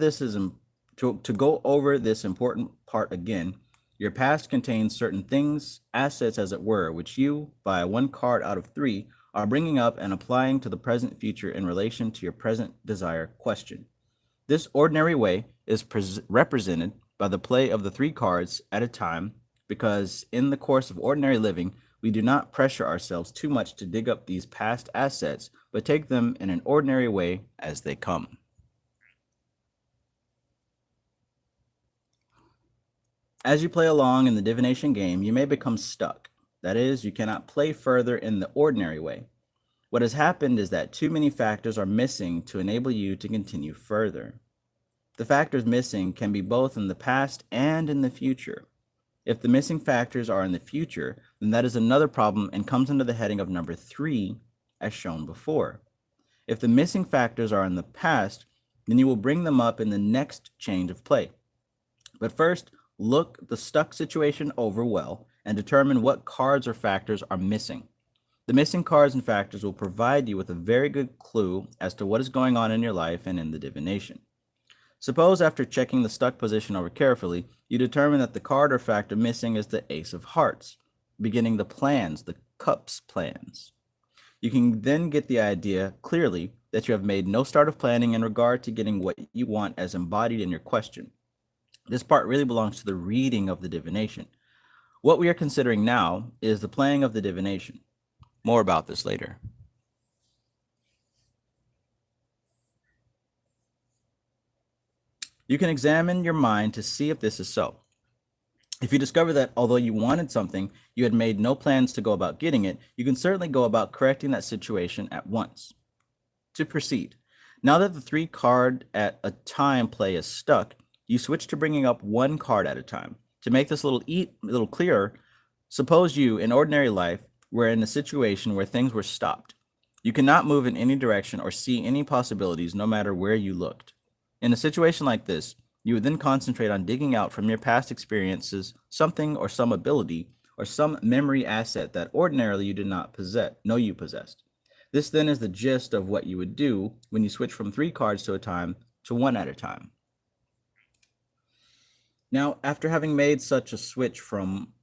this important part again, your past contains certain things, assets as it were, which you, by 1 card out of 3, are bringing up and applying to the present future in relation to your present desire question. This ordinary way is represented by the play of the 3 cards at a time because in the course of ordinary living, we do not pressure ourselves too much to dig up these past assets, but take them in an ordinary way as they come. As you play along in the divination game, you may become stuck. That is, you cannot play further in the ordinary way. What has happened is that too many factors are missing to enable you to continue further. The factors missing can be both in the past and in the future. If the missing factors are in the future, then that is another problem and comes under the heading of number 3, as shown before. If the missing factors are in the past, then you will bring them up in the next change of play. But first, look the stuck situation over well and determine what cards or factors are missing. The missing cards and factors will provide you with a very good clue as to what is going on in your life and in the divination. Suppose after checking the stuck position over carefully, you determine that the card or factor missing is the Ace of Hearts, beginning the plans, the Cups plans. You can then get the idea clearly that you have made no start of planning in regard to getting what you want as embodied in your question. This part really belongs to the reading of the divination. What we are considering now is the playing of the divination. More about this later. You can examine your mind to see if this is so. If you discover that although you wanted something, you had made no plans to go about getting it, you can certainly go about correcting that situation at once. To proceed, now that the 3 card at a time play is stuck, you switch to bringing up 1 card at a time. To make this a little clearer, suppose you, in ordinary life, were in a situation where things were stopped. You cannot move in any direction or see any possibilities no matter where you looked. In a situation like this, you would then concentrate on digging out from your past experiences something or some ability or some memory asset that ordinarily you did not know you possessed. This then is the gist of what you would do when you switch from 3 cards to a time to 1 at a time. Now, after having made such a switch from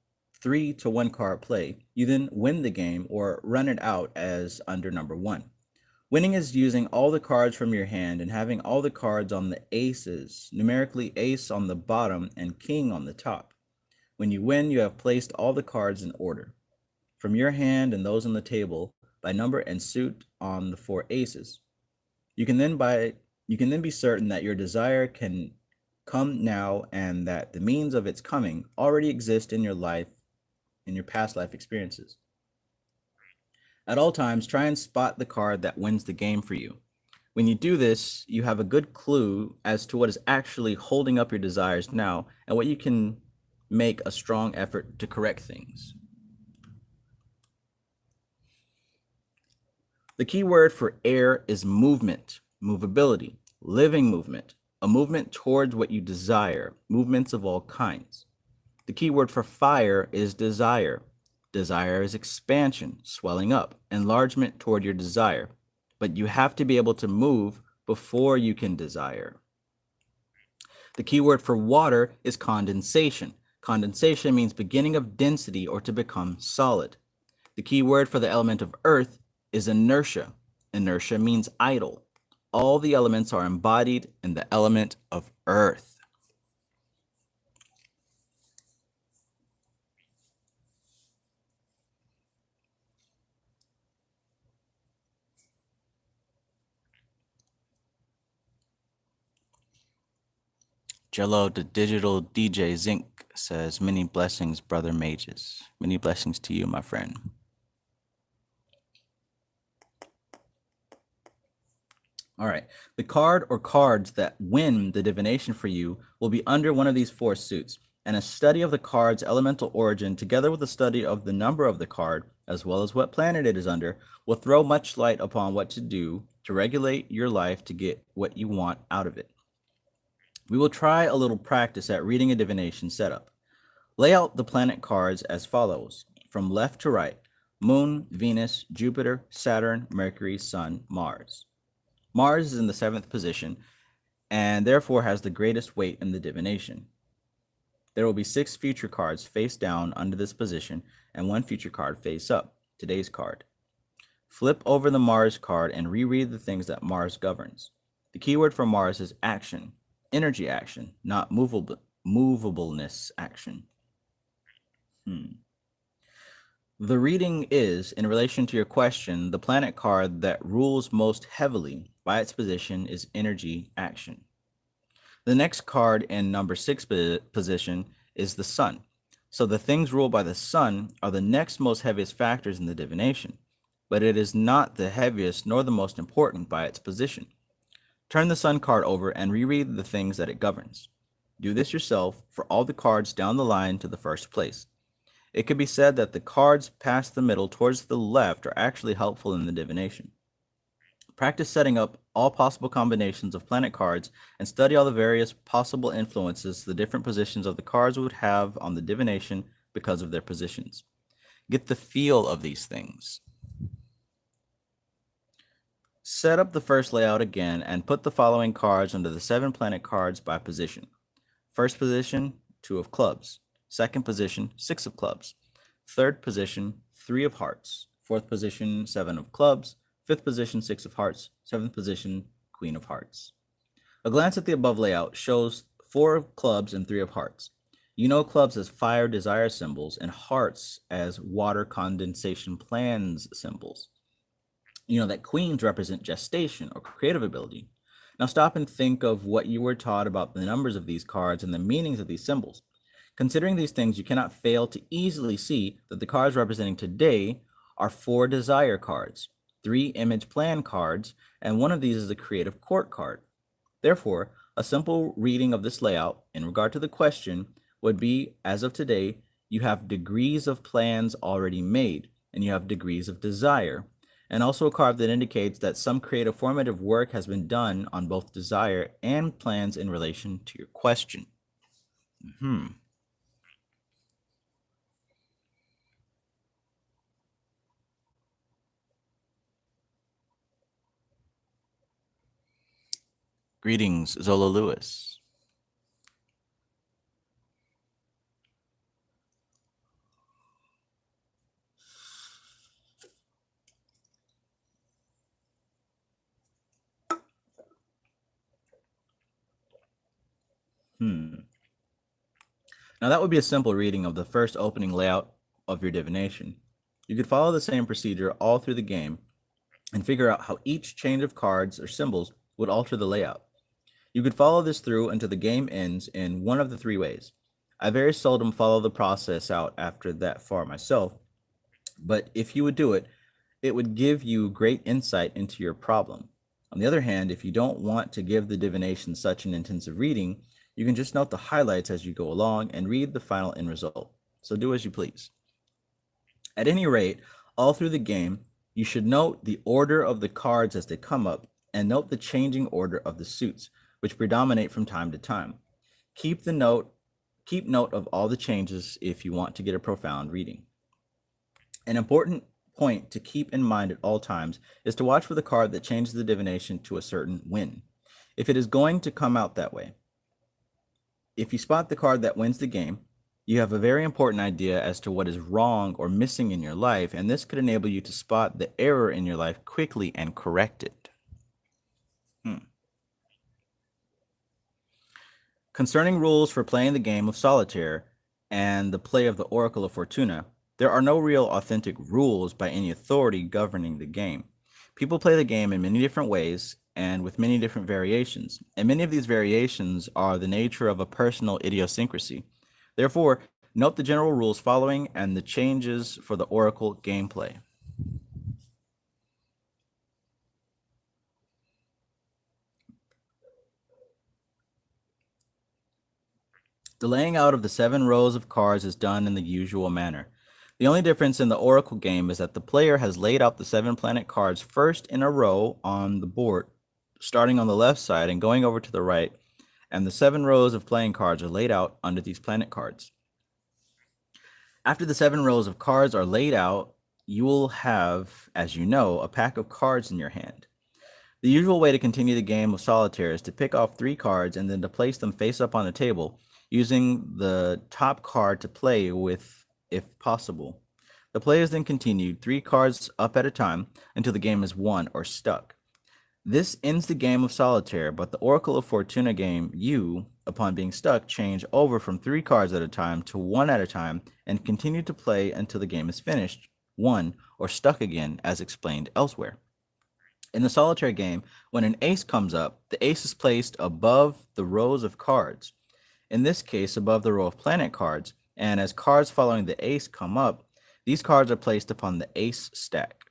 3 to 1 card play, you then win the game or run it out as under number 1. Winning is using all the cards from your hand and having all the cards on the aces, numerically ace on the bottom and king on the top. When you win, you have placed all the cards in order from your hand and those on the table by number and suit on the 4 aces. You can then be certain that your desire can come now and that the means of its coming already exist in your life, in your past life experiences. At all times, try and spot the card that wins the game for you. When you do this, you have a good clue as to what is actually holding up your desires now and what you can make a strong effort to correct things. The key word for air is movement, movability, living movement, a movement towards what you desire, movements of all kinds. The key word for fire is desire. Desire is expansion, swelling up, enlargement toward your desire. But you have to be able to move before you can desire. The key word for water is condensation. Condensation means beginning of density or to become solid. The key word for the element of earth is inertia. Inertia means idle. All the elements are embodied in the element of earth. Jello, the digital DJ Zinc, says, many blessings, brother mages. Many blessings to you, my friend. All right, the card or cards that win the divination for you will be under one of these 4 suits, and a study of the card's elemental origin together with a study of the number of the card, as well as what planet it is under, will throw much light upon what to do to regulate your life to get what you want out of it. We will try a little practice at reading a divination setup. Lay out the planet cards as follows, from left to right: Moon, Venus, Jupiter, Saturn, Mercury, Sun, Mars. Mars is in the 7th position and therefore has the greatest weight in the divination. There will be 6 future cards face down under this position and 1 future card face up, today's card. Flip over the Mars card and reread the things that Mars governs. The keyword for Mars is action, energy action, not movableness action. The reading is, in relation to your question, the planet card that rules most heavily by its position is energy action. The next card in number 6 position is the sun. So the things ruled by the sun are the next most heaviest factors in the divination, but it is not the heaviest nor the most important by its position. Turn the sun card over and reread the things that it governs. Do this yourself for all the cards down the line to the first place. It could be said that the cards past the middle towards the left are actually helpful in the divination. Practice setting up all possible combinations of planet cards and study all the various possible influences the different positions of the cards would have on the divination because of their positions. Get the feel of these things. Set up the first layout again and put the following cards under the 7 planet cards by position. First position, 2 of clubs. Second position, 6 of clubs. Third position, 3 of hearts. Fourth position, 7 of clubs. Fifth position, 6 of hearts. Seventh position, Queen of Hearts. A glance at the above layout shows 4 of clubs and 3 of hearts. You know clubs as fire desire symbols and hearts as water condensation plans symbols. You know that queens represent gestation or creative ability. Now stop and think of what you were taught about the numbers of these cards and the meanings of these symbols. Considering these things, you cannot fail to easily see that the cards representing today are 4 desire cards, 3 image plan cards, and one of these is a creative court card. Therefore, a simple reading of this layout in regard to the question would be, as of today, you have degrees of plans already made, and you have degrees of desire. and also a card that indicates that some creative formative work has been done on both desire and plans in relation to your question. Greetings, Zola Lewis. Now that would be a simple reading of the first opening layout of your divination. You could follow the same procedure all through the game and figure out how each change of cards or symbols would alter the layout. You could follow this through until the game ends in one of the three ways. I very seldom follow the process out after that far myself, but if you would do it, it would give you great insight into your problem. On the other hand, if you don't want to give the divination such an intensive reading, you can just note the highlights as you go along and read the final end result. So do as you please. At any rate, all through the game, you should note the order of the cards as they come up and note the changing order of the suits, which predominate from time to time. Keep note of all the changes if you want to get a profound reading. An important point to keep in mind at all times is to watch for the card that changes the divination to a certain win, if it is going to come out that way. If you spot the card that wins the game, you have a very important idea as to what is wrong or missing in your life, and this could enable you to spot the error in your life quickly and correct it. Concerning rules for playing the game of solitaire and the play of the Oracle of Fortuna, there are no real authentic rules by any authority governing the game. People play the game in many different ways and with many different variations, and many of these variations are the nature of a personal idiosyncrasy. Therefore, note the general rules following and the changes for the Oracle gameplay. The laying out of the 7 rows of cards is done in the usual manner. The only difference in the Oracle game is that the player has laid out the 7 planet cards first in a row on the board, starting on the left side and going over to the right, and the 7 rows of playing cards are laid out under these planet cards. After the 7 rows of cards are laid out, you will have, as you know, a pack of cards in your hand. The usual way to continue the game of solitaire is to pick off 3 cards and then to place them face up on the table, using the top card to play with if possible. The play is then continued 3 cards up at a time until the game is won or stuck. This ends the game of solitaire, but the Oracle of Fortuna game, you, upon being stuck, change over from 3 cards at a time to 1 at a time and continue to play until the game is finished, won, or stuck again, as explained elsewhere. In the solitaire game, when an ace comes up, the ace is placed above the rows of cards, in this case above the row of planet cards, and as cards following the ace come up, these cards are placed upon the ace stack.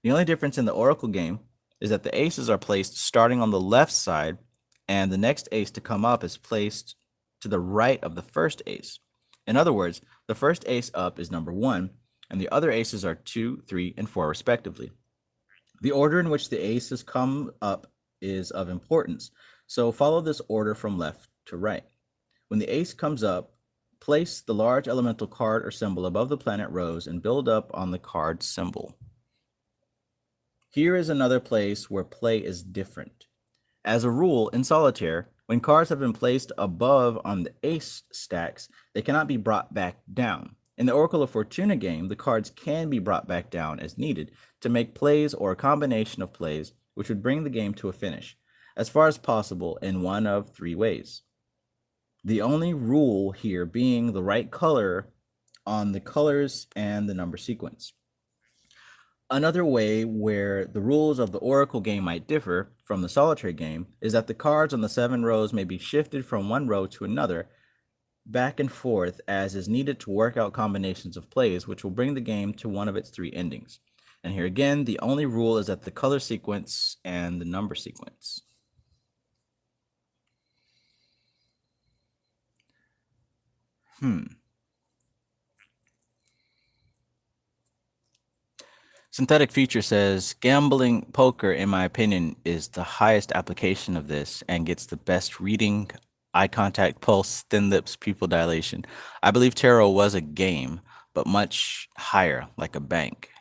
The only difference in the Oracle game is that the aces are placed starting on the left side, and the next ace to come up is placed to the right of the first ace. In other words, the first ace up is number 1, and the other aces are 2, 3, and 4 respectively. The order in which the aces come up is of importance, so follow this order from left to right. When the ace comes up, place the large elemental card or symbol above the planet rows and build up on the card symbol. Here is another place where play is different. As a rule, in solitaire, when cards have been placed above on the ace stacks, they cannot be brought back down. In the Oracle of Fortuna game, the cards can be brought back down as needed to make plays or a combination of plays which would bring the game to a finish, as far as possible in one of 3 ways. The only rule here being the right color on the colors and the number sequence. Another way where the rules of the Oracle game might differ from the solitaire game is that the cards on the 7 rows may be shifted from one row to another, back and forth as is needed to work out combinations of plays which will bring the game to one of its 3 endings. And here again, the only rule is that the color sequence and the number sequence. Synthetic Future says gambling poker, in my opinion, is the highest application of this and gets the best reading, eye contact, pulse, thin lips, pupil dilation. I believe tarot was a game, but much higher, like a bank.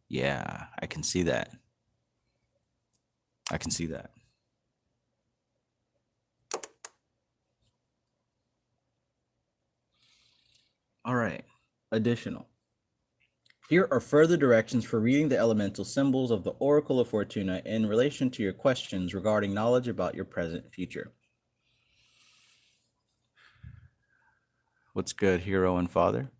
Yeah, I can see that. I can see that. All right. Additional. Here are further directions for reading the elemental symbols of the Oracle of Fortuna in relation to your questions regarding knowledge about your present future. What's good, hero and father?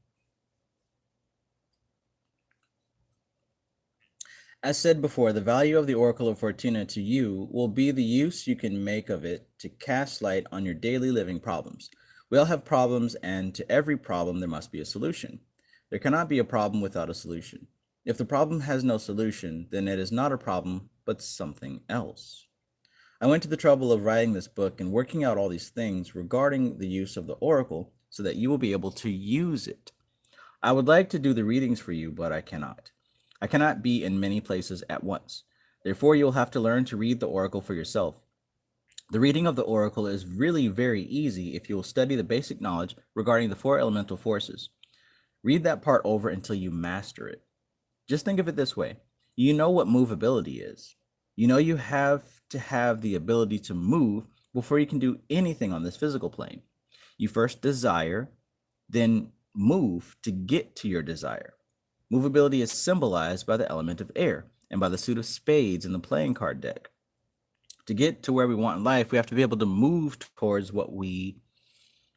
As said before, the value of the Oracle of Fortuna to you will be the use you can make of it to cast light on your daily living problems. We all have problems, and to every problem there must be a solution. There cannot be a problem without a solution. If the problem has no solution, then it is not a problem, but something else. I went to the trouble of writing this book and working out all these things regarding the use of the Oracle so that you will be able to use it. I would like to do the readings for you, but I cannot. I cannot be in many places at once. Therefore, you will have to learn to read the Oracle for yourself. The reading of the Oracle is really very easy if you will study the basic knowledge regarding the four elemental forces. Read that part over until you master it. Just think of it this way. You know what movability is. You know you have to have the ability to move before you can do anything on this physical plane. You first desire, then move to get to your desire. Movability is symbolized by the element of air and by the suit of spades in the playing card deck. To get to where we want in life, we have to be able to move towards what we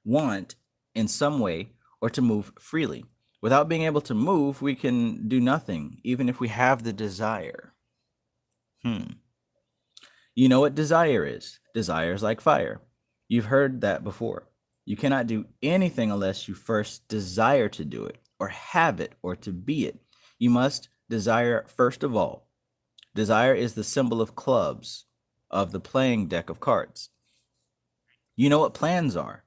want in some way or to move freely. Without being able to move, we can do nothing, even if we have the desire. You know what desire is. Desire is like fire. You've heard that before. You cannot do anything unless you first desire to do it, or have it, or to be it. You must desire first of all. Desire is the symbol of clubs, of the playing deck of cards. You know what plans are.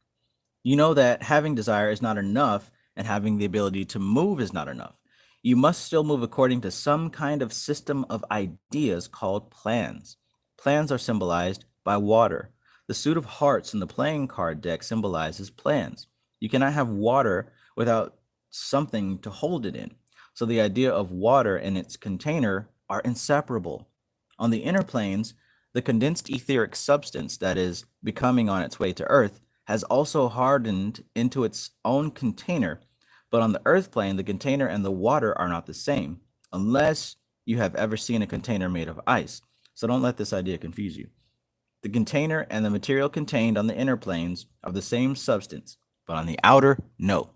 You know that having desire is not enough, and having the ability to move is not enough. You must still move according to some kind of system of ideas called plans. Plans are symbolized by water. The suit of hearts in the playing card deck symbolizes plans. You cannot have water without something to hold it in. So the idea of water and its container are inseparable. On the inner planes, the condensed etheric substance that is becoming on its way to Earth has also hardened into its own container. But on the Earth plane, the container and the water are not the same, unless you have ever seen a container made of ice. So don't let this idea confuse you. The container and the material contained on the inner planes are the same substance, but on the outer, no.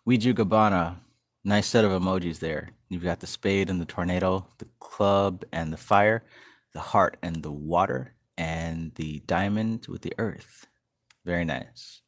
Ouija Gabbana, nice set of emojis there. You've got the spade and the tornado, the club and the fire, the heart and the water, and the diamond with the earth. Very nice.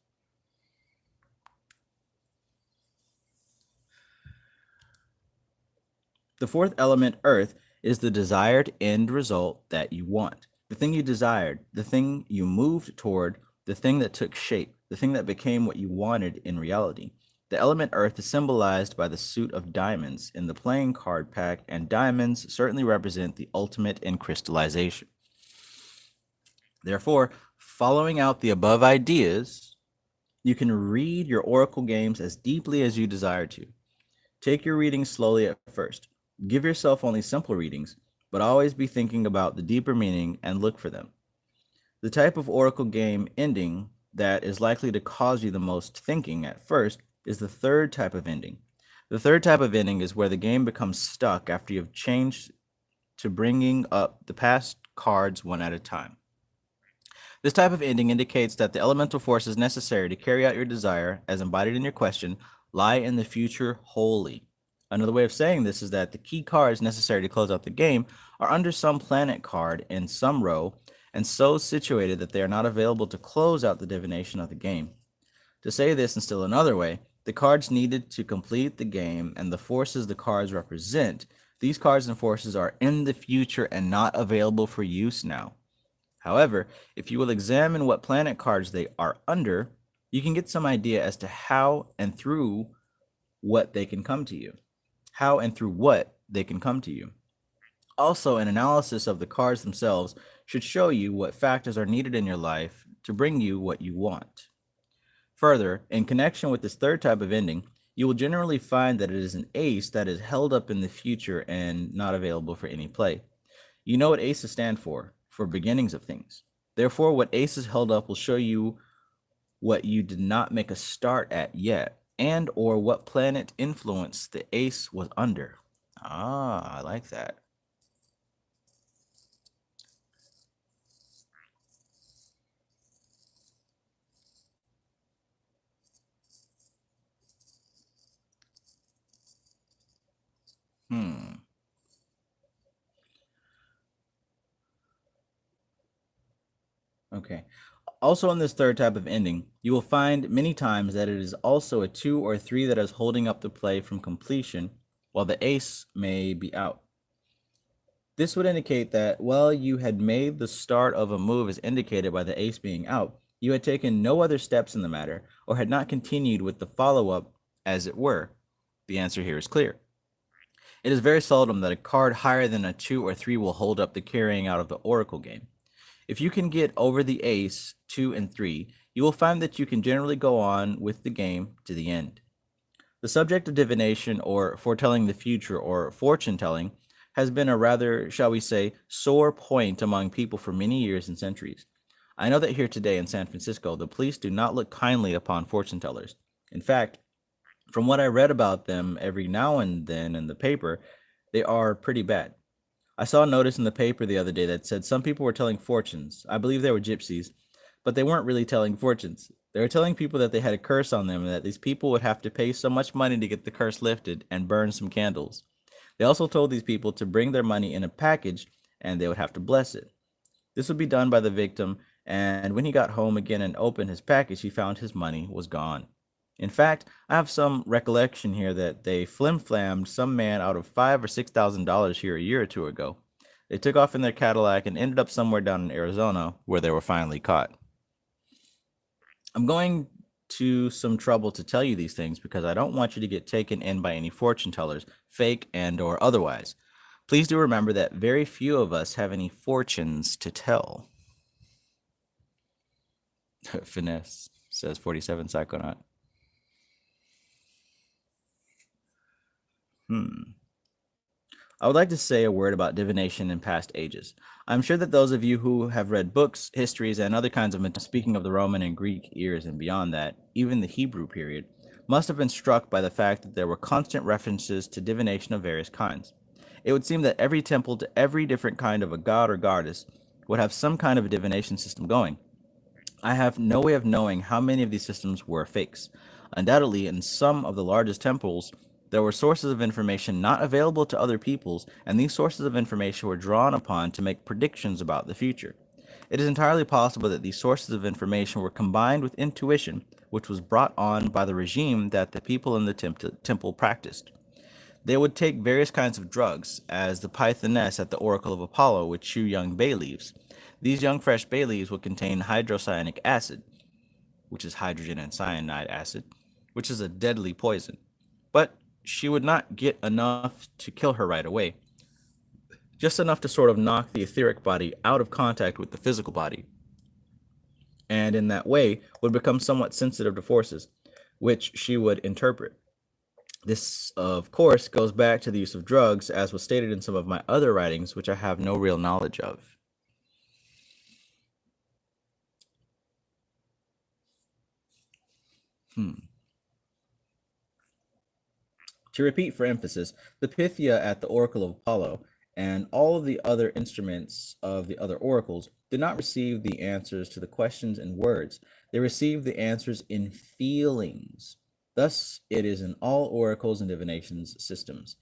The fourth element, earth, is the desired end result that you want. The thing you desired, the thing you moved toward, the thing that took shape, the thing that became what you wanted in reality. The element earth is symbolized by the suit of diamonds in the playing card pack, and diamonds certainly represent the ultimate in crystallization. Therefore, following out the above ideas, you can read your oracle games as deeply as you desire to. Take your readings slowly at first. Give yourself only simple readings, but always be thinking about the deeper meaning and look for them. The type of oracle game ending that is likely to cause you the most thinking at first is the third type of ending. The third type of ending is where the game becomes stuck after you've changed to bringing up the past cards one at a time. This type of ending indicates that the elemental forces necessary to carry out your desire, as embodied in your question, lie in the future wholly. Another way of saying this is that the key cards necessary to close out the game are under some planet card in some row, and so situated that they are not available to close out the divination of the game. To say this in still another way, the cards needed to complete the game and the forces the cards represent, these cards and forces are in the future and not available for use now. However, if you will examine what planet cards they are under, you can get some idea as to how and through what they can come to you. How and through what they can come to you. Also, an analysis of the cards themselves should show you what factors are needed in your life to bring you what you want. Further, in connection with this third type of ending, you will generally find that it is an ace that is held up in the future and not available for any play. You know what aces stand for beginnings of things. Therefore, what aces held up will show you what you did not make a start at yet, and or what planet influence the ace was under. Ah, I like that. Hmm. Okay. Also, in this third type of ending, you will find many times that it is also a 2 or 3 that is holding up the play from completion, while the ace may be out. This would indicate that while you had made the start of a move as indicated by the ace being out, you had taken no other steps in the matter, or had not continued with the follow up, as it were. The answer here is clear. It is very seldom that a card higher than a 2 or 3 will hold up the carrying out of the oracle game. If you can get over the ace, 2, and 3, you will find that you can generally go on with the game to the end. The subject of divination, or foretelling the future, or fortune telling, has been a rather, shall we say, sore point among people for many years and centuries. I know that here today in San Francisco, the police do not look kindly upon fortune tellers. In fact, from what I read about them every now and then in the paper, they are pretty bad. I saw a notice in the paper the other day that said some people were telling fortunes. I believe they were gypsies, but they weren't really telling fortunes. They were telling people that they had a curse on them and that these people would have to pay so much money to get the curse lifted and burn some candles. They also told these people to bring their money in a package and they would have to bless it. This would be done by the victim, and when he got home again and opened his package, he found his money was gone. In fact, I have some recollection here that they flim-flammed some man out of $5,000 or $6,000 here a year or two ago. They took off in their Cadillac and ended up somewhere down in Arizona where they were finally caught. I'm going to some trouble to tell you these things because I don't want you to get taken in by any fortune tellers, fake and or otherwise. Please do remember that very few of us have any fortunes to tell. Finesse, says 47 Psychonaut. I would like to say a word about divination in past ages. I'm sure that those of you who have read books, histories, and other kinds of speaking of the Roman and Greek eras and beyond that, even the Hebrew period, must have been struck by the fact that there were constant references to divination of various kinds. It would seem that every temple to every different kind of a god or goddess would have some kind of a divination system going. I have no way of knowing how many of these systems were fakes. Undoubtedly, in some of the largest temples, there were sources of information not available to other peoples, and these sources of information were drawn upon to make predictions about the future. It is entirely possible that these sources of information were combined with intuition, which was brought on by the regime that the people in the temple practiced. They would take various kinds of drugs, as the pythoness at the oracle of Apollo would chew young bay leaves. These young fresh bay leaves would contain hydrocyanic acid, which is hydrogen and cyanide acid, which is a deadly poison. But she would not get enough to kill her right away, just enough to sort of knock the etheric body out of contact with the physical body, and in that way would become somewhat sensitive to forces, which she would interpret. This, of course, goes back to the use of drugs, as was stated in some of my other writings, which I have no real knowledge of. To repeat for emphasis, the Pythia at the Oracle of Apollo and all of the other instruments of the other oracles did not receive the answers to the questions in words. They received the answers in feelings. Thus, it is in all oracles and divinations systems.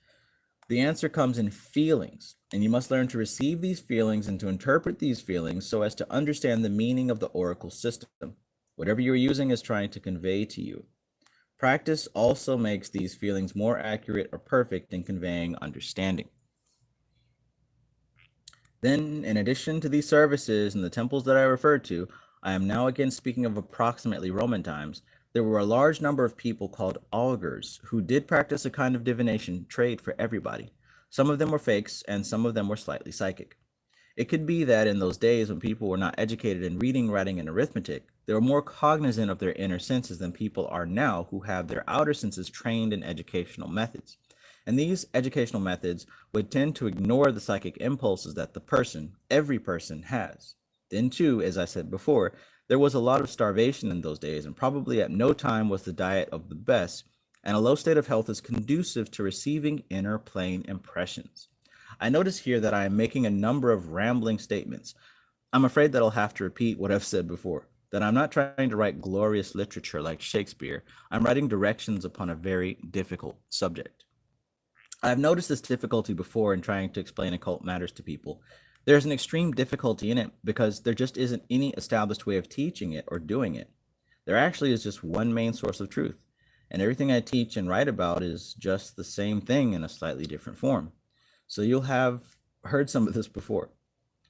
The answer comes in feelings, and you must learn to receive these feelings and to interpret these feelings so as to understand the meaning of the oracle system, whatever you're using is trying to convey to you. Practice also makes these feelings more accurate or perfect in conveying understanding. Then, in addition to these services in the temples that I referred to, I am now again speaking of approximately Roman times. there were a large number of people called augurs who did practice a kind of divination trade for everybody. Some of them were fakes, and some of them were slightly psychic. It could be that in those days when people were not educated in reading, writing, and arithmetic, they were more cognizant of their inner senses than people are now who have their outer senses trained in educational methods. And these educational methods would tend to ignore the psychic impulses that every person has. Then, too, as I said before, there was a lot of starvation in those days, and probably at no time was the diet of the best, and a low state of health is conducive to receiving inner plane impressions. I notice here that I am making a number of rambling statements. I'm afraid that I'll have to repeat what I've said before, that I'm not trying to write glorious literature like Shakespeare. I'm writing directions upon a very difficult subject. I've noticed this difficulty before in trying to explain occult matters to people. There's an extreme difficulty in it because there just isn't any established way of teaching it or doing it. There actually is just one main source of truth, and everything I teach and write about is just the same thing in a slightly different form. So you'll have heard some of this before.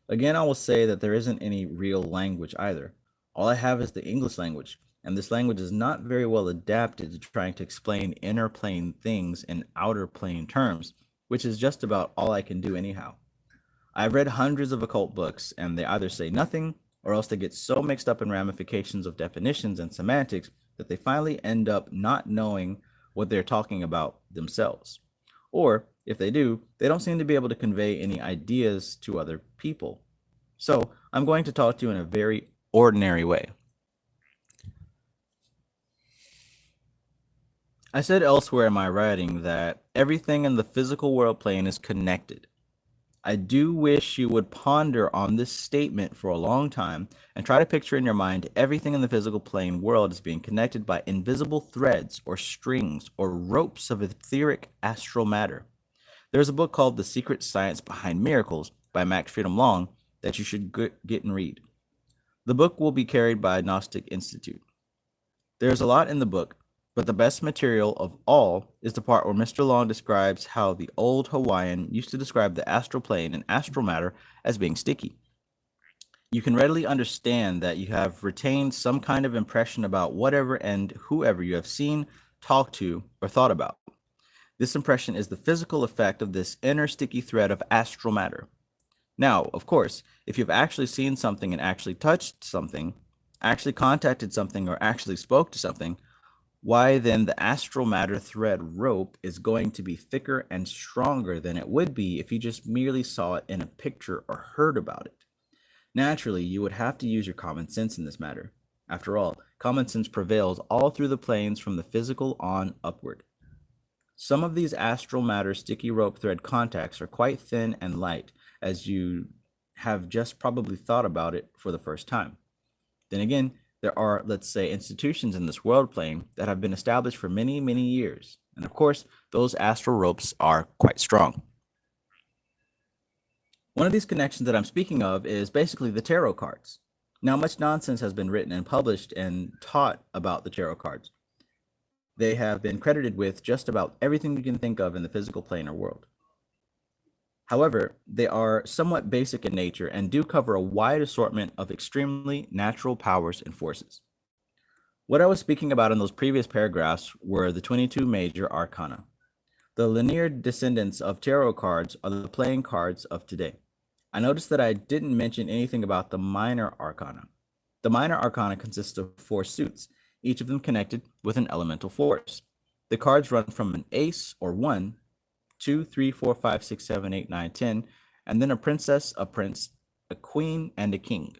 Again, I will say that there isn't any real language either. All I have is the English language, and this language is not very well adapted to trying to explain inner plane things in outer plane terms, which is just about all I can do anyhow. I've read hundreds of occult books, and they either say nothing, or else they get so mixed up in ramifications of definitions and semantics that they finally end up not knowing what they're talking about themselves. Or, if they do, they don't seem to be able to convey any ideas to other people. So, I'm going to talk to you in a very ordinary way. I said elsewhere in my writing that everything in the physical world plane is connected. I do wish you would ponder on this statement for a long time and try to picture in your mind everything in the physical plane world as being connected by invisible threads or strings or ropes of etheric astral matter. There's a book called The Secret Science Behind Miracles by Max Freedom Long that you should get and read. The book will be carried by Gnostic Institute. There's a lot in the book, but the best material of all is the part where Mr. Long describes how the old Hawaiian used to describe the astral plane and astral matter as being sticky. You can readily understand that you have retained some kind of impression about whatever and whoever you have seen, talked to, or thought about. This impression is the physical effect of this inner sticky thread of astral matter. Now, of course, if you've actually seen something and actually touched something, actually contacted something, or actually spoke to something, why then the astral matter thread rope is going to be thicker and stronger than it would be if you just merely saw it in a picture or heard about it. Naturally, you would have to use your common sense in this matter. After all, common sense prevails all through the planes from the physical on upward. Some of these astral matter sticky rope thread contacts are quite thin and light, as you have just probably thought about it for the first time. Then again, there are, let's say, institutions in this world plane that have been established for many, many years. And of course, those astral ropes are quite strong. One of these connections that I'm speaking of is basically the tarot cards. Now, much nonsense has been written and published and taught about the tarot cards. They have been credited with just about everything you can think of in the physical plane or world. However, they are somewhat basic in nature and do cover a wide assortment of extremely natural powers and forces. What I was speaking about in those previous paragraphs were the 22 major arcana. The linear descendants of tarot cards are the playing cards of today. I noticed that I didn't mention anything about the minor arcana. The minor arcana consists of 4 suits, each of them connected with an elemental force. The cards run from an ace or 1, 2, 3, 4, 5, 6, 7, 8, 9, 10, and then a princess, a prince, a queen, and a king.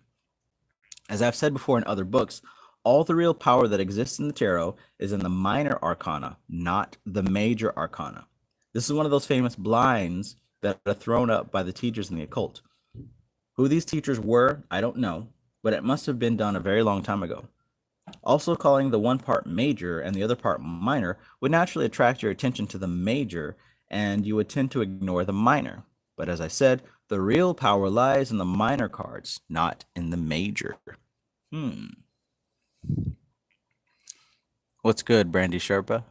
As I've said before in other books, all the real power that exists in the tarot is in the minor arcana, not the major arcana. This is one of those famous blinds that are thrown up by the teachers in the occult. Who these teachers were, I don't know, but it must have been done a very long time ago. Also, calling the one part major and the other part minor would naturally attract your attention to the major, and you would tend to ignore the minor. But as I said, the real power lies in the minor cards, not in the major. What's good, Brandy Sherpa?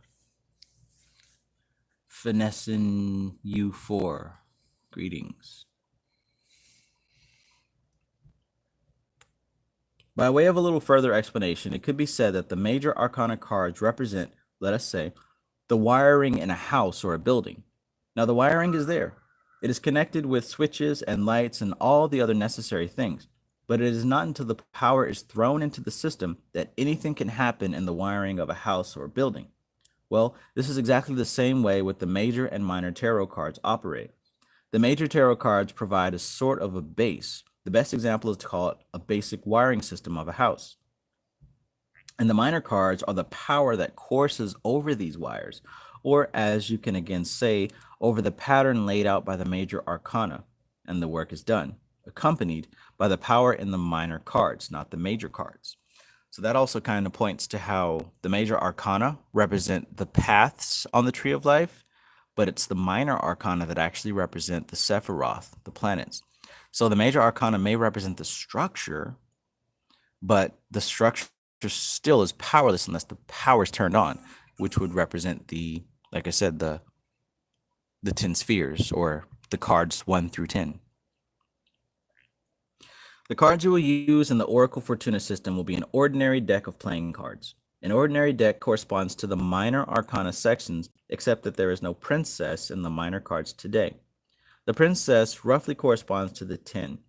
Finessing U4. Greetings. By way of a little further explanation, it could be said that the major arcana cards represent, let us say, the wiring in a house or a building. Now, the wiring is there. It is connected with switches and lights and all the other necessary things. But it is not until the power is thrown into the system that anything can happen in the wiring of a house or building. Well, this is exactly the same way with the major and minor tarot cards operate. The major tarot cards provide a sort of a base. The best example is to call it a basic wiring system of a house. And the minor cards are the power that courses over these wires, or as you can again say, over the pattern laid out by the major arcana, and the work is done, accompanied by the power in the minor cards, not the major cards. So that also kind of points to how the major arcana represent the paths on the tree of life, but it's the minor arcana that actually represent the Sephiroth, the planets. So the major arcana may represent the structure, but the structure still is powerless unless the power is turned on, which would represent the, like I said, the 10 spheres, or the cards 1 through 10. The cards you will use in the Oracle Fortuna system will be an ordinary deck of playing cards. An ordinary deck corresponds to the minor arcana sections, except that there is no princess in the minor cards today. The princess roughly corresponds to the 10.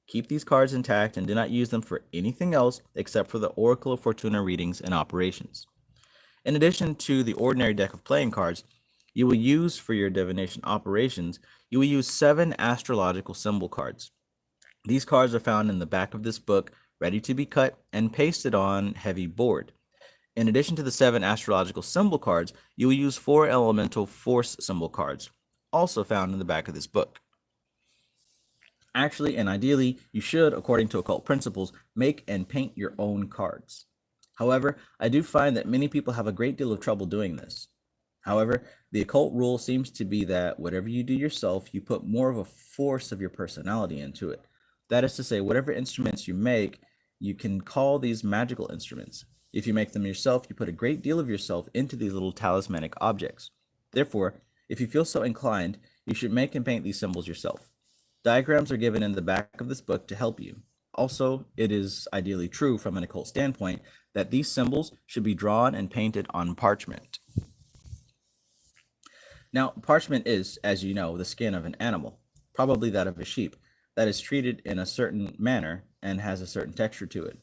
Keep these cards intact and do not use them for anything else except for the Oracle of Fortuna readings and operations. In addition to the ordinary deck of playing cards, you will use for your divination operations, you will use 7 astrological symbol cards. These cards are found in the back of this book, ready to be cut and pasted on heavy board. In addition to the 7 astrological symbol cards, you will use 4 elemental force symbol cards, also found in the back of this book. Actually, and ideally, you should, according to occult principles, make and paint your own cards. However, I do find that many people have a great deal of trouble doing this. However, the occult rule seems to be that whatever you do yourself, you put more of a force of your personality into it. That is to say, whatever instruments you make, you can call these magical instruments. If you make them yourself, you put a great deal of yourself into these little talismanic objects. Therefore, if you feel so inclined, you should make and paint these symbols yourself. Diagrams are given in the back of this book to help you. Also, it is ideally true from an occult standpoint that these symbols should be drawn and painted on parchment. Now, parchment is, as you know, the skin of an animal, probably that of a sheep, that is treated in a certain manner and has a certain texture to it.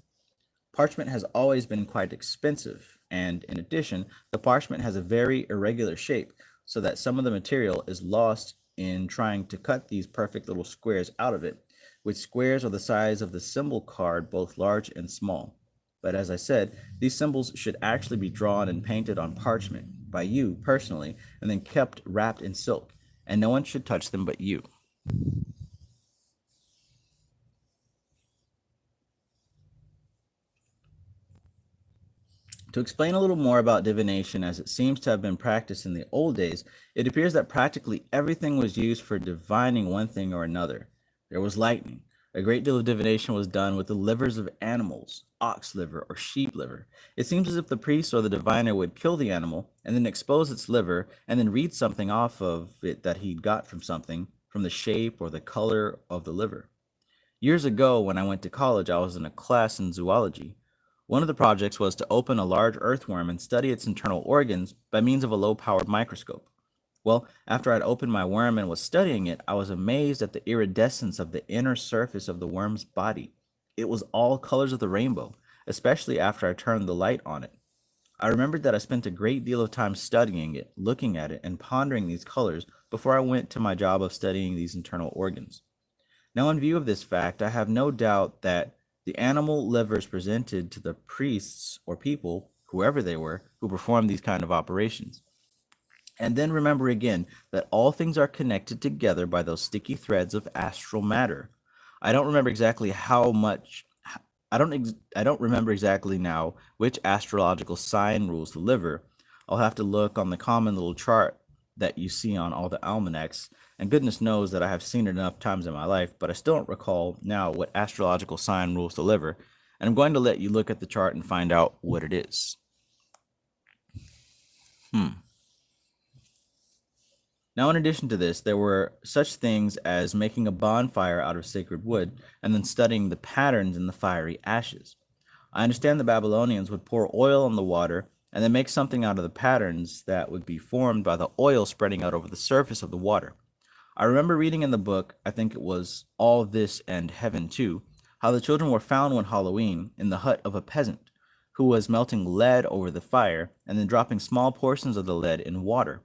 Parchment has always been quite expensive, and in addition, the parchment has a very irregular shape, so that some of the material is lost in trying to cut these perfect little squares out of it, which squares are the size of the symbol card, both large and small. But as I said, these symbols should actually be drawn and painted on parchment by you personally, and then kept wrapped in silk, and no one should touch them but you. To explain a little more about divination as it seems to have been practiced in the old days, it appears that practically everything was used for divining one thing or another. There was lightning. A great deal of divination was done with the livers of animals, ox liver or sheep liver. It seems as if the priest or the diviner would kill the animal and then expose its liver and then read something off of it that he'd got from something, from the shape or the color of the liver. Years ago, when I went to college, I was in a class in zoology. One of the projects was to open a large earthworm and study its internal organs by means of a low-powered microscope. Well, after I'd opened my worm and was studying it, I was amazed at the iridescence of the inner surface of the worm's body. It was all colors of the rainbow, especially after I turned the light on it. I remembered that I spent a great deal of time studying it, looking at it, and pondering these colors before I went to my job of studying these internal organs. Now, in view of this fact, I have no doubt that the animal livers presented to the priests or people, whoever they were, who performed these kind of operations. And then remember again that all things are connected together by those sticky threads of astral matter. I don't remember exactly how much I don't remember exactly now which astrological sign rules the liver. I'll have to look on the common little chart that you see on all the almanacs, and goodness knows that I have seen it enough times in my life, but I still don't recall now what astrological sign rules the liver, and I'm going to let you look at the chart and find out what it is. Now, in addition to this, there were such things as making a bonfire out of sacred wood and then studying the patterns in the fiery ashes. I understand the Babylonians would pour oil on the water and then make something out of the patterns that would be formed by the oil spreading out over the surface of the water. I remember reading in the book, I think it was All This and Heaven Too, how the children were found one Halloween in the hut of a peasant who was melting lead over the fire and then dropping small portions of the lead in water.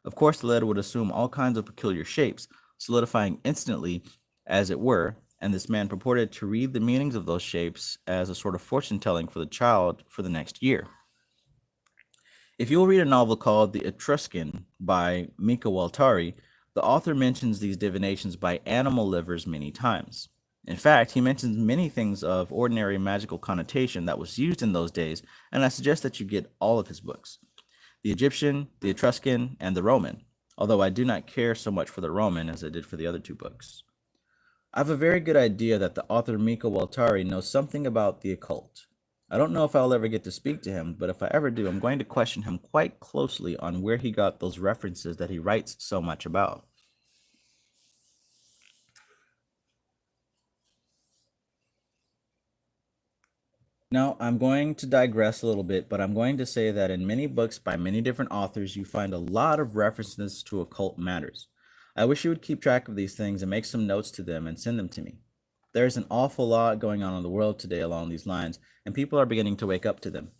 Of course, the lead would assume all kinds of peculiar shapes, solidifying instantly, as it were, and this man purported to read the meanings of those shapes as a sort of fortune telling for the child for the next year. If you will read a novel called The Etruscan by Mika Waltari, the author mentions these divinations by animal livers many times. In fact, he mentions many things of ordinary magical connotation that was used in those days, and I suggest that you get all of his books. The Egyptian, the Etruscan, and the Roman, although I do not care so much for the Roman as I did for the other two books. I have a very good idea that the author Mika Waltari knows something about the occult. I don't know if I'll ever get to speak to him, but if I ever do, I'm going to question him quite closely on where he got those references that he writes so much about. Now, I'm going to digress a little bit, but I'm going to say that in many books by many different authors, you find a lot of references to occult matters. I wish you would keep track of these things and make some notes to them and send them to me. There's an awful lot going on in the world today along these lines, and people are beginning to wake up to them.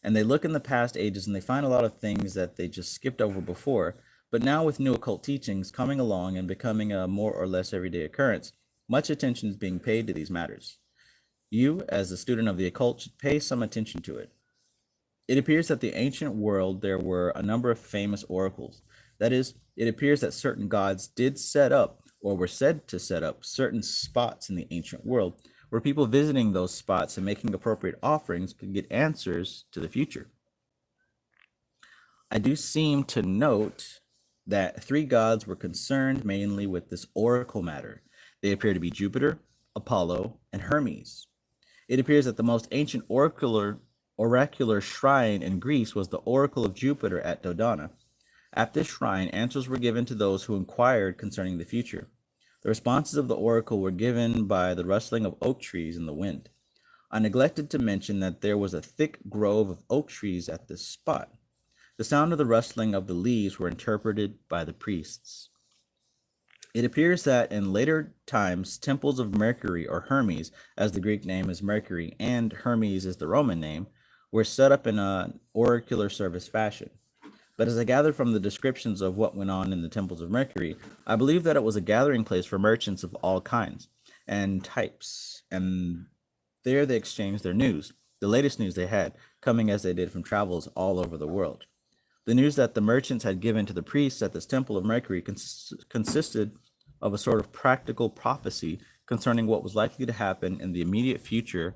And they look in the past ages and they find a lot of things that they just skipped over before, but now with new occult teachings coming along and becoming a more or less everyday occurrence, much attention is being paid to these matters. You, as a student of the occult, should pay some attention to it. It appears that the ancient world there were a number of famous oracles. That is, it appears that certain gods did set up, or were said to set up, certain spots in the ancient world where people visiting those spots and making appropriate offerings could get answers to the future. I do seem to note that three gods were concerned mainly with this oracle matter. They appear to be Jupiter, Apollo, and Hermes. It appears that the most ancient oracular shrine in Greece was the Oracle of Jupiter at Dodona. At this shrine, answers were given to those who inquired concerning the future. The responses of the oracle were given by the rustling of oak trees in the wind. I neglected to mention that there was a thick grove of oak trees at this spot. The sound of the rustling of the leaves were interpreted by the priests. It appears that in later times, temples of Mercury, or Hermes, as the Greek name is Mercury, and Hermes is the Roman name, were set up in an oracular service fashion. But as I gathered from the descriptions of what went on in the temples of Mercury, I believe that it was a gathering place for merchants of all kinds and types, and there they exchanged their news, the latest news they had, coming as they did from travels all over the world. The news that the merchants had given to the priests at this temple of Mercury consisted of a sort of practical prophecy concerning what was likely to happen in the immediate future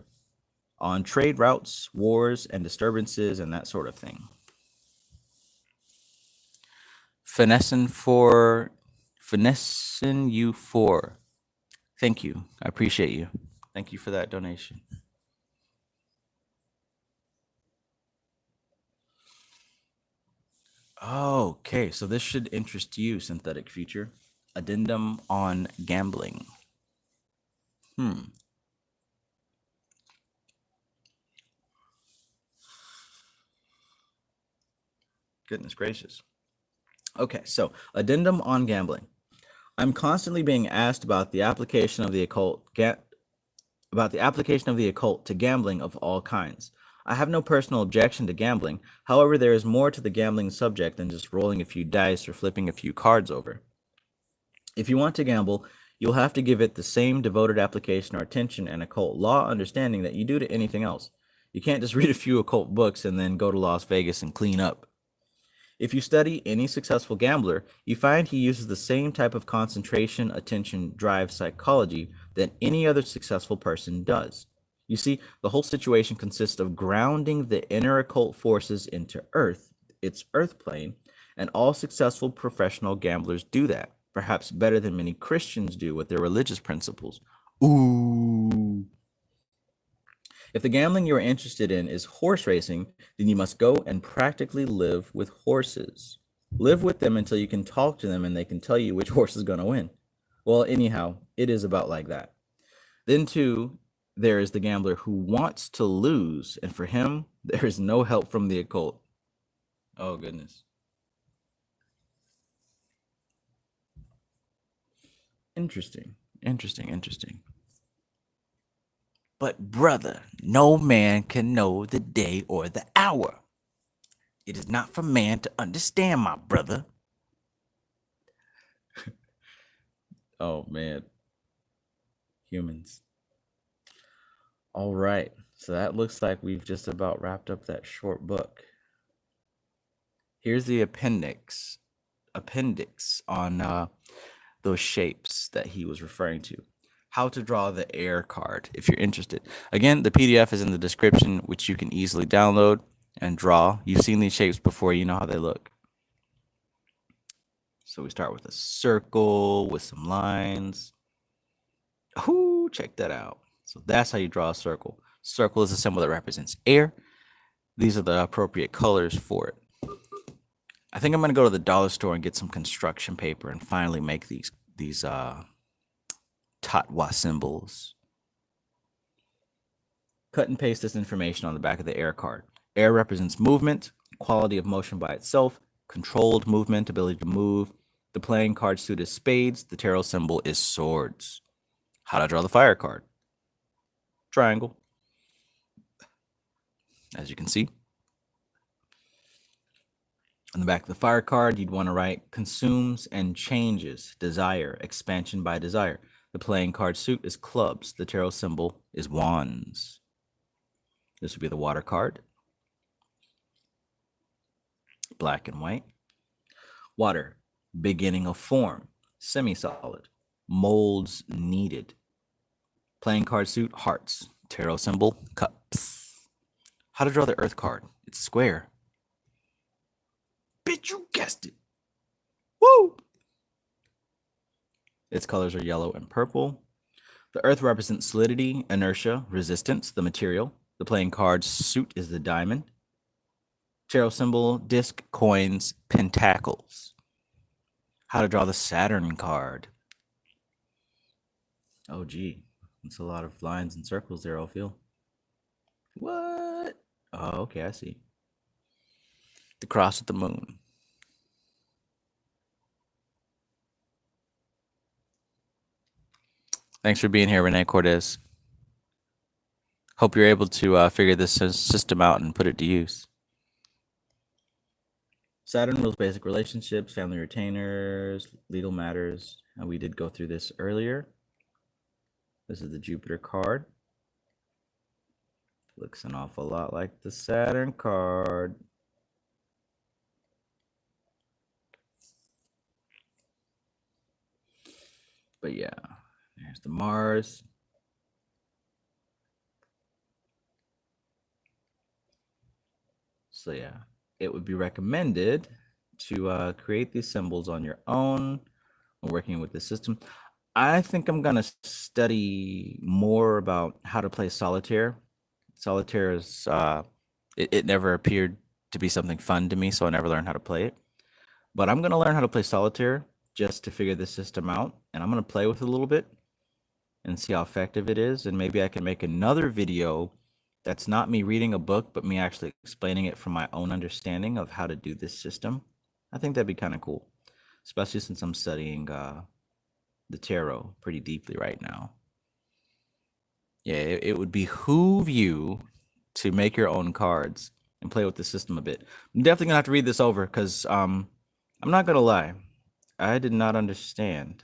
on trade routes, wars, and disturbances, and that sort of thing. Finessing you for. Thank you. I appreciate you. Thank you for that donation. Okay, so this should interest you, Synthetic Future. Addendum on gambling. Goodness gracious. Okay, so addendum on gambling. I'm constantly being asked about the application of the occult to gambling of all kinds. I have no personal objection to gambling. However, there is more to the gambling subject than just rolling a few dice or flipping a few cards over. If you want to gamble, you'll have to give it the same devoted application or attention and occult law understanding that you do to anything else. You can't just read a few occult books and then go to Las Vegas and clean up. If you study any successful gambler, you find he uses the same type of concentration, attention, drive psychology that any other successful person does. You see, the whole situation consists of grounding the inner occult forces into Earth, its Earth plane, and all successful professional gamblers do that, perhaps better than many Christians do with their religious principles. Ooh. If the gambling you are interested in is horse racing, then you must go and practically live with horses. Live with them until you can talk to them and they can tell you which horse is going to win. Well, anyhow, it is about like that. Then, too, there is the gambler who wants to lose, and for him, there is no help from the occult. Oh, goodness. Interesting. But, brother, no man can know the day or the hour. It is not for man to understand, my brother. Oh, man. Humans. All right. So that looks like we've just about wrapped up that short book. Here's the appendix on those shapes that he was referring to. How to draw the air card, if you're interested. Again, the PDF is in the description, which you can easily download and draw. You've seen these shapes before. You know how they look. So we start with a circle with some lines. Ooh, check that out. So that's how you draw a circle. Circle is a symbol that represents air. These are the appropriate colors for it. I think I'm going to go to the dollar store and get some construction paper and finally make these Tatwa symbols. Cut and paste this information on the back of the air card. Air represents movement, quality of motion by itself, controlled movement, ability to move. The playing card suit is spades. The tarot symbol is swords. How to draw the fire card. Triangle. As you can see. On the back of the fire card, you'd want to write consumes and changes, desire, expansion by desire. The playing card suit is clubs. The tarot symbol is wands. This would be the water card. Black and white. Water, beginning of form, semi-solid, molds needed. Playing card suit, hearts. Tarot symbol, cups. How to draw the earth card. It's square. Bitch, you guessed it. Woo! Its colors are yellow and purple. The earth represents solidity, inertia, resistance, the material. The playing card suit is the diamond. Tarot symbol, disc, coins, pentacles. How to draw the Saturn card. Oh, gee. That's a lot of lines and circles there, OPHIEL. What? Oh, okay, I see. The cross with the moon. Thanks for being here, Renee Cortez. Hope you're able to figure this system out and put it to use. Saturn rules basic relationships, family retainers, legal matters. And we did go through this earlier. This is the Jupiter card. Looks an awful lot like the Saturn card. But yeah, there's the Mars. So yeah, it would be recommended to create these symbols on your own when working with the system. I think I'm going to study more about how to play solitaire. Solitaire is, it never appeared to be something fun to me, so I never learned how to play it. But I'm going to learn how to play solitaire just to figure this system out. And I'm going to play with it a little bit and see how effective it is. And maybe I can make another video that's not me reading a book, but me actually explaining it from my own understanding of how to do this system. I think that'd be kind of cool, especially since I'm studying the tarot pretty deeply right now. Yeah, it would behoove you to make your own cards and play with the system a bit. I'm definitely gonna have to read this over because I'm not gonna lie, I did not understand.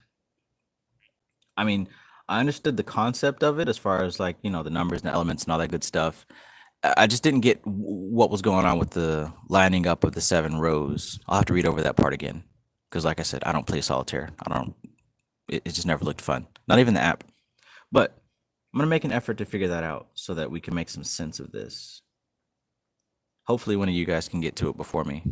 I mean, I understood the concept of it as far as like, you know, the numbers and the elements and all that good stuff. I just didn't get what was going on with the lining up of the 7 rows. I'll have to read over that part again because, like I said, I don't play solitaire. It just never looked fun. Not even the app. But I'm going to make an effort to figure that out so that we can make some sense of this. Hopefully one of you guys can get to it before me.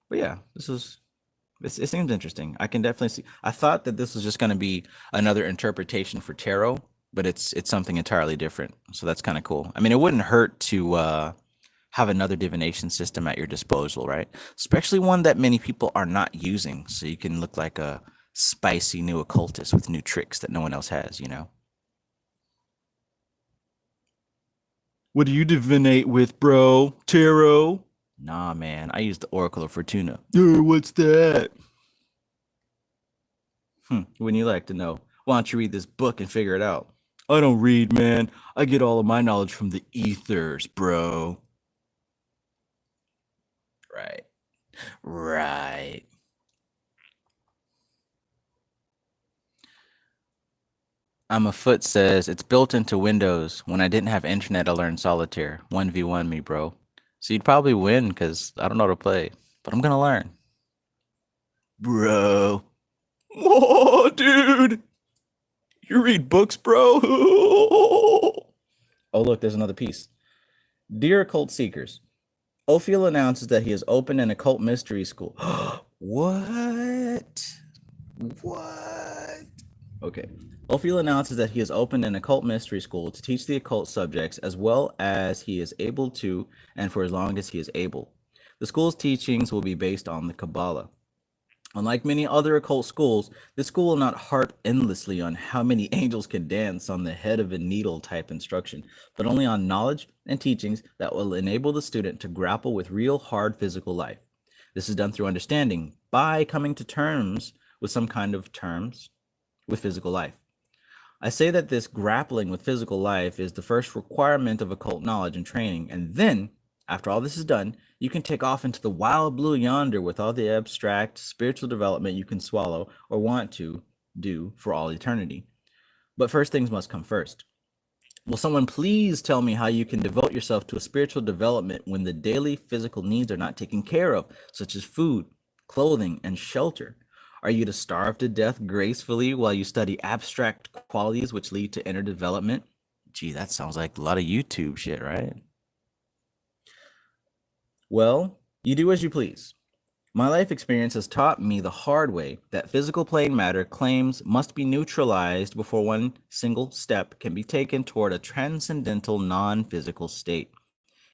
But yeah, it seems interesting. I can definitely see. I thought that this was just going to be another interpretation for tarot, but it's something entirely different. So that's kind of cool. I mean, it wouldn't hurt to have another divination system at your disposal, right? Especially one that many people are not using, so you can look like a spicy new occultist with new tricks that no one else has, you know? What do you divinate with, bro? Tarot? Nah, man. I use the Oracle of Fortuna. What's that? Wouldn't you like to know? Why don't you read this book and figure it out? I don't read, man. I get all of my knowledge from the ethers, bro. Right. Right. I'm a Foot says it's built into Windows. When I didn't have internet, I learned solitaire. 1v1 me, bro. So you'd probably win because I don't know how to play, but I'm gonna learn. Bro. Whoa, dude. You read books, bro? Oh, look, there's another piece. Dear occult seekers, Ophiel announces that he has opened an occult mystery school. What? What? Okay. Ophiel announces that he has opened an occult mystery school to teach the occult subjects as well as he is able to and for as long as he is able. The school's teachings will be based on the Kabbalah. Unlike many other occult schools, this school will not harp endlessly on how many angels can dance on the head of a needle type instruction, but only on knowledge and teachings that will enable the student to grapple with real hard physical life. This is done through understanding by coming to terms with some kind of terms with physical life. I say that this grappling with physical life is the first requirement of occult knowledge and training, and then, after all this is done, you can take off into the wild blue yonder with all the abstract spiritual development you can swallow or want to do for all eternity. But first things must come first. Will someone please tell me how you can devote yourself to a spiritual development when the daily physical needs are not taken care of, such as food, clothing, and shelter? Are you to starve to death gracefully while you study abstract qualities which lead to inner development? Gee, that sounds like a lot of YouTube shit, right? Well, you do as you please. My life experience has taught me the hard way that physical plane matter claims must be neutralized before one single step can be taken toward a transcendental non-physical state.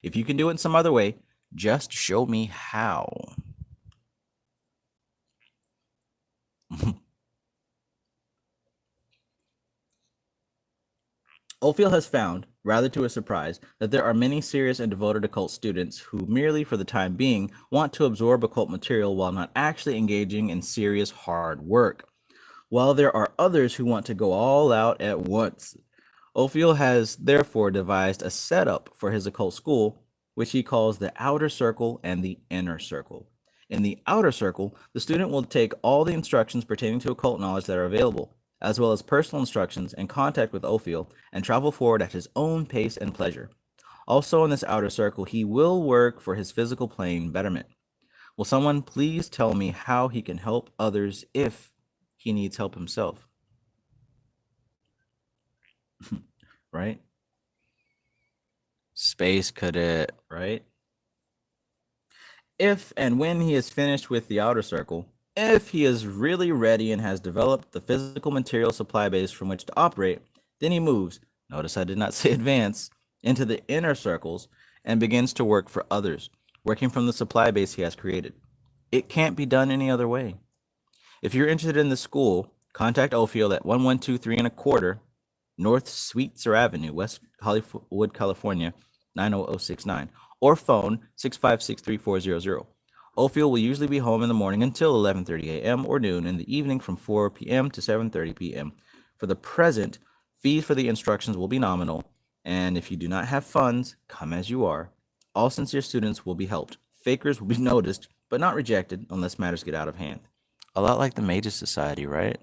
If you can do it in some other way, just show me how. Ophiel has found, rather to his surprise, that there are many serious and devoted occult students who merely for the time being want to absorb occult material while not actually engaging in serious hard work, while there are others who want to go all out at once. Ophiel has therefore devised a setup for his occult school, which he calls the outer circle and the inner circle. In the outer circle, the student will take all the instructions pertaining to occult knowledge that are available, as well as personal instructions and contact with Ophiel, and travel forward at his own pace and pleasure. Also in this outer circle, he will work for his physical plane betterment. Will someone please tell me how he can help others if he needs help himself? Right? Space cadet, right? If and when he is finished with the outer circle, if he is really ready and has developed the physical material supply base from which to operate, then he moves, notice I did not say advance, into the inner circles and begins to work for others, working from the supply base he has created. It can't be done any other way. If you're interested in the school, contact Ophiel at 1123 and a quarter North Sweetser Avenue, West Hollywood, California, 90069, or phone 656-3400. Ophiel will usually be home in the morning until 11:30 a.m. or noon, in the evening from 4 p.m. to 7:30 p.m. For the present, fees for the instructions will be nominal, and if you do not have funds, come as you are. All sincere students will be helped. Fakers will be noticed, but not rejected unless matters get out of hand. A lot like the Magus Society, right?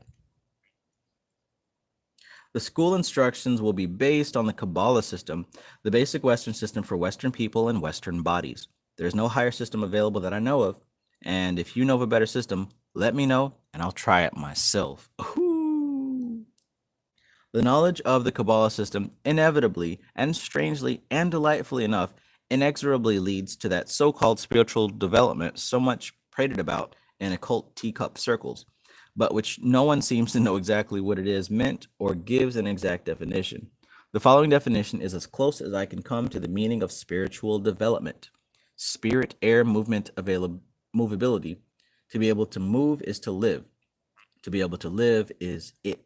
The school instructions will be based on the Kabbalah system, the basic Western system for Western people and Western bodies. There is no higher system available that I know of, and if you know of a better system, let me know, and I'll try it myself. Ooh. The knowledge of the Kabbalah system inevitably, and strangely, and delightfully enough, inexorably leads to that so-called spiritual development so much prated about in occult teacup circles, but which no one seems to know exactly what it is meant or gives an exact definition. The following definition is as close as I can come to the meaning of spiritual development. Spirit, air, movement, movability. To be able to move is to live. To be able to live is it.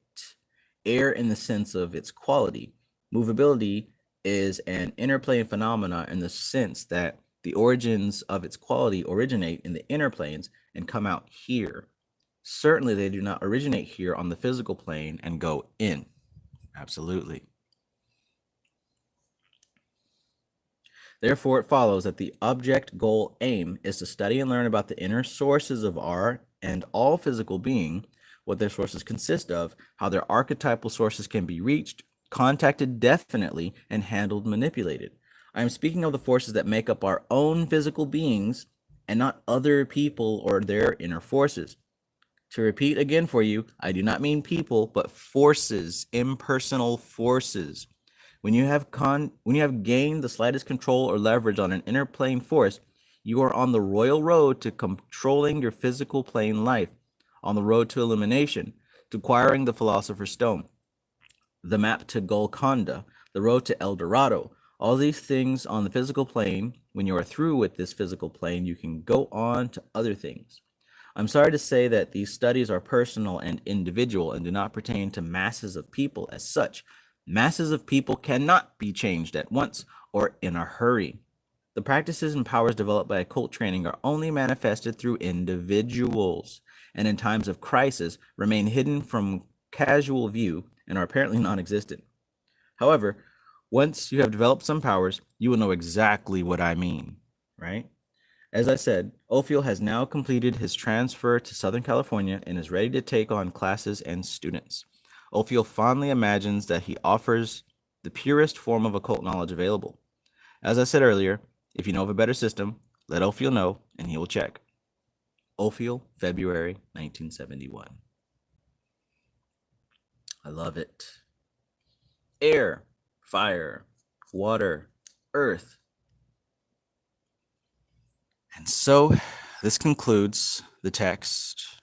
Air in the sense of its quality. Movability is an inner plane phenomena in the sense that the origins of its quality originate in the inner planes and come out here. Certainly, they do not originate here on the physical plane and go in. Absolutely. Therefore, it follows that the object, goal, aim is to study and learn about the inner sources of our and all physical being, what their sources consist of, how their archetypal sources can be reached, contacted definitely, and handled, manipulated. I am speaking of the forces that make up our own physical beings and not other people or their inner forces. To repeat again for you, I do not mean people, but forces, impersonal forces. When you have gained the slightest control or leverage on an inner plane force, you are on the royal road to controlling your physical plane life, on the road to illumination, to acquiring the Philosopher's Stone, the map to Golconda, the road to El Dorado. All these things on the physical plane, when you are through with this physical plane, you can go on to other things. I'm sorry to say that these studies are personal and individual and do not pertain to masses of people as such. Masses of people cannot be changed at once or in a hurry. The practices and powers developed by occult training are only manifested through individuals, and in times of crisis remain hidden from casual view and are apparently non-existent. However, once you have developed some powers, you will know exactly what I mean, right? As I said, OPHIEL has now completed his transfer to Southern California and is ready to take on classes and students. OPHIEL fondly imagines that he offers the purest form of occult knowledge available. As I said earlier, if you know of a better system, let OPHIEL know and he will check. OPHIEL, February 1971. I love it. Air, fire, water, earth. And so this concludes the text,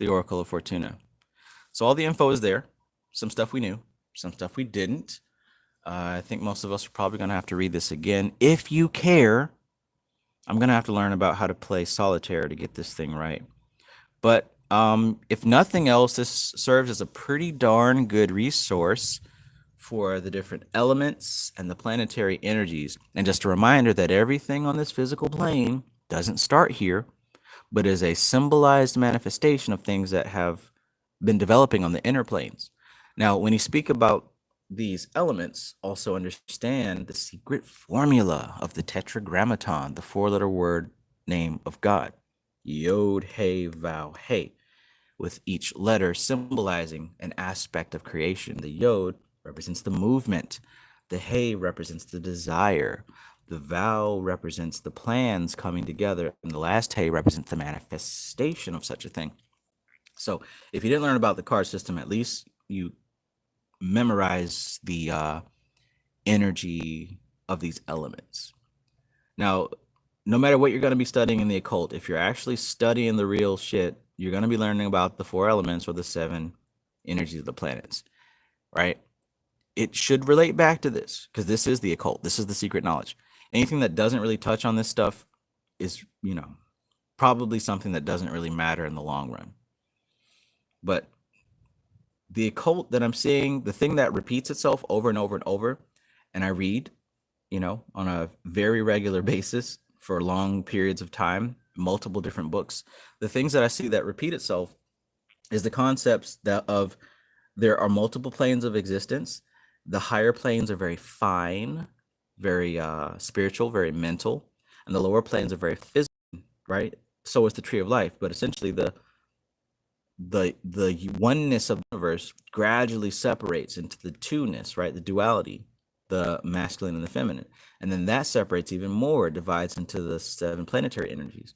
the Oracle of Fortuna. So all the info is there. Some stuff we knew, some stuff we didn't. I think most of us are probably going to have to read this again. If you care, I'm going to have to learn about how to play solitaire to get this thing right. But if nothing else, this serves as a pretty darn good resource for the different elements and the planetary energies. And just a reminder that everything on this physical plane doesn't start here, but is a symbolized manifestation of things that have been developing on the inner planes. Now, when you speak about these elements, also understand the secret formula of the tetragrammaton, the four-letter word name of God. Yod, He, Vav, He, with each letter symbolizing an aspect of creation. The Yod represents the movement. The He represents the desire. The Vav represents the plans coming together. And the last He represents the manifestation of such a thing. So if you didn't learn about the card system, at least you memorize the energy of these elements. Now, no matter what you're going to be studying in the occult, if you're actually studying the real shit, you're going to be learning about the four elements or the seven energies of the planets, right? It should relate back to this because this is the occult. This is the secret knowledge. Anything that doesn't really touch on this stuff is, probably something that doesn't really matter in the long run. But the occult that I'm seeing, the thing that repeats itself over and over and over, and I read, on a very regular basis for long periods of time, multiple different books, the things that I see that repeat itself is the concepts of there are multiple planes of existence. The higher planes are very fine, very spiritual, very mental, and the lower planes are very physical, right? So is the tree of life, but essentially the oneness of the universe gradually separates into the two-ness, right? The duality, the masculine and the feminine. And then that separates even more, divides into the seven planetary energies,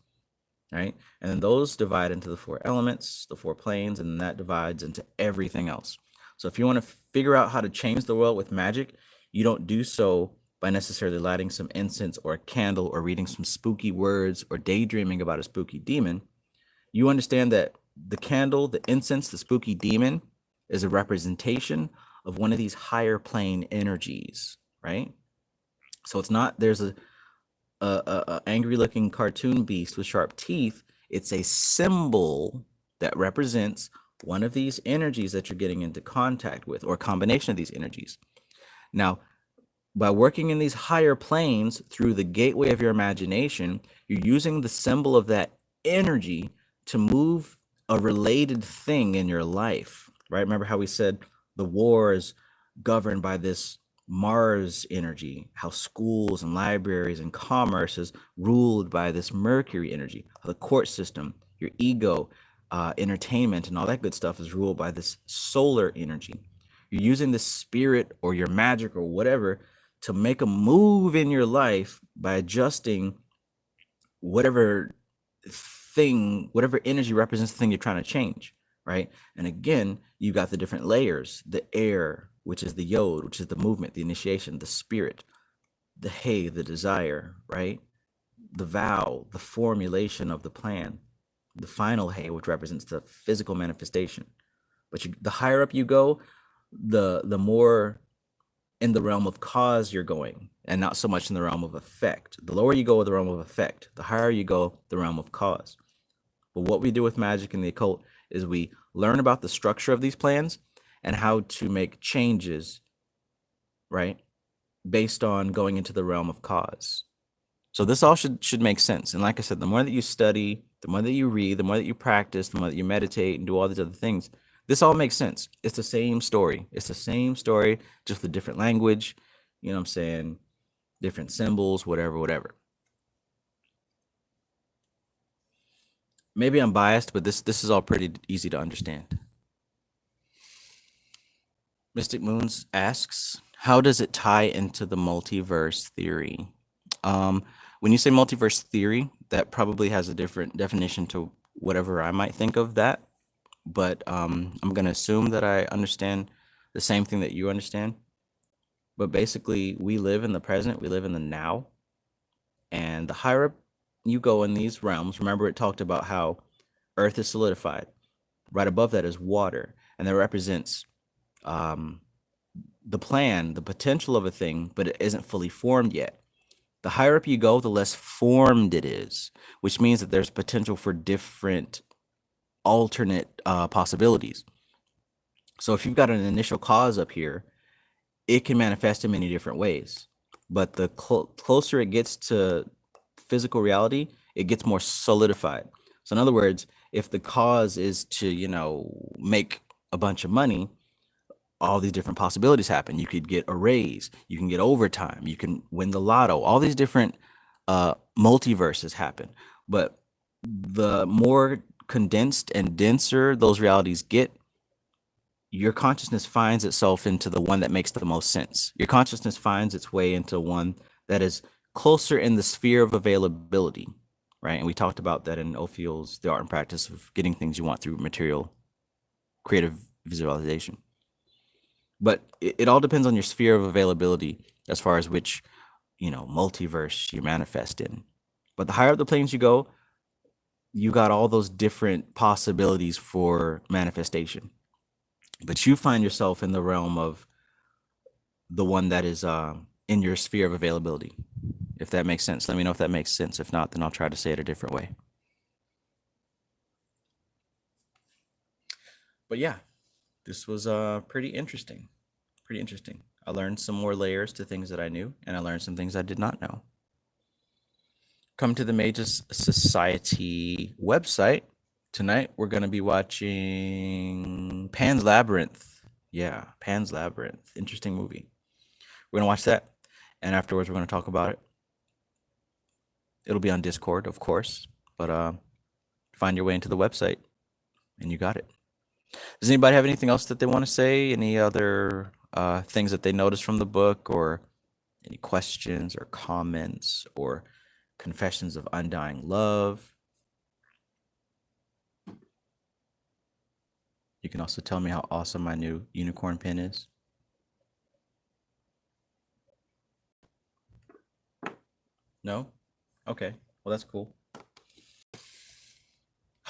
right? And then those divide into the four elements, the four planes, and that divides into everything else. So if you want to figure out how to change the world with magic, you don't do so by necessarily lighting some incense or a candle or reading some spooky words or daydreaming about a spooky demon. You understand that the candle, the incense, the spooky demon is a representation of one of these higher plane energies, right? So it's not, there's a angry looking cartoon beast with sharp teeth. It's a symbol that represents one of these energies that you're getting into contact with, or a combination of these energies. Now, By working in these higher planes through the gateway of your imagination, you're using the symbol of that energy to move a related thing in your life, right? Remember how we said the war is governed by this Mars energy, how schools and libraries and commerce is ruled by this Mercury energy, how the court system, your ego, entertainment, and all that good stuff is ruled by this solar energy. You're using the spirit or your magic or whatever to make a move in your life by adjusting whatever thing, whatever energy represents the thing you're trying to change, right? And again, you got the different layers: the air, which is the yod, which is the movement, the initiation; the spirit, the hey, the desire, right? The vow, the formulation of the plan; the final hey, which represents the physical manifestation. But the higher up you go, the more in the realm of cause you're going, and not so much in the realm of effect. The lower you go with the realm of effect, the higher you go the realm of cause. But what we do with magic and the occult is we learn about the structure of these plans and how to make changes, right, based on going into the realm of cause. So this all should make sense. And like I said, the more that you study, the more that you read, the more that you practice, the more that you meditate and do all these other things, this all makes sense. It's the same story. It's the same story, just with different language, you know what I'm saying? Different symbols, whatever. Maybe I'm biased, but this is all pretty easy to understand. Mystic Moons asks, how does it tie into the multiverse theory? When you say multiverse theory, that probably has a different definition to whatever I might think of that. But I'm going to assume that I understand the same thing that you understand. But basically, we live in the present, we live in the now. And the higher up you go in these realms, remember it talked about how Earth is solidified. Right above that is water. And that represents the plan, the potential of a thing, but it isn't fully formed yet. The higher up you go, the less formed it is, which means that there's potential for different alternate possibilities. So if you've got an initial cause up here, it can manifest in many different ways. But the closer it gets to physical reality, it gets more solidified. So in other words, if the cause is to, make a bunch of money, all these different possibilities happen. You could get a raise, you can get overtime, you can win the lotto, all these different multiverses happen. But the more condensed and denser those realities get, your consciousness finds itself into the one that makes the most sense. Your consciousness finds its way into one that is closer in the sphere of availability, right? And we talked about that in OPHIEL's The Art and Practice of Getting Things You Want Through Material Creative Visualization. But it all depends on your sphere of availability as far as which, multiverse you manifest in. But the higher up the planes you go, you got all those different possibilities for manifestation. But you find yourself in the realm of the one that is in your sphere of availability. If that makes sense, let me know if that makes sense. If not, then I'll try to say it a different way. But yeah, this was pretty interesting. I learned some more layers to things that I knew, and I learned some things I did not know. Come to the Magus Society website. Tonight, we're going to be watching Pan's Labyrinth. Yeah, Pan's Labyrinth. Interesting movie. We're going to watch that, and afterwards, we're going to talk about it. It'll be on Discord, of course, but find your way into the website, and you got it. Does anybody have anything else that they want to say? Any other things that they noticed from the book, or any questions or comments or confessions of undying love? You can also tell me how awesome my new unicorn pin is. No? Okay. Well, that's cool.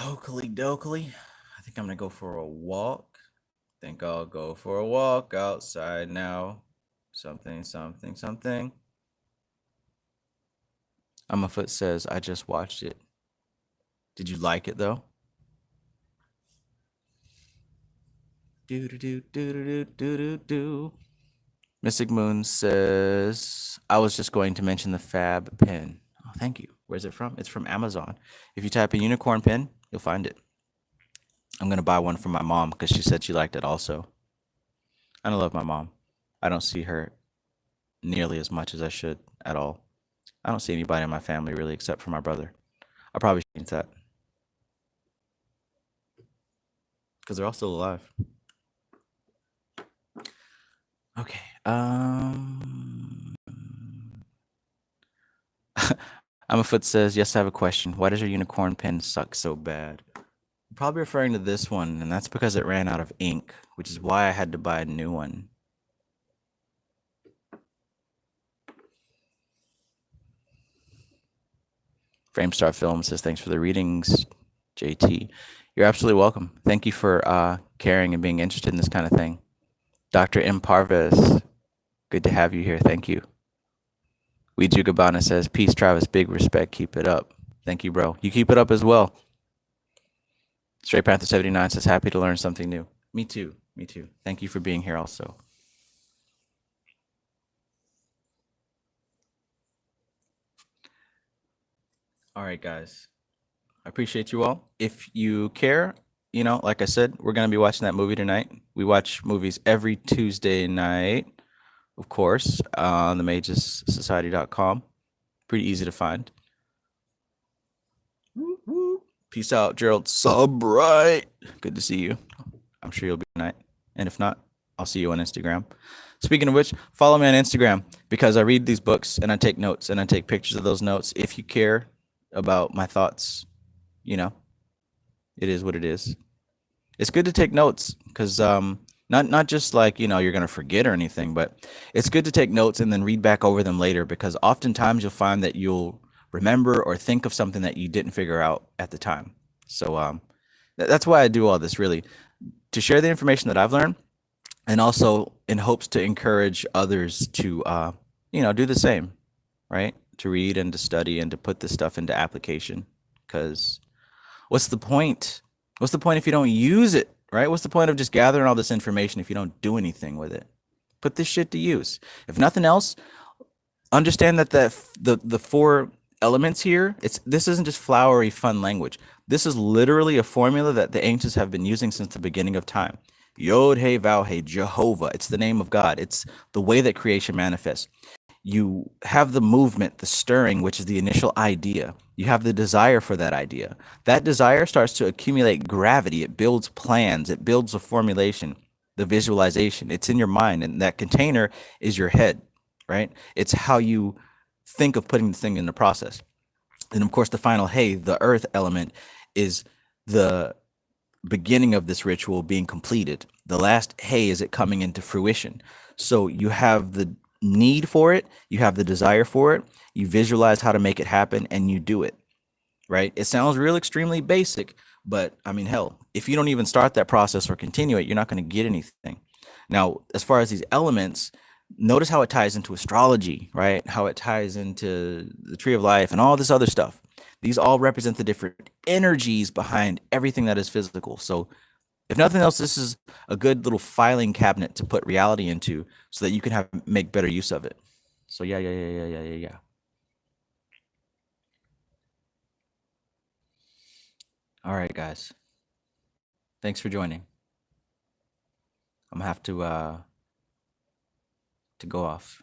Oakley dokley. I think I'm going to go for a walk. Think I'll go for a walk outside now. Something. Foot says, I just watched it. Did you like it, though? Do. Mystic Moon says, I was just going to mention the Fab pen. Oh, thank you. Where's it from? It's from Amazon. If you type in unicorn pen, you'll find it. I'm going to buy one for my mom because she said she liked it also. I love my mom. I don't see her nearly as much as I should at all. I don't see anybody in my family really except for my brother. I probably should change that because they're all still alive. Okay. Amafoot says, yes, I have a question. Why does your unicorn pen suck so bad? I'm probably referring to this one, and that's because it ran out of ink, which is why I had to buy a new one. Framestar Film says, thanks for the readings, JT. You're absolutely welcome. Thank you for caring and being interested in this kind of thing. Dr. M. Parves, good to have you here. Thank you. Weiju Gabana says, peace, Travis. Big respect. Keep it up. Thank you, bro. You keep it up as well. Stray Panther 79 says, happy to learn something new. Me too. Me too. Thank you for being here also. All right, guys. I appreciate you all. If you care, you know, like I said, we're going to be watching that movie tonight. We watch movies every Tuesday night, of course, on the magessociety.com. Pretty easy to find. Peace out, Gerald Subright. Good to see you. I'm sure you'll be tonight. And if not, I'll see you on Instagram. Speaking of which, follow me on Instagram because I read these books and I take notes and I take pictures of those notes. If you care about my thoughts, you know, it is what it is. It's good to take notes because not just like, you know, you're going to forget or anything, but it's good to take notes and then read back over them later because oftentimes you'll find that you'll remember or think of something that you didn't figure out at the time. So that's why I do all this, really, to share the information that I've learned and also in hopes to encourage others to, you know, do the same, right? To read and to study and to put this stuff into application because what's the point? What's the point if you don't use it, right? What's the point of just gathering all this information if you don't do anything with it? Put this shit to use. If nothing else, understand that the four elements here, this isn't just flowery fun language. This is literally a formula that the ancients have been using since the beginning of time. Yod, Hey, Vav, Hey, Jehovah. It's the name of God. It's the way that creation manifests. You have the movement, the stirring, which is the initial idea. You have the desire for that idea. That desire starts to accumulate gravity. It builds plans. It builds a formulation, the visualization. It's in your mind, and that container is your head, right? It's how you think of putting the thing in the process. And of course, the final hey, the earth element, is the beginning of this ritual being completed. The last hey is it coming into fruition. So you have the need for it, you have the desire for it, you visualize how to make it happen, and you do it, right? It sounds real extremely basic, but I mean, hell, if you don't even start that process or continue it, you're not going to get anything. Now, as far as these elements, notice how it ties into astrology, right? How it ties into the tree of life and all this other stuff. These all represent the different energies behind everything that is physical. So if nothing else, this is a good little filing cabinet to put reality into so that you can make better use of it. So yeah. All right, guys. Thanks for joining. I'm gonna have to go off.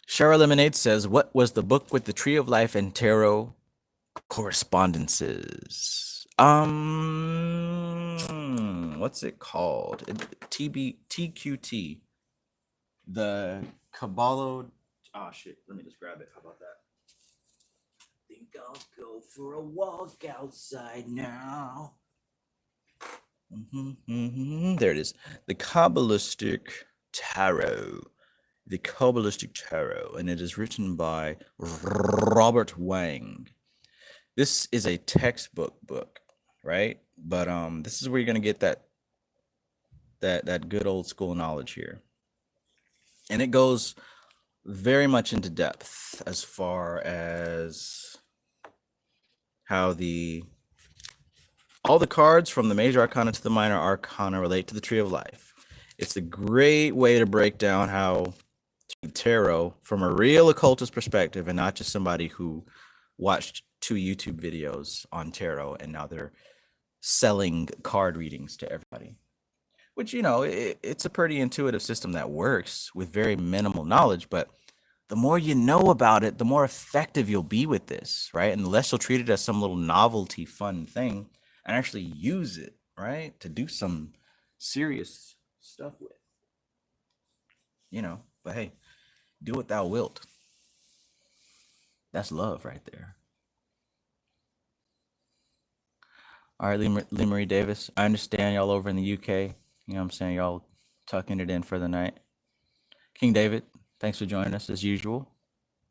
Cheryl Lemonade says, what was the book with the Tree of Life and Tarot correspondences? What's it called? TQT. The Kabbalah. Oh shit, let me just grab it. How about that? I think I'll go for a walk outside now. There it is. The Kabbalistic Tarot. The Kabbalistic Tarot, and it is written by Robert Wang. This is a textbook book, right? But this is where you're gonna get that good old school knowledge here, and it goes very much into depth as far as how the All the cards from the major arcana to the minor arcana relate to the tree of life. It's a great way to break down how tarot from a real occultist perspective and not just somebody who watched 2 YouTube videos on tarot and now they're selling card readings to everybody. Which, you know, it's a pretty intuitive system that works with very minimal knowledge, but the more you know about it, the more effective you'll be with this, right? And the less you'll treat it as some little novelty, fun thing and actually use it, right? To do some serious stuff with, you know, but hey, do what thou wilt. That's love right there. All right, Lee Marie Davis, I understand y'all over in the UK. You know what I'm saying? Y'all tucking it in for the night. King David, thanks for joining us as usual.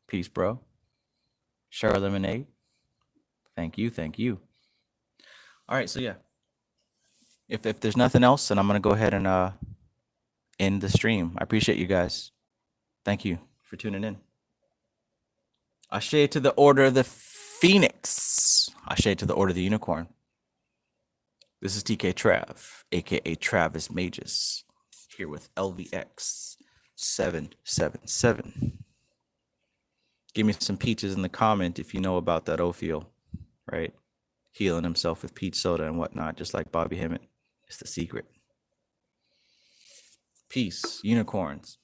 Peace, bro. Cheryl Lemonade, thank you, thank you. All right, so yeah. If there's nothing else, then I'm going to go ahead and end the stream. I appreciate you guys. Thank you for tuning in. Ashe to the Order of the Phoenix. Ashe to the Order of the Unicorn. This is TK Trav, aka Travis Magus, here with LVX777. Give me some peaches in the comment if you know about that OPHIEL, right? Healing himself with peach soda and whatnot, just like Bobby Hemmett. It's the secret. Peace, unicorns.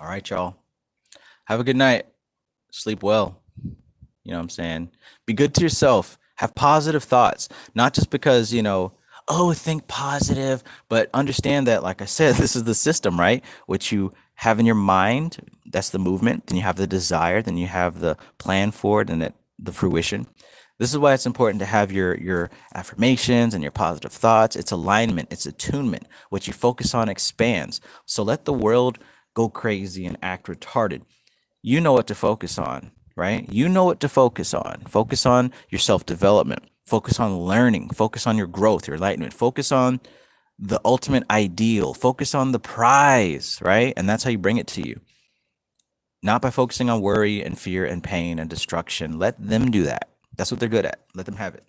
All right, y'all. Have a good night. Sleep well. You know what I'm saying? Be good to yourself. Have positive thoughts. Not just because, you know, oh, think positive, but understand that, like I said, this is the system, right? What you have in your mind, that's the movement. Then you have the desire. Then you have the plan for it and the fruition. This is why it's important to have your affirmations and your positive thoughts. It's alignment. It's attunement. What you focus on expands. So let the world go crazy and act retarded. You know what to focus on, right? You know what to focus on. Focus on your self-development. Focus on learning. Focus on your growth, your enlightenment. Focus on the ultimate ideal. Focus on the prize, right? And that's how you bring it to you. Not by focusing on worry and fear and pain and destruction. Let them do that. That's what they're good at. Let them have it.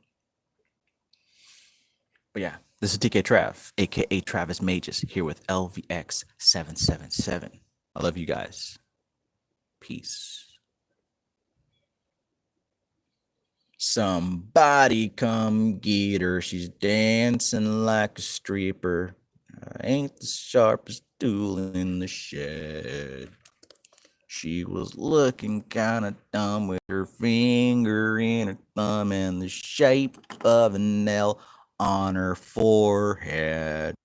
But yeah, this is TK Trav, aka Travis Magus, here with LVX777. I love you guys. Peace. Somebody come get her. She's dancing like a stripper. I ain't the sharpest tool in the shed. She was looking kind of dumb with her finger in her thumb and the shape of an L on her forehead.